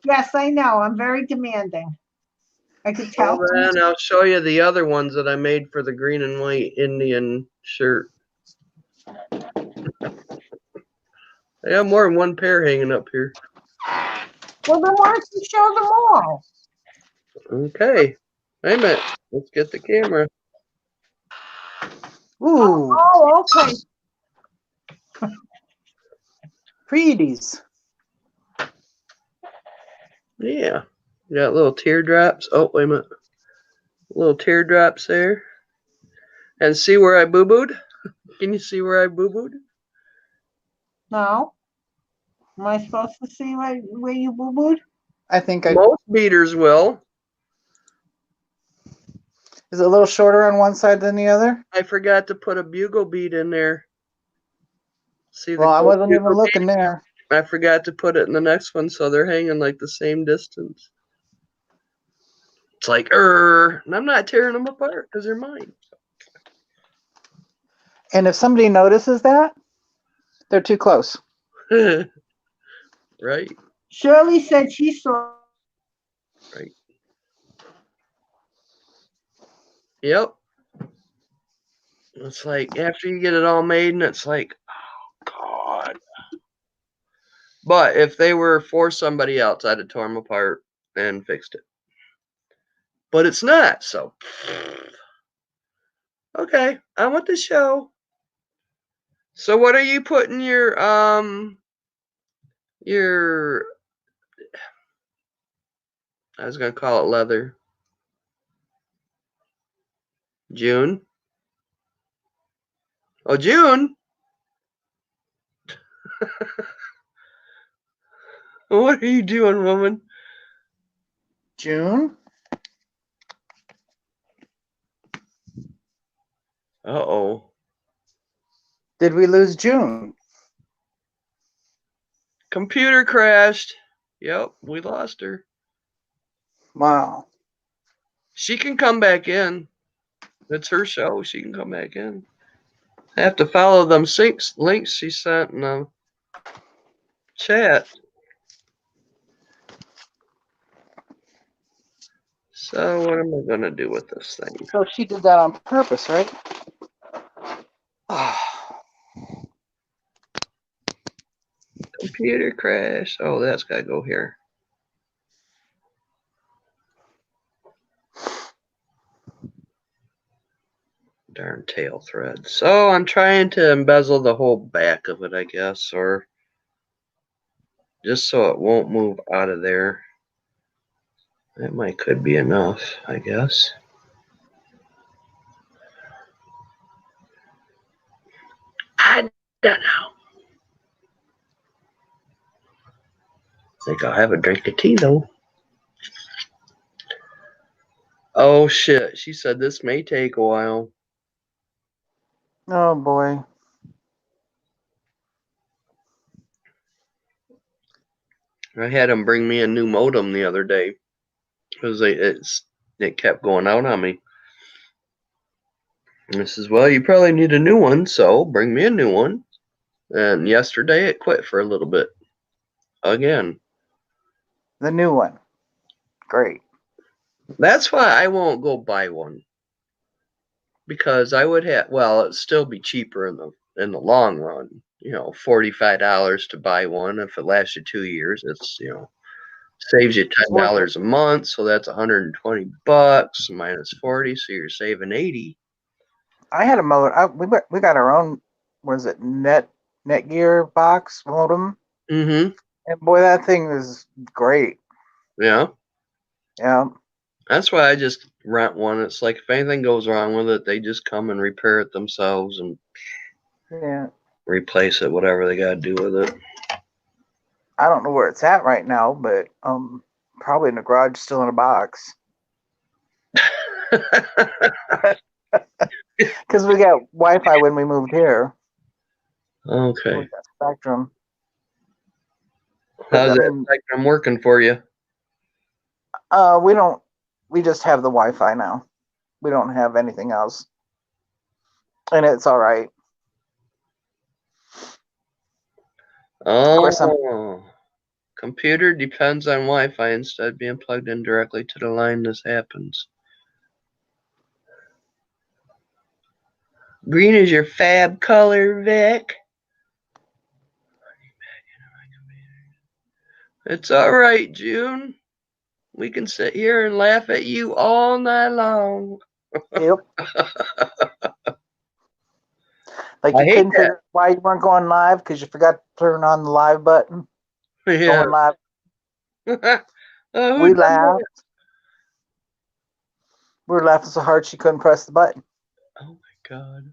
Speaker 2: Yes, I know. I'm very demanding. I could tell.
Speaker 3: Well, then I'll show you the other ones that I made for the green and white Indian shirt. I got more than one pair hanging up here.
Speaker 2: Well, then why don't you show them all?
Speaker 3: Okay. Wait a minute. Let's get the camera.
Speaker 1: Ooh.
Speaker 2: Oh, okay.
Speaker 1: Pretties.
Speaker 3: Yeah. Got little teardrops. Oh, wait a minute. Little teardrops there. And see where I boo-booed? Can you see where I boo-booed?
Speaker 2: No. Am I supposed to see where you boo-booed?
Speaker 1: I think
Speaker 3: most beaters will.
Speaker 1: Is it a little shorter on one side than the other?
Speaker 3: I forgot to put a bugle bead in there. See,
Speaker 1: well, I wasn't even looking there.
Speaker 3: I forgot to put it in the next one, so they're hanging like the same distance. It's like, and I'm not tearing them apart because they're mine.
Speaker 1: And if somebody notices that, they're too close.
Speaker 3: Right.
Speaker 2: Shirley said she saw.
Speaker 3: Right. Yep. It's like after you get it all made, and it's like, oh God. But if they were for somebody else, I'd have torn them apart and fixed it. But it's not, so okay. I'm with the show. So what are you putting your I was gonna call it leather. June? Oh, June? What are you doing, woman?
Speaker 1: June?
Speaker 3: Uh-oh.
Speaker 1: Did we lose June?
Speaker 3: Computer crashed. Yep, we lost her.
Speaker 1: Wow.
Speaker 3: She can come back in. It's her show. She can come back in. I have to follow them links she sent in the chat. So what am I gonna do with this thing?
Speaker 1: So she did that on purpose, right?
Speaker 3: Computer crash. Oh, that's gotta go here. Darn tail thread. So I'm trying to embezzle the whole back of it, I guess, or just so it won't move out of there. That could be enough, I guess. I don't know. I think I'll have a drink of tea though. Oh shit, she said this may take a while.
Speaker 1: Oh boy.
Speaker 3: I had him bring me a new modem the other day because it kept going out on me. And I says, well, you probably need a new one, so bring me a new one. And yesterday it quit for a little bit. Again.
Speaker 1: The new one. Great.
Speaker 3: That's why I won't go buy one. Because I would have, well, it'd still be cheaper in the long run. You know, $45 to buy one. If it lasts you 2 years, it's, saves you $10 a month, so that's $120 minus 40, so you're saving 80.
Speaker 1: I had a modem. We got our own. Was it Netgear box modem?
Speaker 3: Mm-hmm.
Speaker 1: And boy, that thing is great.
Speaker 3: Yeah.
Speaker 1: Yeah.
Speaker 3: That's why I just rent one. It's like if anything goes wrong with it, they just come and repair it themselves and replace it, whatever they got to do with it.
Speaker 1: I don't know where it's at right now, but probably in the garage, still in a box. Because we got Wi-Fi when we moved here.
Speaker 3: Okay.
Speaker 1: We got Spectrum.
Speaker 3: How's that Spectrum working for you?
Speaker 1: We don't. We just have the Wi-Fi now. We don't have anything else, and it's all right.
Speaker 3: Oh, computer depends on Wi-Fi instead of being plugged in directly to the line. This happens. Green is your fab color, Vic. It's all right, June. We can sit here and laugh at you all night long.
Speaker 1: Yep. Like you couldn't figure out why you weren't going live because you forgot to turn on the live button.
Speaker 3: Yeah.
Speaker 1: Going live. We laughed. We were laughing so hard she couldn't press the button.
Speaker 3: Oh my God.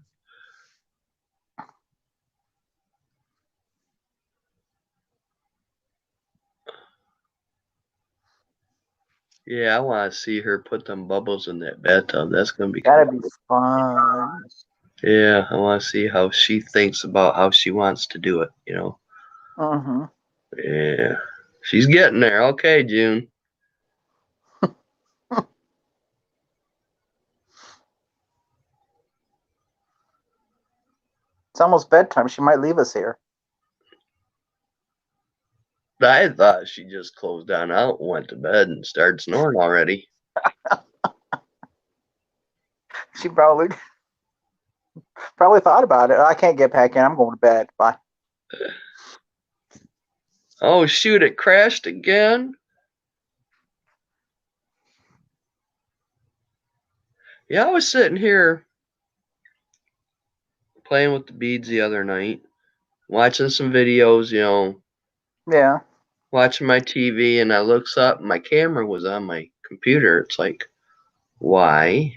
Speaker 3: Yeah, I want to see her put them bubbles in that bathtub. That's gonna be
Speaker 1: That'd be fun.
Speaker 3: Yeah, I want to see how she thinks about how she wants to do it.
Speaker 1: Mm-hmm.
Speaker 3: Yeah, she's getting there. Okay, June.
Speaker 1: It's almost bedtime. She might leave us here.
Speaker 3: I thought she just closed down out, went to bed, and started snoring already.
Speaker 1: She probably. Probably thought about it. I can't get back in. I'm going to bed. Bye.
Speaker 3: Oh, shoot, it crashed again. Yeah, I was sitting here playing with the beads the other night, watching some videos,
Speaker 1: Yeah.
Speaker 3: watching my TV, and I looks up, and my camera was on my computer. It's like, why?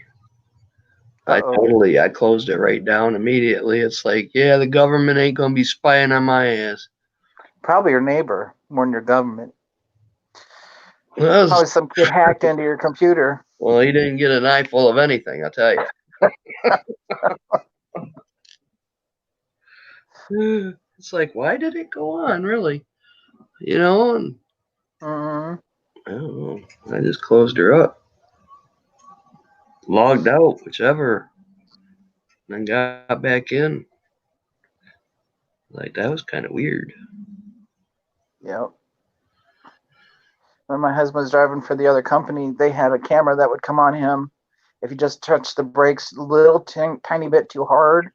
Speaker 1: Uh-oh.
Speaker 3: I closed it right down immediately. It's like, yeah, the government ain't gonna be spying on my ass.
Speaker 1: Probably your neighbor more than your government.
Speaker 3: Well,
Speaker 1: Probably some kid hacked into your computer.
Speaker 3: well, he didn't get an eye full of anything, I'll tell you. It's like, why did it go on, really? And
Speaker 1: Mm-hmm.
Speaker 3: I don't know. I just closed her up, logged out, whichever, and then got back in. Like, that was kind of weird.
Speaker 1: Yep. When my husband was driving for the other company, they had a camera that would come on him if he just touched the brakes a little tiny bit too hard,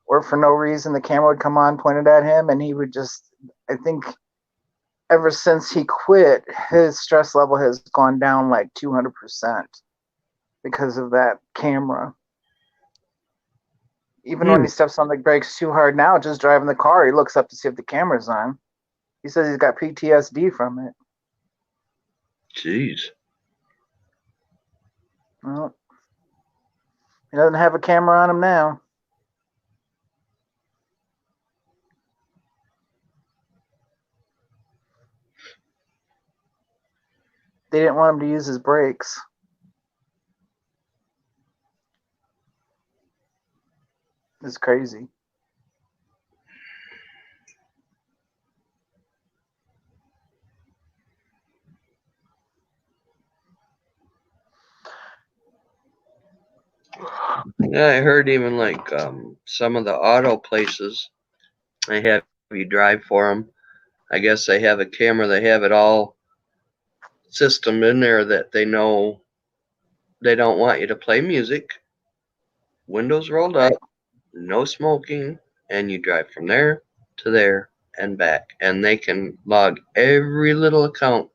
Speaker 1: or for no reason, the camera would come on pointed at him, and he would just, I think, ever since he quit, his stress level has gone down like 200% because of that camera. Even when he steps on the brakes too hard now, just driving the car, he looks up to see if the camera's on. He says he's got PTSD from it.
Speaker 3: Jeez.
Speaker 1: Well, he doesn't have a camera on him now. They didn't want him to use his brakes. It's crazy.
Speaker 3: Yeah, I heard even like some of the auto places, they have you drive for them. I guess they have a camera. They have it all system in there that they know they don't want you to play music. Windows rolled up, no smoking, and you drive from there to there and back, and they can log every little account.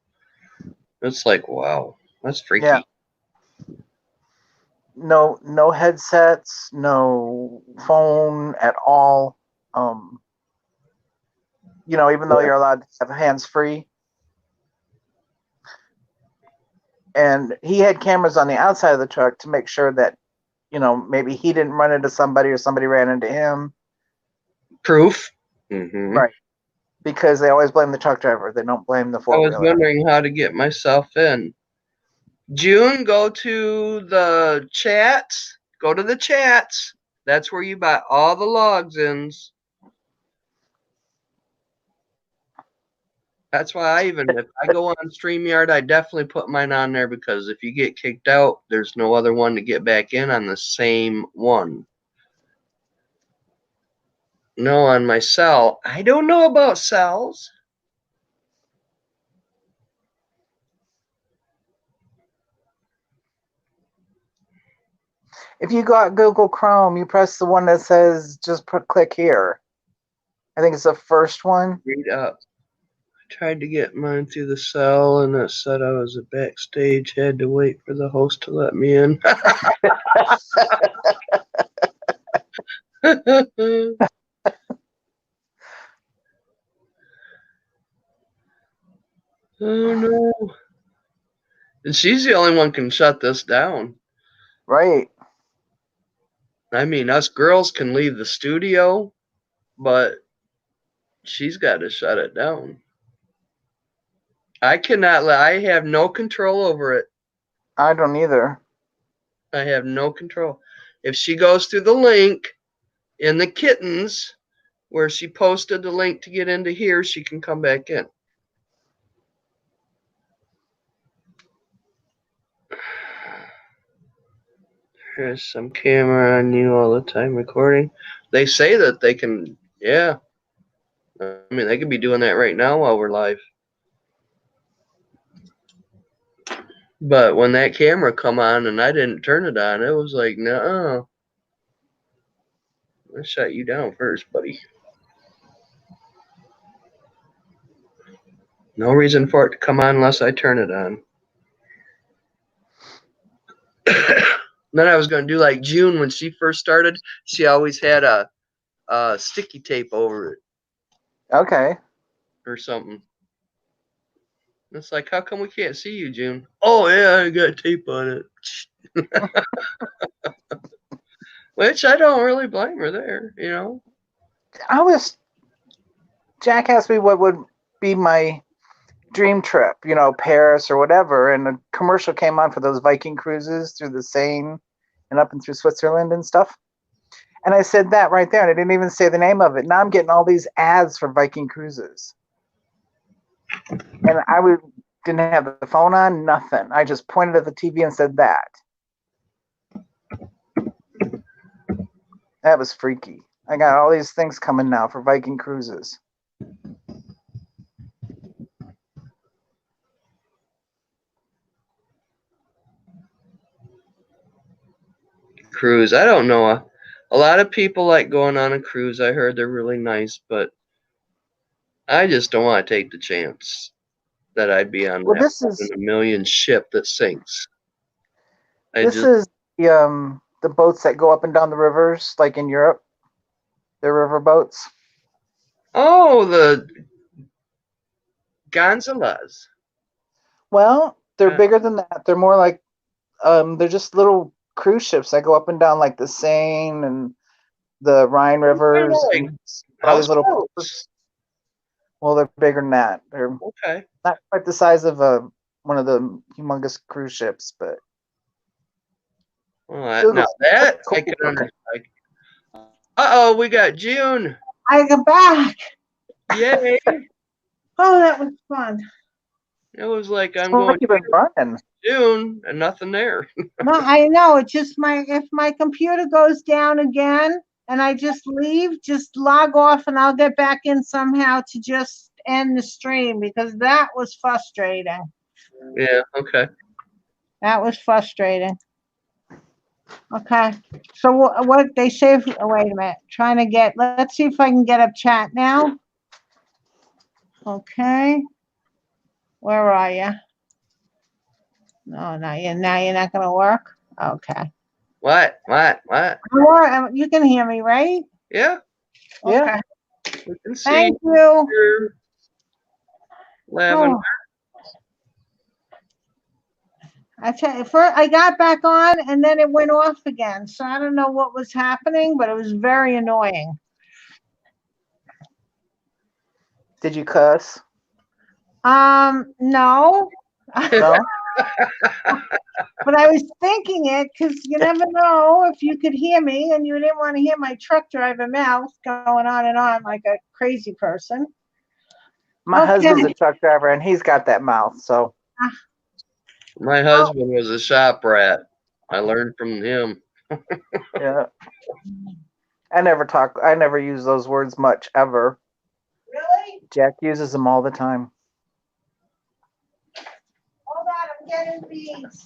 Speaker 3: It's like, wow, that's freaky.
Speaker 1: Yeah. No headsets, no phone at all. Even though you're allowed to have hands free. And he had cameras on the outside of the truck to make sure that, maybe he didn't run into somebody or somebody ran into him.
Speaker 3: Proof. Mm-hmm.
Speaker 1: Right. Because they always blame the truck driver. They don't blame the
Speaker 3: I
Speaker 1: four-wheeler.
Speaker 3: was wondering how to get myself in. June, go to the chats. Go to the chats. That's where you buy all the logins. That's why if I go on StreamYard, I definitely put mine on there, because if you get kicked out, there's no other one to get back in on the same one. No, on my cell. I don't know about cells.
Speaker 1: If you got Google Chrome, you press the one that says just click here. I think it's the first one.
Speaker 3: Read up. I tried to get mine through the cell, and it said I was a backstage. Had to wait for the host to let me in. Oh no. And she's the only one can shut this down.
Speaker 1: Right.
Speaker 3: I mean, us girls can leave the studio, but she's got to shut it down. I cannot I have no control over it.
Speaker 1: I don't either.
Speaker 3: I have no control. If she goes through the link in the kittens where she posted the link to get into here, she can come back in. There's some camera on you all the time recording. They say that they can, yeah. I mean, they could be doing that right now while we're live. But when that camera come on and I didn't turn it on, it was like, no. I shut you down first, buddy. No reason for it to come on unless I turn it on. Then I was going to do like June when she first started. She always had a sticky tape over it
Speaker 1: Okay.
Speaker 3: or something. It's like, how come we can't see you, June? Oh, yeah, I got tape on it. Which I don't really blame her there, you know.
Speaker 1: Jack asked me what would be my dream trip, Paris or whatever, and a commercial came on for those Viking cruises through the Seine and up and through Switzerland and stuff. And I said that right there, and I didn't even say the name of it. Now I'm getting all these ads for Viking cruises. And didn't have the phone on, nothing. I just pointed at the TV and said that. That was freaky. I got all these things coming now for Viking cruises.
Speaker 3: Cruise. I don't know. A lot of people like going on a cruise. I heard they're really nice, but I just don't want to take the chance that I'd be on a million ship that sinks.
Speaker 1: This is the boats that go up and down the rivers, like in Europe. The river boats.
Speaker 3: Oh, the gondolas.
Speaker 1: Well, they're bigger than that. They're more like they're just little cruise ships that go up and down like the Seine and the Rhine rivers. And all these little boats. Well, they're bigger than that. They're not quite the size of one of the humongous cruise ships, but
Speaker 3: now that I can understand. Uh-oh, we got June.
Speaker 2: I got back.
Speaker 3: Yay.
Speaker 2: Oh, that was fun.
Speaker 3: It was like I'm going
Speaker 1: to
Speaker 3: June and nothing there.
Speaker 2: No, I know. It's just if my computer goes down again and I just leave, just log off and I'll get back in somehow to just end the stream because that was frustrating.
Speaker 3: Yeah, okay.
Speaker 2: That was frustrating. Okay. So what they say, wait a minute, let's see if I can get up chat now. Okay. Where are you? No, now you're not going to work? Okay.
Speaker 3: What?
Speaker 2: You can hear me, right?
Speaker 3: Yeah.
Speaker 2: Okay.
Speaker 3: Yeah. We can see.
Speaker 2: Thank you.
Speaker 3: Lavender.
Speaker 2: I tell you, first I got back on and then it went off again. So I don't know what was happening, but it was very annoying.
Speaker 1: Did you cuss?
Speaker 2: No.
Speaker 1: No?
Speaker 2: But I was thinking it because you never know if you could hear me and you didn't want to hear my truck driver mouth going on and on like a crazy person.
Speaker 1: My husband's a truck driver and he's got that mouth, so.
Speaker 3: My husband was a shop rat. I learned from him.
Speaker 1: Yeah. I never use those words much ever.
Speaker 2: Really?
Speaker 1: Jack uses them all the time.
Speaker 2: Hold on, I'm getting these.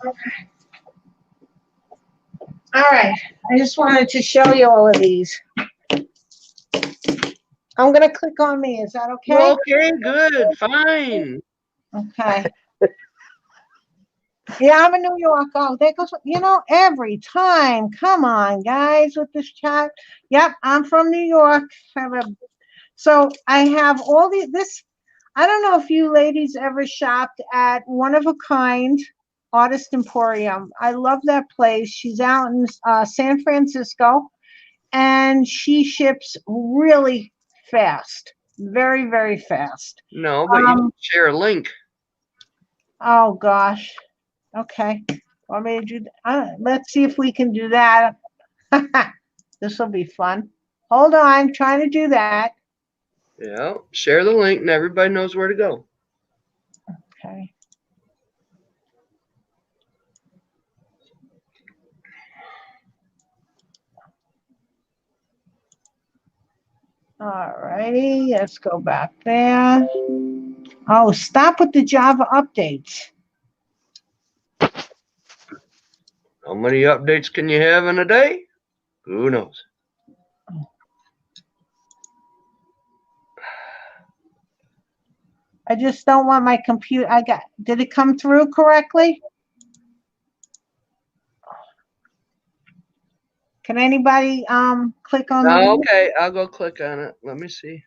Speaker 2: Okay. All right. I just wanted to show you all of these. I'm going to click on me. Is that okay?
Speaker 3: Okay, good. Fine.
Speaker 2: Okay. Yeah, I'm in New York. Oh, there goes, every time. Come on, guys, with this chat. Yep, I'm from New York. So I have all this. I don't know if you ladies ever shopped at One of a Kind Artist Emporium. I love that place. She's out in San Francisco, and she ships really fast. Very, very fast.
Speaker 3: No, but you can share a link.
Speaker 2: Oh, gosh. Okay. Want me to do that? Let's see if we can do that. This will be fun. Hold on. Trying to do that.
Speaker 3: Yeah. Share the link and everybody knows where to go.
Speaker 2: Okay. All righty. Let's go back there. Oh, stop with the Java updates.
Speaker 3: How many updates can you have in a day? Who knows?
Speaker 2: I just don't want my computer. Did it come through correctly? Can anybody click on the link?
Speaker 3: Okay, I'll go click on it. Let me see.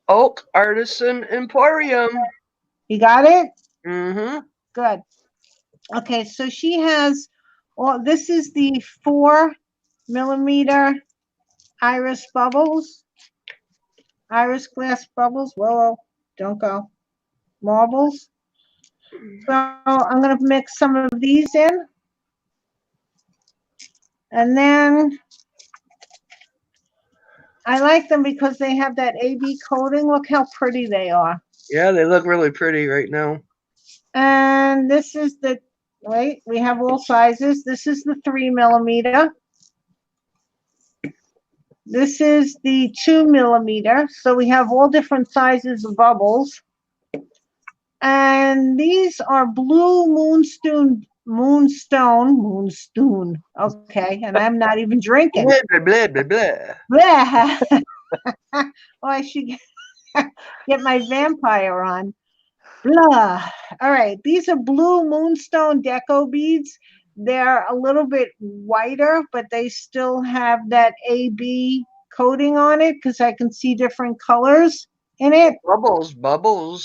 Speaker 3: Oak Artisan Emporium.
Speaker 2: You got it?
Speaker 3: Mm-hmm.
Speaker 2: Good. Okay, so she has, well, this is the 4mm iris bubbles, iris glass bubbles. Whoa, don't go. Marbles. So I'm going to mix some of these in. And then I like them because they have that AB coating. Look how pretty they are.
Speaker 3: Yeah, they look really pretty right now.
Speaker 2: And this is the, wait, we have all sizes. This is the 3mm. This is the 2mm. So we have all different sizes of bubbles. And these are blue moonstone. Okay, and I'm not even drinking.
Speaker 3: Blah, blah, blah, blah, blah.
Speaker 2: Blah. Oh, I should get my vampire on. Blah. All right, these are blue moonstone deco beads. They're a little bit whiter, but they still have that AB coating on it because I can see different colors in it.
Speaker 3: Bubbles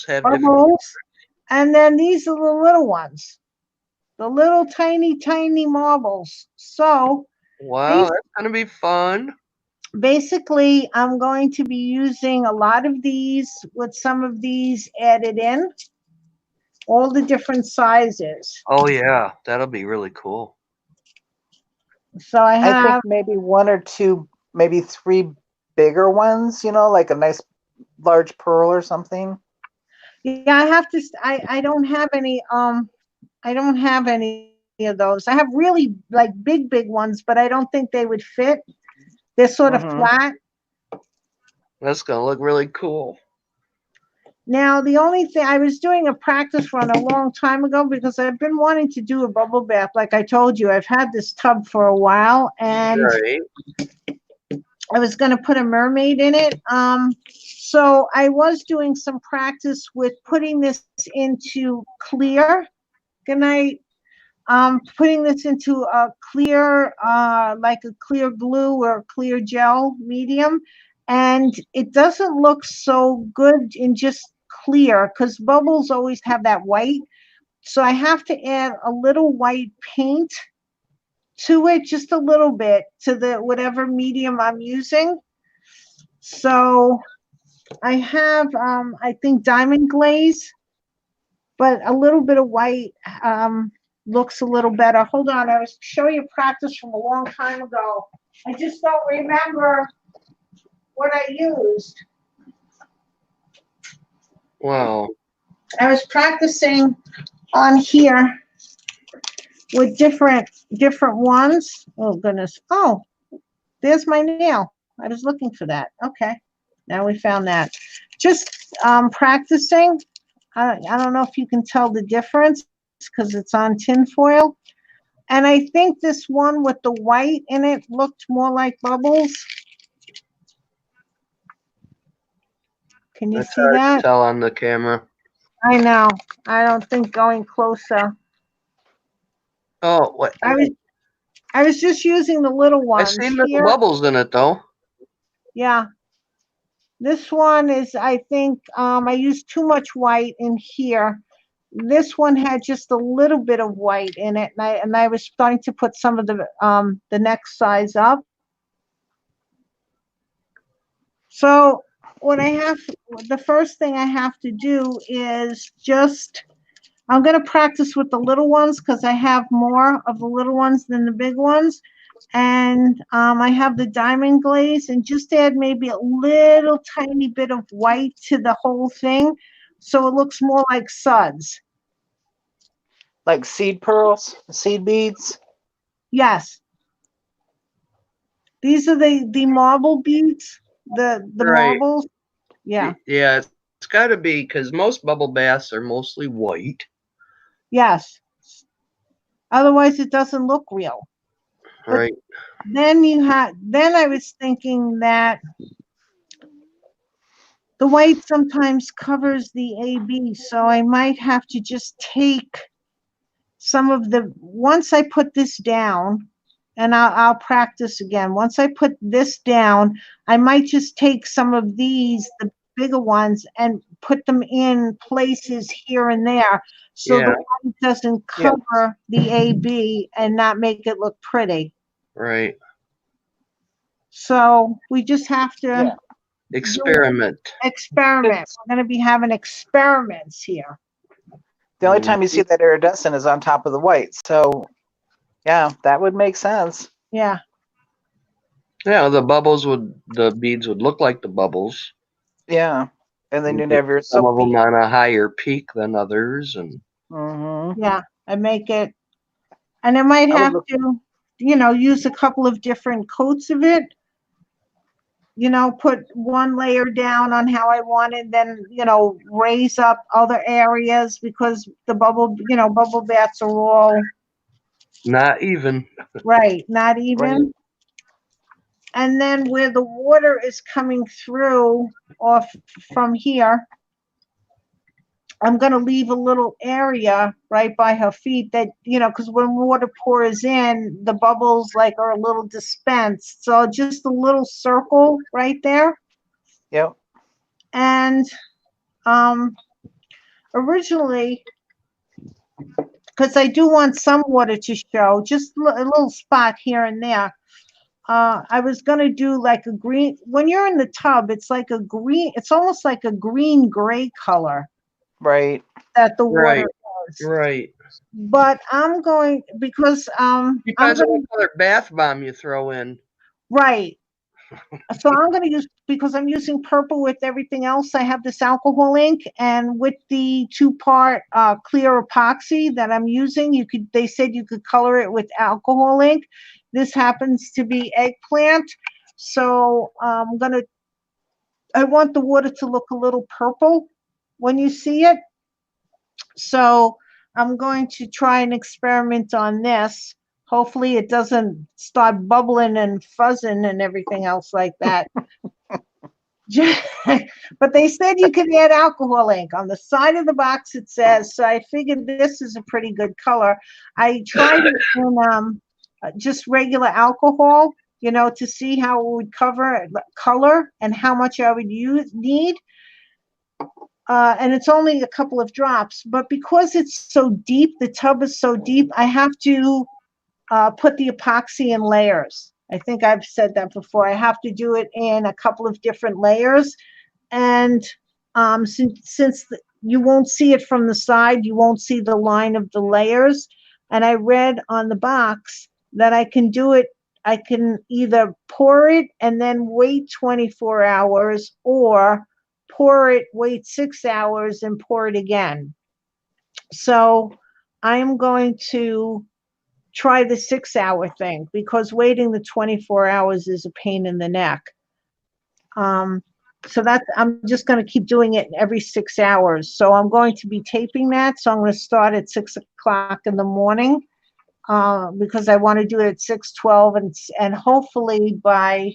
Speaker 3: have different.
Speaker 2: Bubbles. And then these are the little ones, the little tiny marbles. So
Speaker 3: Wow, that's gonna be fun.
Speaker 2: basically, I'm going to be using a lot of these with some of these added in, all the different sizes.
Speaker 3: Oh yeah, that'll be really cool.
Speaker 2: So I
Speaker 1: I
Speaker 2: have,
Speaker 1: think maybe one or two, maybe three bigger ones, like a nice large pearl or something.
Speaker 2: yeah, I have to, I don't have any, I don't have any of those. I have really like big ones, but I don't think they would fit. They're sort of flat.
Speaker 3: That's gonna look really cool.
Speaker 2: Now, the only thing, I was doing a practice run a long time ago because I've been wanting to do a bubble bath. Like I told you, I've had this tub for a while, and
Speaker 3: Right.
Speaker 2: I was going to put a mermaid in it. So I was doing some practice with putting this into clear. Good night. Putting this into a clear, like a clear glue or clear gel medium. And it doesn't look so good in just clear because bubbles always have that white. So I have to add a little white paint to it, just a little bit, to the whatever medium I'm using. So I have, I think, diamond glaze, but a little bit of white looks a little better. Hold on, I was showing you practice from a long time ago. I just don't remember what I used.
Speaker 3: Wow.
Speaker 2: I was practicing on here with different ones. Oh goodness. Oh, there's my nail. I was looking for that. Okay. Now we found that. Just practicing. I don't know if you can tell the difference because it's on tin foil. And I think this one with the white in it looked more like bubbles. Can you see
Speaker 3: hard
Speaker 2: that?
Speaker 3: to tell on the camera.
Speaker 2: I know. I don't think going closer.
Speaker 3: Oh, what?
Speaker 2: I was just using the little
Speaker 3: I
Speaker 2: ones
Speaker 3: see little
Speaker 2: here.
Speaker 3: bubbles in it though.
Speaker 2: Yeah. This one is, I think, I used too much white in here. This one had just a little bit of white in it, and I was starting to put some of the next size up. So what the first thing I have to do is just, I'm going to practice with the little ones because I have more of the little ones than the big ones. And I have the diamond glaze, and just add maybe a little tiny bit of white to the whole thing so it looks more like suds.
Speaker 1: Like seed pearls, seed beads.
Speaker 2: Yes. These are the marble beads, the
Speaker 3: Right.
Speaker 2: marbles. Yeah.
Speaker 3: Yeah, it's It's got to be because most bubble baths are mostly white.
Speaker 2: Yes. Otherwise, it doesn't look real. But
Speaker 3: Right.
Speaker 2: then I was thinking that the white sometimes covers the AB, so I might have to just take some of once I put this down, and I'll practice again. Once I put this down, I might just take some of these, the bigger ones, and put them in places here and there, so the white doesn't cover the AB and not make it look pretty.
Speaker 3: Right.
Speaker 2: So we just have to
Speaker 3: Experiment.
Speaker 2: experiment. We're going to be having experiments here.
Speaker 1: The only time you see that iridescent is on top of the white. So, yeah, that would make sense.
Speaker 2: Yeah.
Speaker 3: Yeah, the beads would look like the bubbles.
Speaker 1: Yeah. And then you'd have your
Speaker 3: some
Speaker 1: soap
Speaker 3: of them
Speaker 1: bead.
Speaker 3: on a higher peak than others, and
Speaker 2: Yeah, I make it, and I might have to, use a couple of different coats of it. Put one layer down on how I want it, then raise up other areas, because the bubble baths are all
Speaker 3: not even.
Speaker 2: right, not even.
Speaker 1: Right.
Speaker 2: And then where the water is coming through off from here, I'm going to leave a little area right by her feet that, because when water pours in, the bubbles are a little dispensed. So just a little circle right there.
Speaker 1: Yep.
Speaker 2: And originally, because I do want some water to show, just a little spot here and there. I was going to do like a green, when you're in the tub, it's like a green, it's almost like a green gray color.
Speaker 1: Right.
Speaker 2: That the water is.
Speaker 3: Right.
Speaker 2: But I'm going, because
Speaker 3: depends on what color bath bomb you throw in.
Speaker 2: Right. So I'm going to use, because I'm using purple with everything else, I have this alcohol ink, and with the 2-part clear epoxy that I'm using, they said you could color it with alcohol ink. This happens to be eggplant. So I want the water to look a little purple when you see it. So I'm going to try an experiment on this. Hopefully it doesn't start bubbling and fuzzing and everything else like that. But they said you could add alcohol ink. On the side of the box it says, so I figured this is a pretty good color. I tried it in just regular alcohol, to see how it would cover color and how much I would need. And it's only a couple of drops, but because it's so deep, the tub is so deep, I have to put the epoxy in layers. I think I've said that before. I have to do it in a couple of different layers. And since you won't see it from the side, you won't see the line of the layers. And I read on the box that I can do it. I can either pour it and then wait 24 hours, or pour it, wait 6 hours, and pour it again. So I'm going to try the 6-hour thing, because waiting the 24 hours is a pain in the neck. So I'm just going to keep doing it every 6 hours. So I'm going to be taping that. So I'm going to start at 6 o'clock in the morning, because I want to do it at 6:12, and hopefully by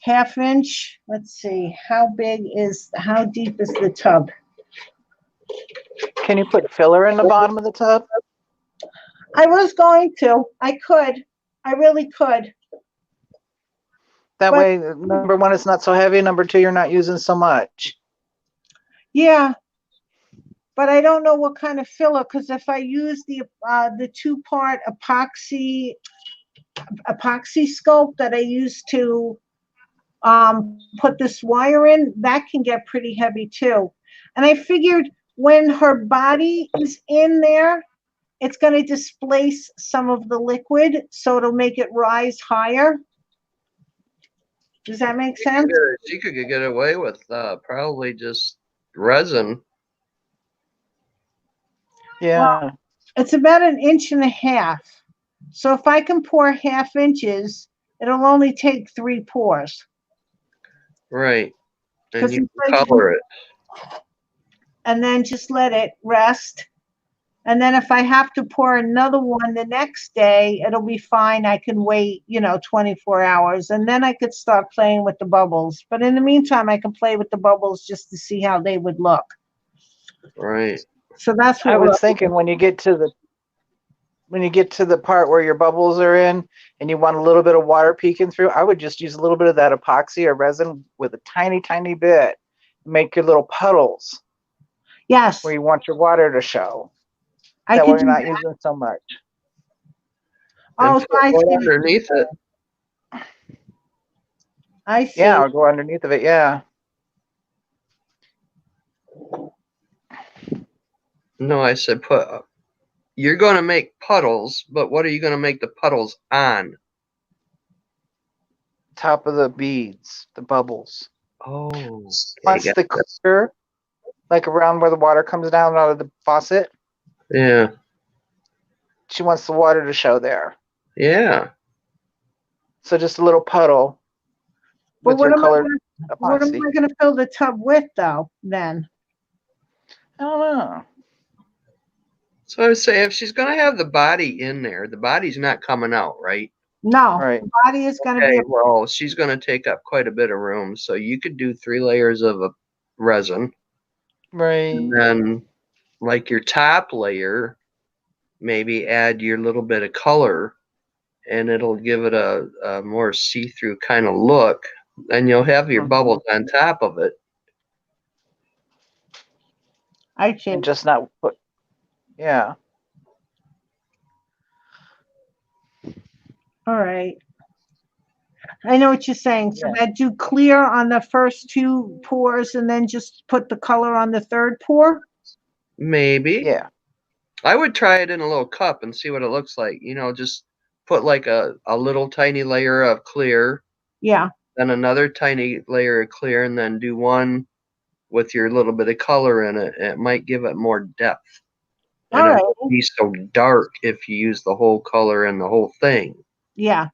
Speaker 2: ½ inch. Let's see, how deep is the tub?
Speaker 1: Can you put filler in the bottom of the tub?
Speaker 2: I was going to. I could. I really could.
Speaker 1: That way, number one, it's not so heavy. Number two, you're not using so much.
Speaker 2: Yeah. But I don't know what kind of filler, because if I use the 2-part epoxy sculpt that I used to put this wire in, that can get pretty heavy too. And I figured when her body is in there, it's going to displace some of the liquid, so it'll make it rise higher. Does that make sense?
Speaker 3: You could get away with probably just resin.
Speaker 1: Yeah.
Speaker 2: Well, it's about 1.5 inches. So if I can pour ½ inches, it'll only take 3 pours.
Speaker 3: Right. And you
Speaker 2: Because
Speaker 3: color it.
Speaker 2: and then just let it rest. And then if I have to pour another one the next day, it'll be fine. I can wait, 24 hours, and then I could start playing with the bubbles. But in the meantime, I can play with the bubbles just to see how they would look.
Speaker 3: Right.
Speaker 2: So that's what
Speaker 1: I
Speaker 2: we're
Speaker 1: was thinking when you get to the part where your bubbles are in and you want a little bit of water peeking through, I would just use a little bit of that epoxy or resin with a tiny, tiny bit. Make your little puddles
Speaker 2: Yes,
Speaker 1: where you want your water to show.
Speaker 2: I
Speaker 1: That
Speaker 2: could
Speaker 1: way you're
Speaker 2: do
Speaker 1: not
Speaker 2: that.
Speaker 1: using so much.
Speaker 3: And
Speaker 2: Oh,
Speaker 3: put
Speaker 2: so I
Speaker 3: one
Speaker 2: see.
Speaker 3: underneath it.
Speaker 2: I see.
Speaker 1: Yeah, or go underneath of it. Yeah.
Speaker 3: No, I said put. You're going to make puddles, but what are you going to make the puddles on?
Speaker 1: Top of the beads, the bubbles.
Speaker 3: Oh, okay,
Speaker 1: Once the clear, like around where the water comes down out of the faucet,
Speaker 3: yeah,
Speaker 1: she wants the water to show there.
Speaker 3: yeah.
Speaker 1: So just a little puddle
Speaker 2: But
Speaker 1: with
Speaker 2: what
Speaker 1: your
Speaker 2: am I
Speaker 1: colored
Speaker 2: gonna, what am
Speaker 1: epoxy.
Speaker 2: I going to fill the tub with, though? Then
Speaker 1: I don't know.
Speaker 3: So I would say if she's going to have the body in there, the body's not coming out, right?
Speaker 2: no,
Speaker 1: Right.
Speaker 2: the body is going to be.
Speaker 3: Okay, well, she's going to take up quite a bit of room. So you could do 3 layers of a resin.
Speaker 1: Right.
Speaker 3: And then, like your top layer, maybe add your little bit of color, and it'll give it a more see-through kind of look. And you'll have your bubbles on top of it.
Speaker 2: I see.
Speaker 1: And just not put. Yeah.
Speaker 2: All right. I know what you're saying. So
Speaker 1: Yeah.
Speaker 2: that do clear on the first 2 pours, and then just put the color on the third pour.
Speaker 3: Maybe.
Speaker 1: Yeah.
Speaker 3: I would try it in a little cup and see what it looks like. Just put like a little tiny layer of clear,
Speaker 2: Yeah.
Speaker 3: then another tiny layer of clear, and then do one with your little bit of color in it. It might give it more depth. And
Speaker 2: All
Speaker 3: it
Speaker 2: right.
Speaker 3: won't be so dark if you use the whole color and the whole thing.
Speaker 2: Yeah,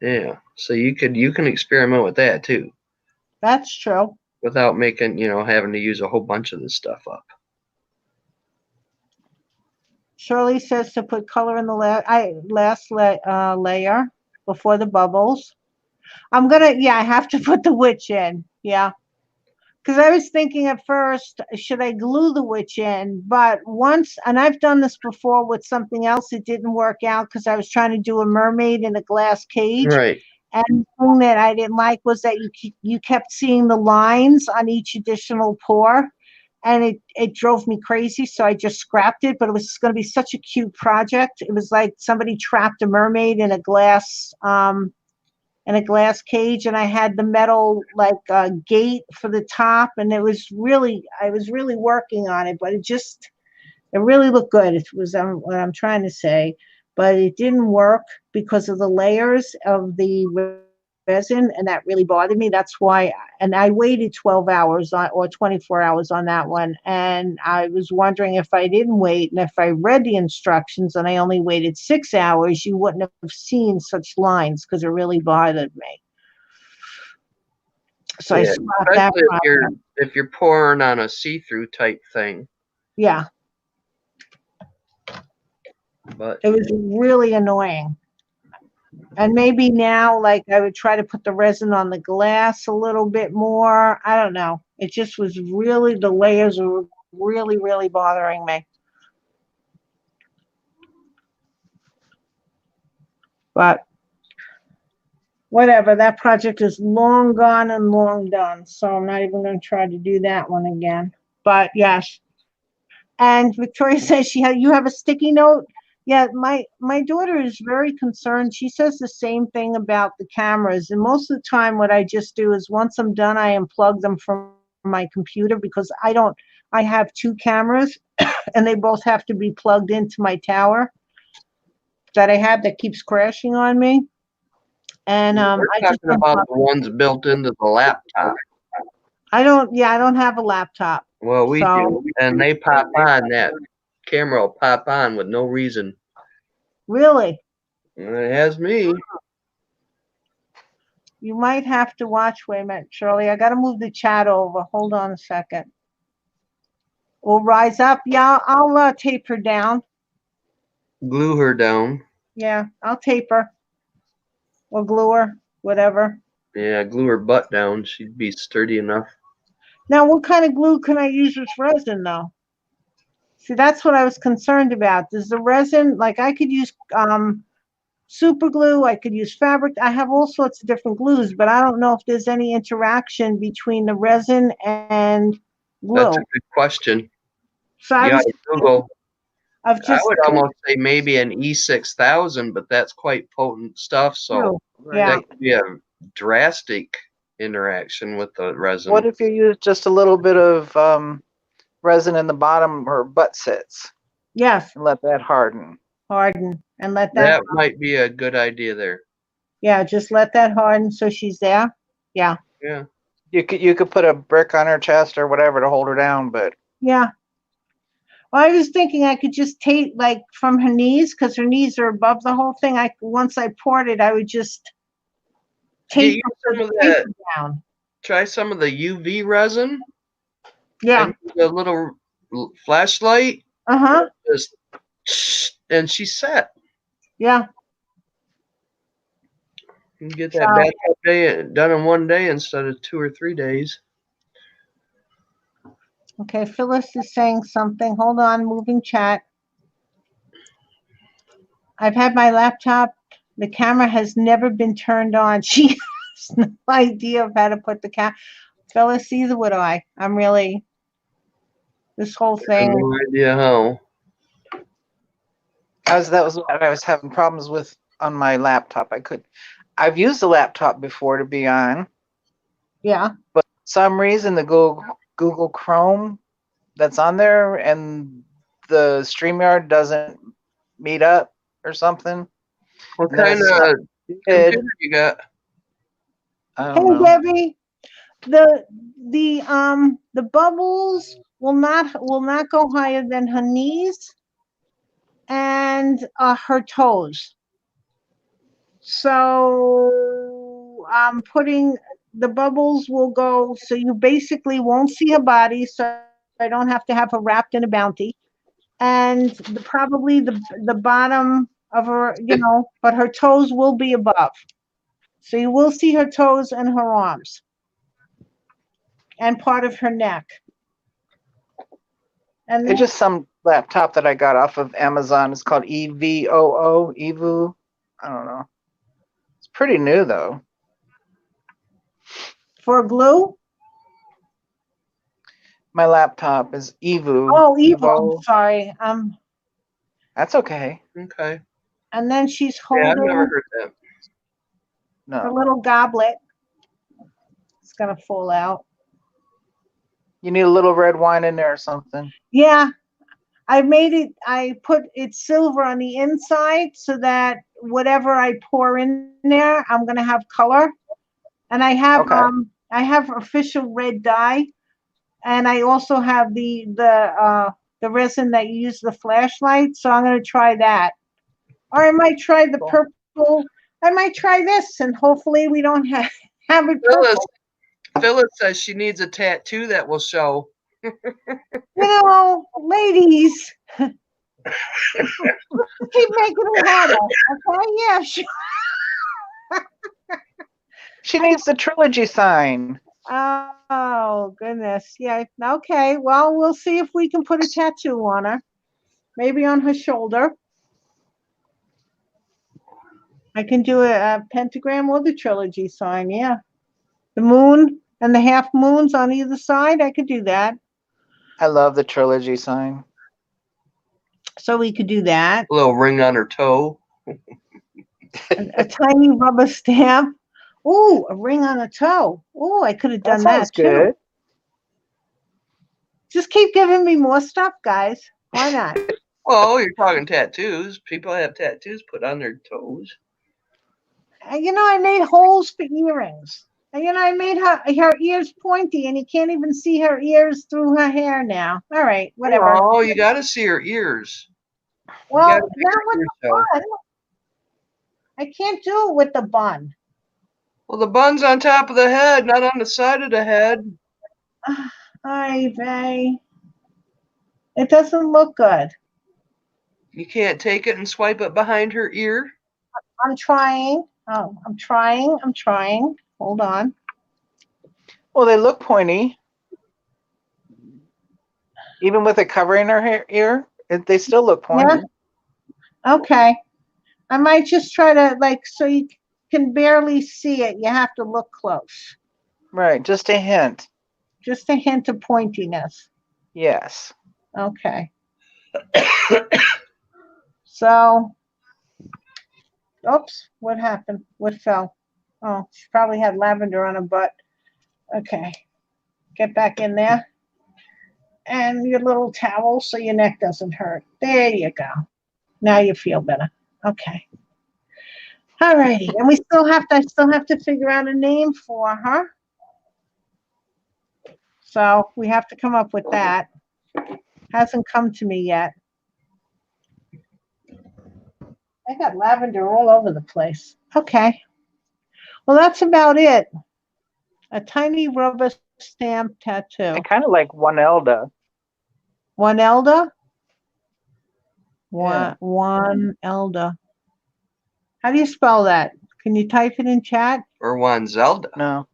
Speaker 3: Yeah. So you can experiment with that too,
Speaker 2: that's true.
Speaker 3: without making, having to use a whole bunch of this stuff up.
Speaker 2: Shirley says to put color in the last layer before the bubbles. I have to put the witch in. Yeah. Because I was thinking at first, should I glue the witch in? But once, and I've done this before with something else, it didn't work out because I was trying to do a mermaid in a glass cage.
Speaker 3: Right.
Speaker 2: And the thing that I didn't like was that you kept seeing the lines on each additional pour, and it drove me crazy. So I just scrapped it. But it was going to be such a cute project. It was like somebody trapped a mermaid in a glass cage, and I had the metal like gate for the top, and I was really working on it, but it really looked good. It was what I'm trying to say, but it didn't work because of the layers of the resin, and that really bothered me. That's why, and I waited 12 hours or 24 hours on that one, and I was wondering if I didn't wait, and if I read the instructions and I only waited 6 hours, you wouldn't have seen such lines because it really bothered me. So I
Speaker 3: Yeah.
Speaker 2: stopped that
Speaker 3: Especially
Speaker 2: project.
Speaker 3: if you're pouring on a see-through type thing.
Speaker 2: Yeah,
Speaker 3: But
Speaker 2: it was really annoying. And maybe now, like, I would try to put the resin on the glass a little bit more. I don't know. It just was really, the layers were really, really bothering me. But whatever, that project is long gone and long done. So I'm not even going to try to do that one again. But yes. And Victoria says you have a sticky note. Yeah, my daughter is very concerned. She says the same thing about the cameras. And most of the time, what I just do is once I'm done, I unplug them from my computer because I have 2 cameras and they both have to be plugged into my tower that I have that keeps crashing on me. And
Speaker 3: we're
Speaker 2: I just
Speaker 3: talking about the ones built into the laptop.
Speaker 2: I don't have a laptop.
Speaker 3: Well, we
Speaker 2: So
Speaker 3: do, and they pop on. That camera will pop on with no reason.
Speaker 2: really,
Speaker 3: And it has me.
Speaker 2: You might have to watch. Wait a minute, Shirley. I got to move the chat over. Hold on a second. We'll rise up. Yeah, I'll tape her down.
Speaker 3: Glue her down.
Speaker 2: Yeah, I'll tape her. Or glue her, whatever.
Speaker 3: Yeah, glue her butt down. She'd be sturdy enough.
Speaker 2: Now, what kind of glue can I use with resin, though? See, that's what I was concerned about. Does the resin, like I could use super glue, I could use fabric. I have all sorts of different glues, but I don't know if there's any interaction between the resin and glue.
Speaker 3: That's a good question.
Speaker 2: So I was
Speaker 3: Google.
Speaker 2: of
Speaker 3: I
Speaker 2: just
Speaker 3: would almost say maybe an E6000, but that's quite potent stuff. So
Speaker 2: yeah.
Speaker 3: that could be a drastic interaction with the resin.
Speaker 1: What if you use just a little bit of resin in the bottom where butt sits?
Speaker 2: Yes.
Speaker 1: And let that harden.
Speaker 2: And let that.
Speaker 3: That might be a good idea there.
Speaker 2: Yeah, just let that harden so she's there. Yeah.
Speaker 3: Yeah.
Speaker 1: You could put a brick on her chest or whatever to hold her down, but
Speaker 2: yeah. Well, I was thinking I could just tape like from her knees because her knees are above the whole thing. Once I poured it, I would just tape
Speaker 3: some of that down. Try some of the UV resin.
Speaker 2: Yeah.
Speaker 3: And a little flashlight. Just and she's set.
Speaker 2: Yeah.
Speaker 3: You can get that bathtub day done in one day instead of 2 or 3 days.
Speaker 2: Okay, Phyllis is saying something. Hold on, moving chat. I've had my laptop. The camera has never been turned on. She has no idea of how to put the camera. Phyllis, either would I. I'm really, this whole thing.
Speaker 3: I have no idea how.
Speaker 1: That was what I was having problems with on my laptop. I've used the laptop before to be on.
Speaker 2: Yeah.
Speaker 1: But for some reason the Google Chrome that's on there and the StreamYard doesn't meet up or something.
Speaker 3: What kind of computer you got?
Speaker 1: I don't know.
Speaker 2: Debbie, the bubbles will not go higher than her knees and her toes. So I'm putting the bubbles will go so you basically won't see her body, so I don't have to have her wrapped in a bounty. And probably the bottom of her, but her toes will be above. So you will see her toes and her arms and part of her neck. And
Speaker 1: it's just some laptop that I got off of Amazon. It's called EVOO. I don't know. It's pretty new though.
Speaker 2: For glue?
Speaker 1: My laptop is EVOO.
Speaker 2: Oh, Evo. Sorry.
Speaker 1: That's okay.
Speaker 3: Okay.
Speaker 2: And then she's holding
Speaker 3: I've never heard that.
Speaker 1: No.
Speaker 2: her little goblet. It's gonna fall out.
Speaker 1: You need a little red wine in there or something.
Speaker 2: Yeah. I put it silver on the inside so that whatever I pour in there, I'm gonna have color. And I have official red dye, and I also have the resin that you use the flashlight. So I'm gonna try that, or I might try the purple. I might try this, and hopefully we don't have it purple.
Speaker 3: Phyllis says she needs a tattoo that will show.
Speaker 2: Ladies, keep making it harder. Okay, yeah, sure.
Speaker 1: She needs the trilogy sign.
Speaker 2: Oh, goodness. Yeah. Okay. Well, we'll see if we can put a tattoo on her. Maybe on her shoulder. I can do a pentagram or the trilogy sign. Yeah. The moon and the half moons on either side. I could do that.
Speaker 1: I love the trilogy sign.
Speaker 2: So we could do that.
Speaker 3: A little ring on her toe.
Speaker 2: a tiny rubber stamp. Oh, a ring on a toe. Oh, I could have done that too.
Speaker 1: Good.
Speaker 2: Just keep giving me more stuff, guys. Why not?
Speaker 3: Oh, you're talking tattoos. People have tattoos put on their toes.
Speaker 2: I made holes for earrings. And I made her ears pointy, and you can't even see her ears through her hair now. All right, whatever.
Speaker 3: Oh, you got to see her ears.
Speaker 2: Well, not with the bun. I can't do it with the bun.
Speaker 3: Well, the bun's on top of the head, not on the side of the head.
Speaker 2: Ay, vey. It doesn't look good.
Speaker 3: You can't take it and swipe it behind her ear?
Speaker 2: I'm trying. Oh, I'm trying. I'm trying. Hold on.
Speaker 1: Well, they look pointy. Even with it covering her ear, they still look pointy.
Speaker 2: Yeah. Okay. I might just try to, like, so you can barely see it. You have to look close.
Speaker 1: Right, just a hint.
Speaker 2: Just a hint of pointiness.
Speaker 1: Yes.
Speaker 2: Okay. So, oops, what happened? What fell? Oh, she probably had lavender on her butt. Okay. Get back in there. And your little towel so your neck doesn't hurt. There you go. Now you feel better. Okay. All righty. And I still have to figure out a name for her. So we have to come up with that. Hasn't come to me yet. I got lavender all over the place. Okay. Well, that's about it. A tiny rubber stamp tattoo.
Speaker 1: I kind of like Wanelda.
Speaker 2: One elder?
Speaker 1: Yeah.
Speaker 2: One elder. How do you spell that? Can you type it in chat?
Speaker 3: Or one Zelda?
Speaker 1: No.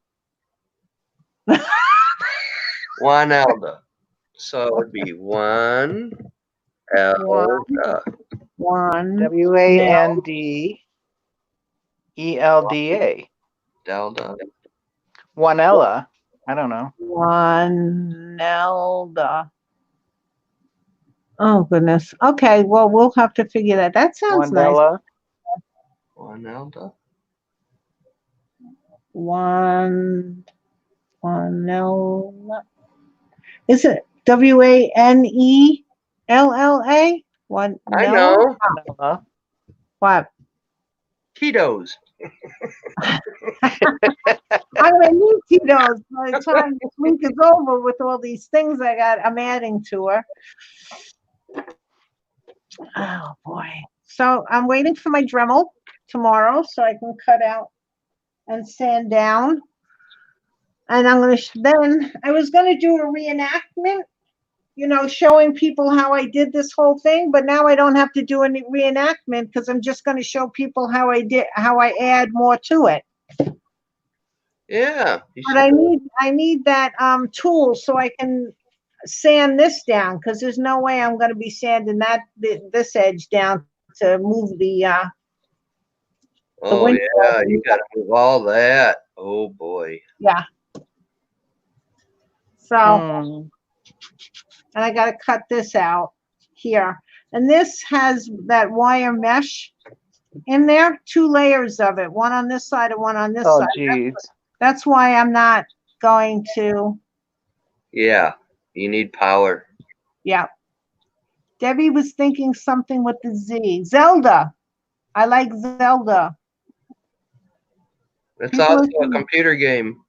Speaker 3: One Elda. So it would be one Elda.
Speaker 2: One.
Speaker 1: WANDELDA.
Speaker 3: Delda.
Speaker 1: Wanella. I don't know.
Speaker 2: One elder. Oh goodness. Okay, well we'll have to figure that. That sounds nice.
Speaker 1: Wanella.
Speaker 3: One Elda.
Speaker 2: One elder. Is it WANELLA? One.
Speaker 3: I know.
Speaker 1: Wanella.
Speaker 2: What?
Speaker 3: Tito's.
Speaker 2: I'm gonna need Tito's by the time this week is over with all these things I'm adding to her. Oh boy. So I'm waiting for my Dremel tomorrow so I can cut out and sand down. And I'm gonna then I was gonna do a reenactment, showing people how I did this whole thing, but now I don't have to do any reenactment because I'm just gonna show people how I add more to it.
Speaker 3: Yeah.
Speaker 2: But I need that tool so I can sand this down because there's no way I'm going to be sanding this edge down to move the
Speaker 3: Oh
Speaker 2: window.
Speaker 3: yeah, you got to move all that. Oh boy.
Speaker 2: Yeah. So, and I got to cut this out here. And this has that wire mesh in there, 2 layers of it, one on this side and one on this side.
Speaker 1: Geez.
Speaker 2: That's why I'm not going to.
Speaker 3: Yeah, you need power.
Speaker 2: Yeah. Debbie was thinking something with the Z. Zelda. I like Zelda.
Speaker 3: It's
Speaker 2: People
Speaker 3: also
Speaker 2: are-
Speaker 3: a computer game.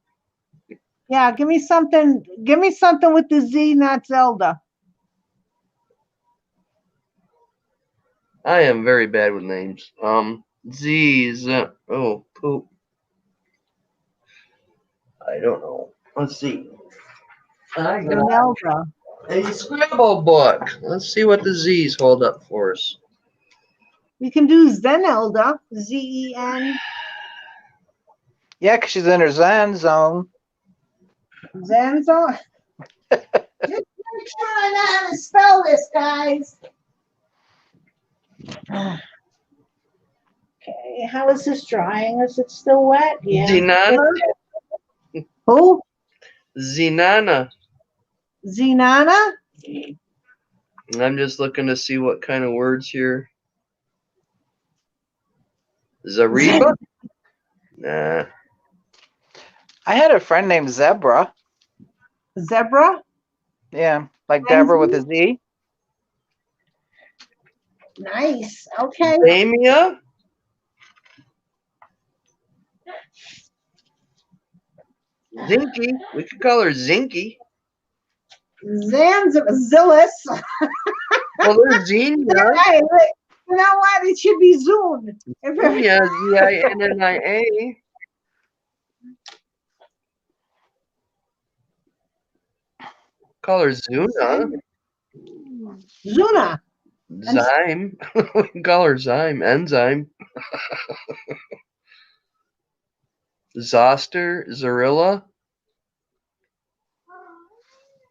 Speaker 2: Yeah, give me something with the Z, not Zelda.
Speaker 3: I am very bad with names. Z's. Oh, poop. I don't know. Let's see. I got
Speaker 2: Zelda.
Speaker 3: a Scrabble book. Let's see what the Z's hold up for us.
Speaker 2: We can do Zenelda. Z-E-N.
Speaker 1: Yeah, because she's in her Zen zone.
Speaker 2: Zenzo. Just make sure I know how to spell this, guys. Okay, how is this drying? Is it still wet? Yeah.
Speaker 3: Zenana?
Speaker 2: Who?
Speaker 3: Zenana.
Speaker 2: Zenana?
Speaker 3: I'm just looking to see what kind of words here. Zariba? Nah.
Speaker 1: I had a friend named Zebra.
Speaker 2: Zebra?
Speaker 1: Yeah, like Deborah with a Z.
Speaker 2: Nice. Okay.
Speaker 3: Zamia? Zinky. We could call her Zinky.
Speaker 2: Zillis.
Speaker 3: Well, there's Xenia.
Speaker 2: Hey, you know what? It should be Zoom.
Speaker 3: Xenia, Z-I-N-N-I-A. Call her Zuna.
Speaker 2: Zuna.
Speaker 3: Zyme. We can call her Zyme. Enzyme. Zoster. Zorilla.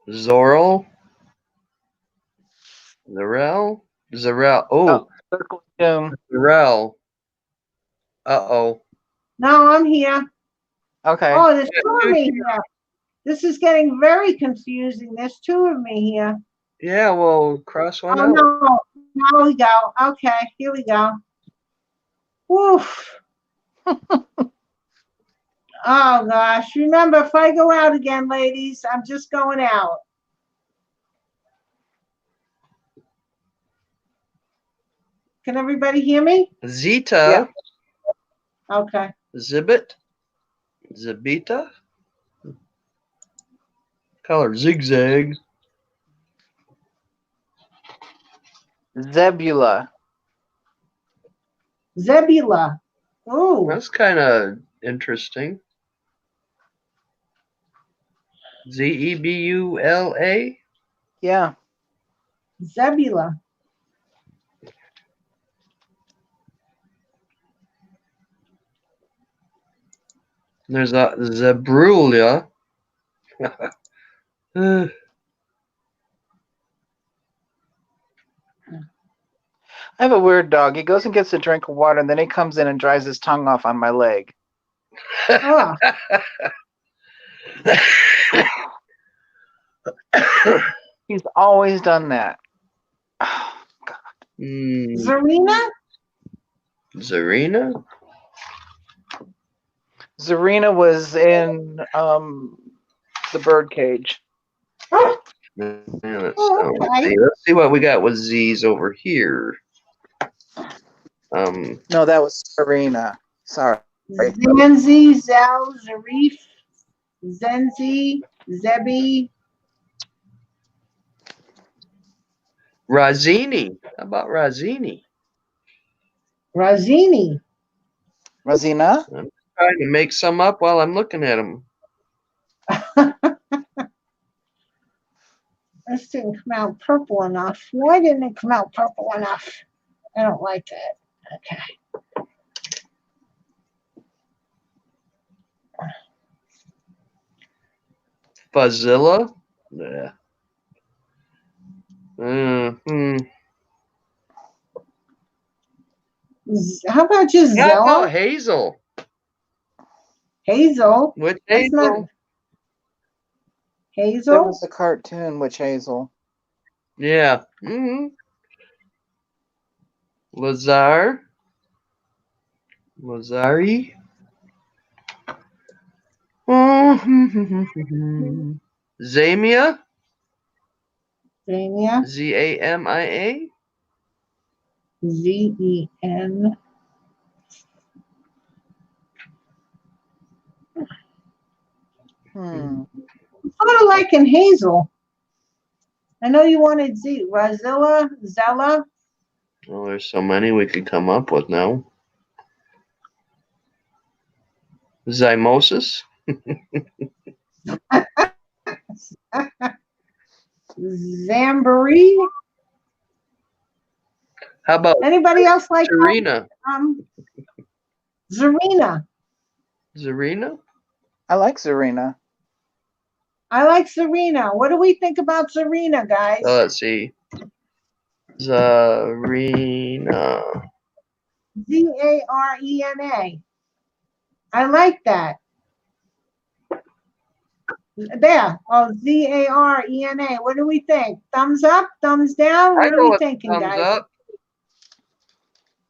Speaker 3: Zorel. Zarel. Zarel. Oh,
Speaker 1: Circle Doom.
Speaker 3: Zarel. Uh-oh.
Speaker 2: No, I'm here.
Speaker 1: Okay.
Speaker 2: Oh, there's two of me here. This is getting very confusing. There's two of me here.
Speaker 3: Yeah, well, cross one
Speaker 2: Oh,
Speaker 3: out.
Speaker 2: no. Now we go. Okay, here we go. Woof. Oh, gosh. Remember, if I go out again, ladies, I'm just going out. Can everybody hear me?
Speaker 3: Zeta.
Speaker 1: Yeah.
Speaker 2: Okay.
Speaker 3: Zibbit. Zibita. Color Zigzag.
Speaker 1: Zebula.
Speaker 2: Zebula. Ooh.
Speaker 3: That's kind of interesting. Zebula.
Speaker 1: Yeah.
Speaker 2: Zebula.
Speaker 3: There's a Zebrulia.
Speaker 1: I have a weird dog. He goes and gets a drink of water, and then he comes in and dries his tongue off on my leg.
Speaker 2: Oh.
Speaker 1: He's always done that. Oh, God.
Speaker 2: Zarina?
Speaker 3: Zarina?
Speaker 1: Zarina was in the birdcage.
Speaker 3: Yeah,
Speaker 2: Okay.
Speaker 3: let's see what we got with Z's over here.
Speaker 1: No, that was Serena. Sorry.
Speaker 2: Zenzi, Zel, Zarif, Zenzi, Zebi.
Speaker 3: Razini. How about Razini?
Speaker 2: Razini.
Speaker 1: Rosina?
Speaker 3: I'm trying to make some up while I'm looking at them.
Speaker 2: This didn't come out purple enough. Why didn't it come out purple enough? I don't like it. Okay.
Speaker 3: Fazilla? Yeah. Mm-hmm.
Speaker 2: How about just
Speaker 3: How
Speaker 2: Zella?
Speaker 3: about Hazel?
Speaker 2: Hazel.
Speaker 3: Which
Speaker 2: That's not
Speaker 3: Hazel?
Speaker 1: There
Speaker 2: Hazel.
Speaker 1: was a cartoon, Witch Hazel.
Speaker 3: Yeah. Mm-hmm. Lazar. Lazari. Zamia.
Speaker 2: Zamia.
Speaker 3: Zamia.
Speaker 2: Zen. Sort of like in Hazel. I know you wanted Z. Razilla, Zella.
Speaker 3: Well, there's so many we could come up with now. Zymosis.
Speaker 2: Zamboree.
Speaker 3: How about
Speaker 2: Anybody else like
Speaker 3: Serena?
Speaker 2: Zarina.
Speaker 3: Zarina?
Speaker 1: I like Zarina.
Speaker 2: I like Zarina. What do we think about Zarina, guys?
Speaker 3: Let's see. Zarina.
Speaker 2: Zarena. I like that. There. Oh, Zarena. What do we think? Thumbs up? Thumbs down? What are we thinking,
Speaker 3: thumbs
Speaker 2: guys?
Speaker 3: up.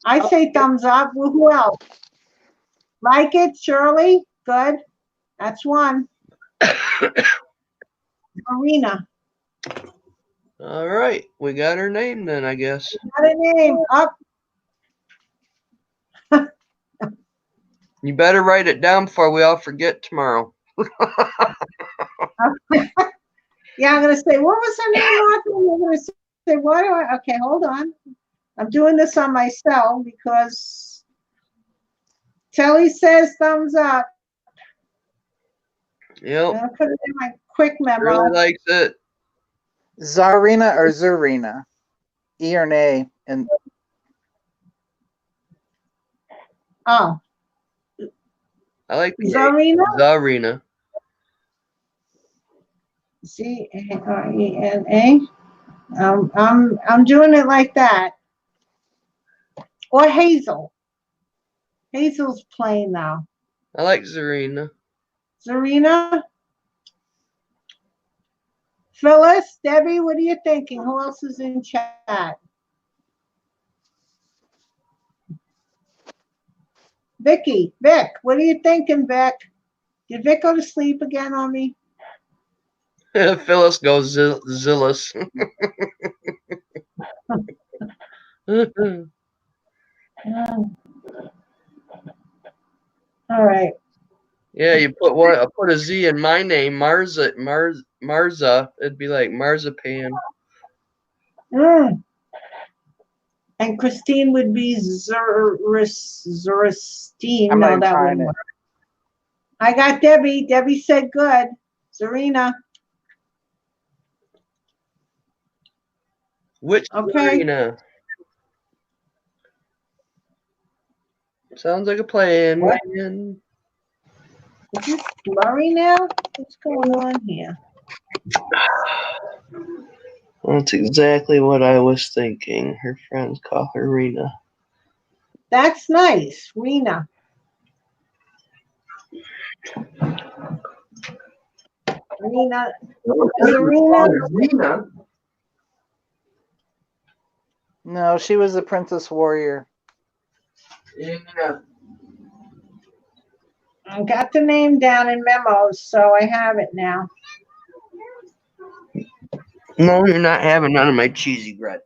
Speaker 2: I say thumbs up. Well, who else? Like it, Shirley? Good. That's one. Marina.
Speaker 3: All right. We got her name then, I guess.
Speaker 2: Got a name. Up.
Speaker 3: You better write it down before we all forget tomorrow.
Speaker 2: Yeah, I'm going to say, what was her name, Martha? I'm going to say, what do I? Okay, hold on. I'm doing this on myself because Telly says thumbs up.
Speaker 3: Yep.
Speaker 2: I'll put it in my quick memo.
Speaker 3: Really likes it.
Speaker 1: Zarina or Zarina? E or an A? And
Speaker 2: Oh,
Speaker 3: I like the
Speaker 2: Zarina.
Speaker 3: Zarina.
Speaker 2: Zarena. I'm doing it like that. Or Hazel. Hazel's plain now.
Speaker 3: I like Zarina.
Speaker 2: Zarina. Phyllis, Debbie, what are you thinking? Who else is in chat? Vicky, Vic, what are you thinking, Vic? Did Vic go to sleep again on me?
Speaker 3: Phyllis goes Zillus.
Speaker 2: All right.
Speaker 3: Yeah, you put one. I put a Z in my name, Marza. It'd be like marzipan.
Speaker 2: Mm. And Christine would be Zuristine.
Speaker 1: I'm not
Speaker 2: No,
Speaker 1: even
Speaker 2: that
Speaker 1: trying
Speaker 2: wouldn't
Speaker 1: it.
Speaker 2: work. I got Debbie. Debbie said good. Zarina.
Speaker 3: Which
Speaker 2: Okay.
Speaker 3: Zarina? Sounds like a plan.
Speaker 2: What?
Speaker 3: Man.
Speaker 2: Is this blurry now? What's going on here?
Speaker 3: That's exactly what I was thinking. Her friends call her Rena.
Speaker 2: That's nice. Rena. Rena. Zarina.
Speaker 1: No, she was a princess warrior.
Speaker 3: Yeah.
Speaker 2: I got the name down in memos, so I have it now.
Speaker 3: No, you're not having none of my cheesy bread.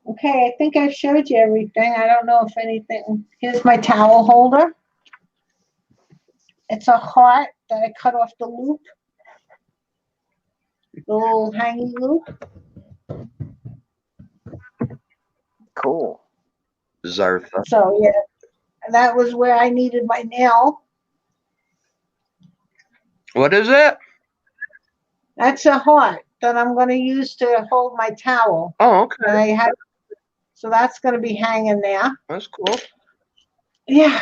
Speaker 2: Okay, I think I showed you everything. I don't know if anything. Here's my towel holder. It's a heart that I cut off the loop. The little hanging loop.
Speaker 1: Cool.
Speaker 3: Zartha.
Speaker 2: So yeah, and that was where I needed my nail.
Speaker 3: What is that?
Speaker 2: That's a heart that I'm going to use to hold my towel.
Speaker 3: Oh, okay.
Speaker 2: And I had, so that's going to be hanging there.
Speaker 3: That's cool.
Speaker 2: Yeah.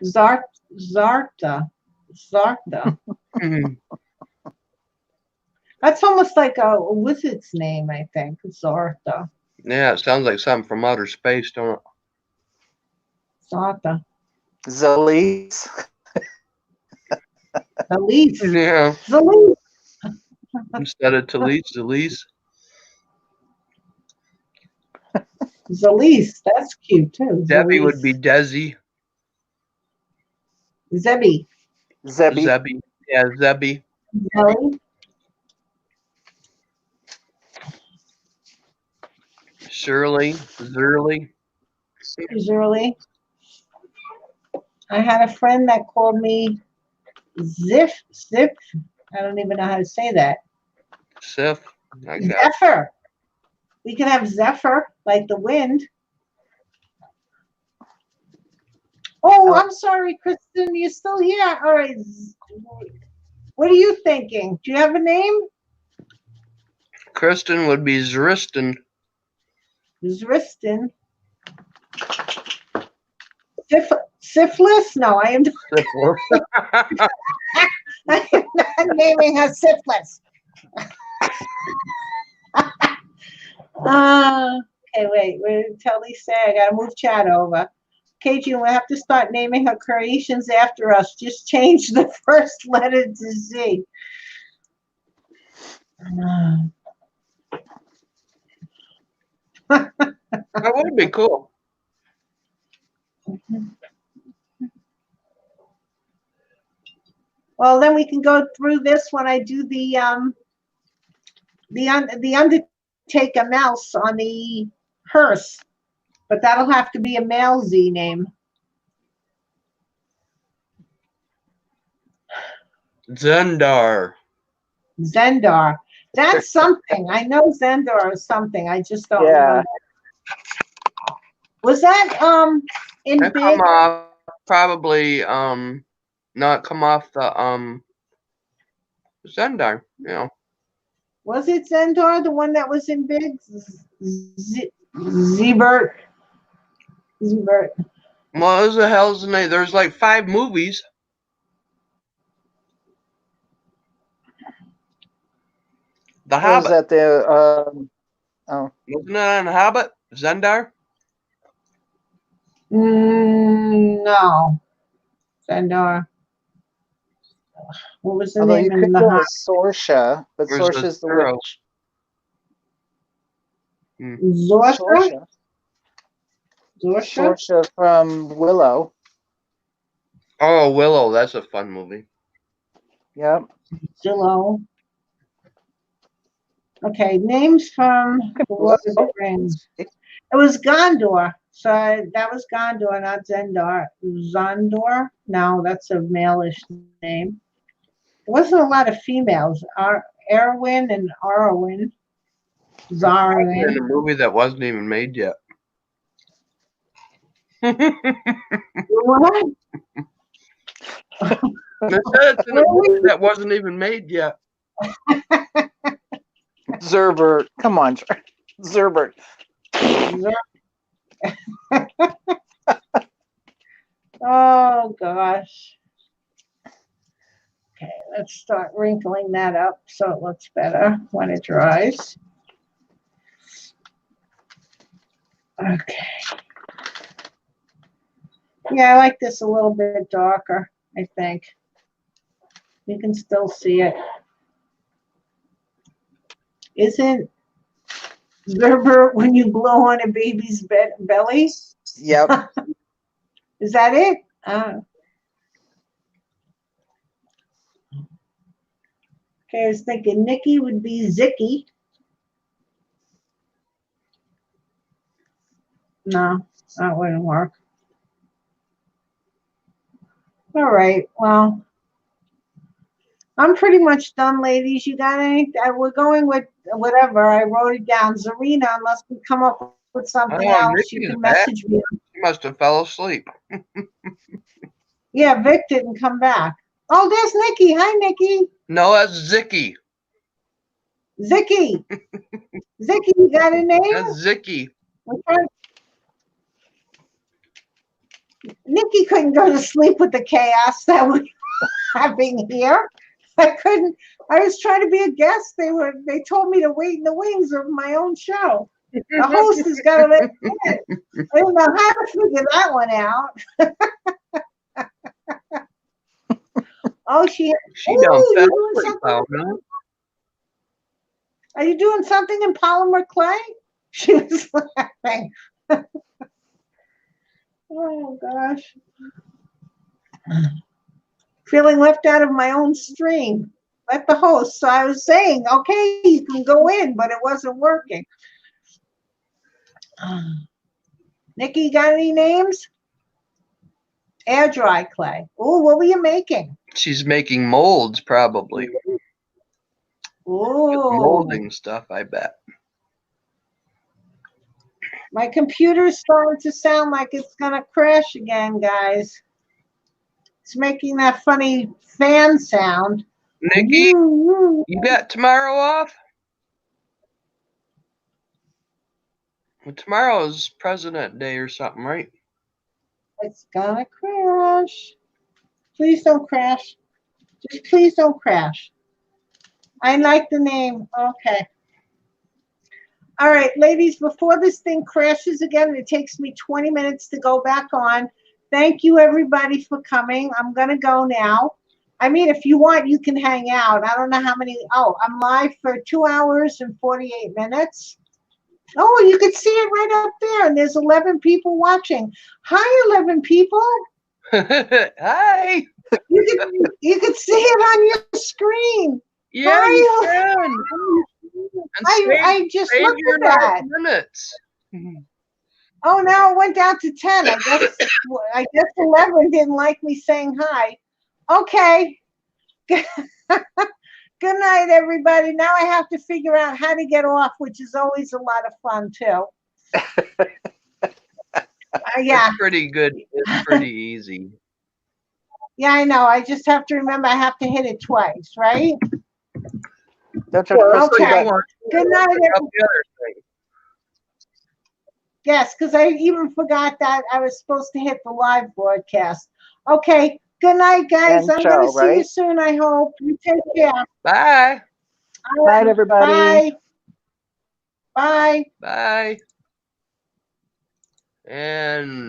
Speaker 2: Zarta.
Speaker 3: Mhm.
Speaker 2: That's almost like a wizard's name, I think. Zarta.
Speaker 3: Yeah, it sounds like something from outer space, don't it?
Speaker 2: Zarta.
Speaker 1: Zalise.
Speaker 2: Elise.
Speaker 3: Yeah.
Speaker 2: Zalise.
Speaker 3: Instead of Talise, Zalise.
Speaker 2: Zalise. That's cute too.
Speaker 3: Debbie
Speaker 2: Zalise.
Speaker 3: would be Desi.
Speaker 2: Zebby.
Speaker 1: Zebby.
Speaker 3: Zebby. Yeah, Zebby.
Speaker 2: Zelly.
Speaker 3: Shirley. Zurley.
Speaker 2: Zerly. I had a friend that called me Zip. I don't even know how to say that.
Speaker 3: Sif. Like that.
Speaker 2: Zephyr. We can have Zephyr, like the wind. Oh, I'm sorry, Kristen. You're still here. All right. What are you thinking? Do you have a name?
Speaker 3: Kristen would be Zriston.
Speaker 2: Zriston. Syphilis? No, I am not naming her syphilis. Okay, wait. Tell Lisa I gotta move chat over. KG, we'll have to start naming her creations after us. Just change the first letter to Z.
Speaker 3: That would be cool.
Speaker 2: Well, then we can go through this when I do the Undertaker mouse on the hearse, but that'll have to be a male Z name.
Speaker 3: Zendar.
Speaker 2: Zendar. That's something. I know Zendar is something. I just don't
Speaker 1: Yeah.
Speaker 2: know. Was that in
Speaker 3: That
Speaker 2: Big?
Speaker 3: come off probably not come off the Zendar, you know.
Speaker 2: Was it Zendar, the one that was in Big? Zebert. Zebert.
Speaker 3: What the hell's the name? There's like 5 movies. The
Speaker 1: Or is
Speaker 3: Hobbit.
Speaker 1: that the
Speaker 3: Wasn't it on The Hobbit? Zendar?
Speaker 2: No. Zendar. What was the
Speaker 1: although you
Speaker 2: name
Speaker 1: could
Speaker 2: in the
Speaker 1: go
Speaker 2: Hobbit?
Speaker 1: with Sorsha, but
Speaker 3: Where's the
Speaker 1: Sorsha's the
Speaker 3: Sparrow?
Speaker 1: witch.
Speaker 2: Zorsha?
Speaker 1: Sorsha.
Speaker 2: Zorsha?
Speaker 1: Sorsha from Willow.
Speaker 3: Oh, Willow. That's a fun movie.
Speaker 1: Yep.
Speaker 2: Zillow. Okay, names from the Lord of the Rings. It was Gondor. So that was Gondor, not Zendar. Zondor? No, that's a male-ish name. There wasn't a lot of females. Erwin and Arwen.
Speaker 3: In
Speaker 2: Zarwin.
Speaker 3: a movie that wasn't even made yet.
Speaker 2: What?
Speaker 3: It's in a movie that wasn't even made yet.
Speaker 1: Zerbert. Come on, Zerbert.
Speaker 2: Oh gosh. Okay, let's start wrinkling that up so it looks better when it dries. Okay. Yeah, I like this a little bit darker, I think. You can still see it. Isn't Gerber when you blow on a baby's belly?
Speaker 1: Yep.
Speaker 2: Is that it? Okay, I was thinking Nikki would be Zicky. No, that wouldn't work. All right, well, I'm pretty much done, ladies. You got anything? We're going with whatever. I wrote it down. Zarina, unless we come up with something else, you
Speaker 3: Nikki's
Speaker 2: can
Speaker 3: back.
Speaker 2: message me.
Speaker 3: He must have fell asleep.
Speaker 2: Yeah, Vic didn't come back. Oh, there's Nikki. Hi, Nikki.
Speaker 3: No, that's Zicky.
Speaker 2: Zicky. Zicky, you got a name?
Speaker 3: That's Zicky.
Speaker 2: Nikki couldn't go to sleep with the chaos that we're having here. I couldn't. I was trying to be a guest. They told me to wait in the wings of my own show. The host has got to let me in. I don't know how to figure that one out. Oh, she
Speaker 3: done
Speaker 2: you
Speaker 3: fell
Speaker 2: doing
Speaker 3: asleep,
Speaker 2: something?
Speaker 3: huh?
Speaker 2: Are you doing something in polymer clay? She was laughing. Oh gosh. Feeling left out of my own stream. Let the host. So I was saying, okay, you can go in, but it wasn't working. Nikki, got any names? Air dry clay. Oh, what were you making?
Speaker 3: She's making molds, probably.
Speaker 2: Oh,
Speaker 3: Molding stuff, I bet.
Speaker 2: my computer's starting to sound like it's gonna crash again, guys. It's making that funny fan sound.
Speaker 3: Nikki, you got tomorrow off? Well, tomorrow's President Day or something, right?
Speaker 2: It's gonna crash. Please don't crash. Just please don't crash. I like the name. Okay. All right, ladies, before this thing crashes again, it takes me 20 minutes to go back on. Thank you, everybody, for coming. I'm going to go now. I mean, if you want, you can hang out. I don't know how many. Oh, I'm live for 2 hours and 48 minutes. Oh, you can see it right up there, and there's 11 people watching. Hi, 11 people.
Speaker 3: Hi.
Speaker 2: You can see it on your screen.
Speaker 3: Yeah,
Speaker 2: Hi.
Speaker 3: you can.
Speaker 2: I just looked at that.
Speaker 3: Minutes.
Speaker 2: Oh, now it went down to 10. I guess 11 didn't like me saying hi. Okay. Good night, everybody. Now I have to figure out how to get off, which is always a lot of fun, too. Yeah,
Speaker 3: It's pretty good. It's pretty easy.
Speaker 2: yeah, I know. I just have to remember I have to hit it twice, right?
Speaker 1: Don't you press two
Speaker 2: Okay.
Speaker 1: buttons?
Speaker 2: Good night,
Speaker 3: Pick up
Speaker 2: everyone.
Speaker 3: the other thing.
Speaker 2: Yes, because I even forgot that I was supposed to hit the live broadcast. Okay. Good night, guys.
Speaker 1: End
Speaker 2: I'm going to
Speaker 1: show,
Speaker 2: see you
Speaker 1: right?
Speaker 2: soon, I hope. You take care.
Speaker 3: Bye.
Speaker 2: All
Speaker 1: Night,
Speaker 2: right.
Speaker 1: everybody.
Speaker 2: Bye. Bye.
Speaker 3: Bye. And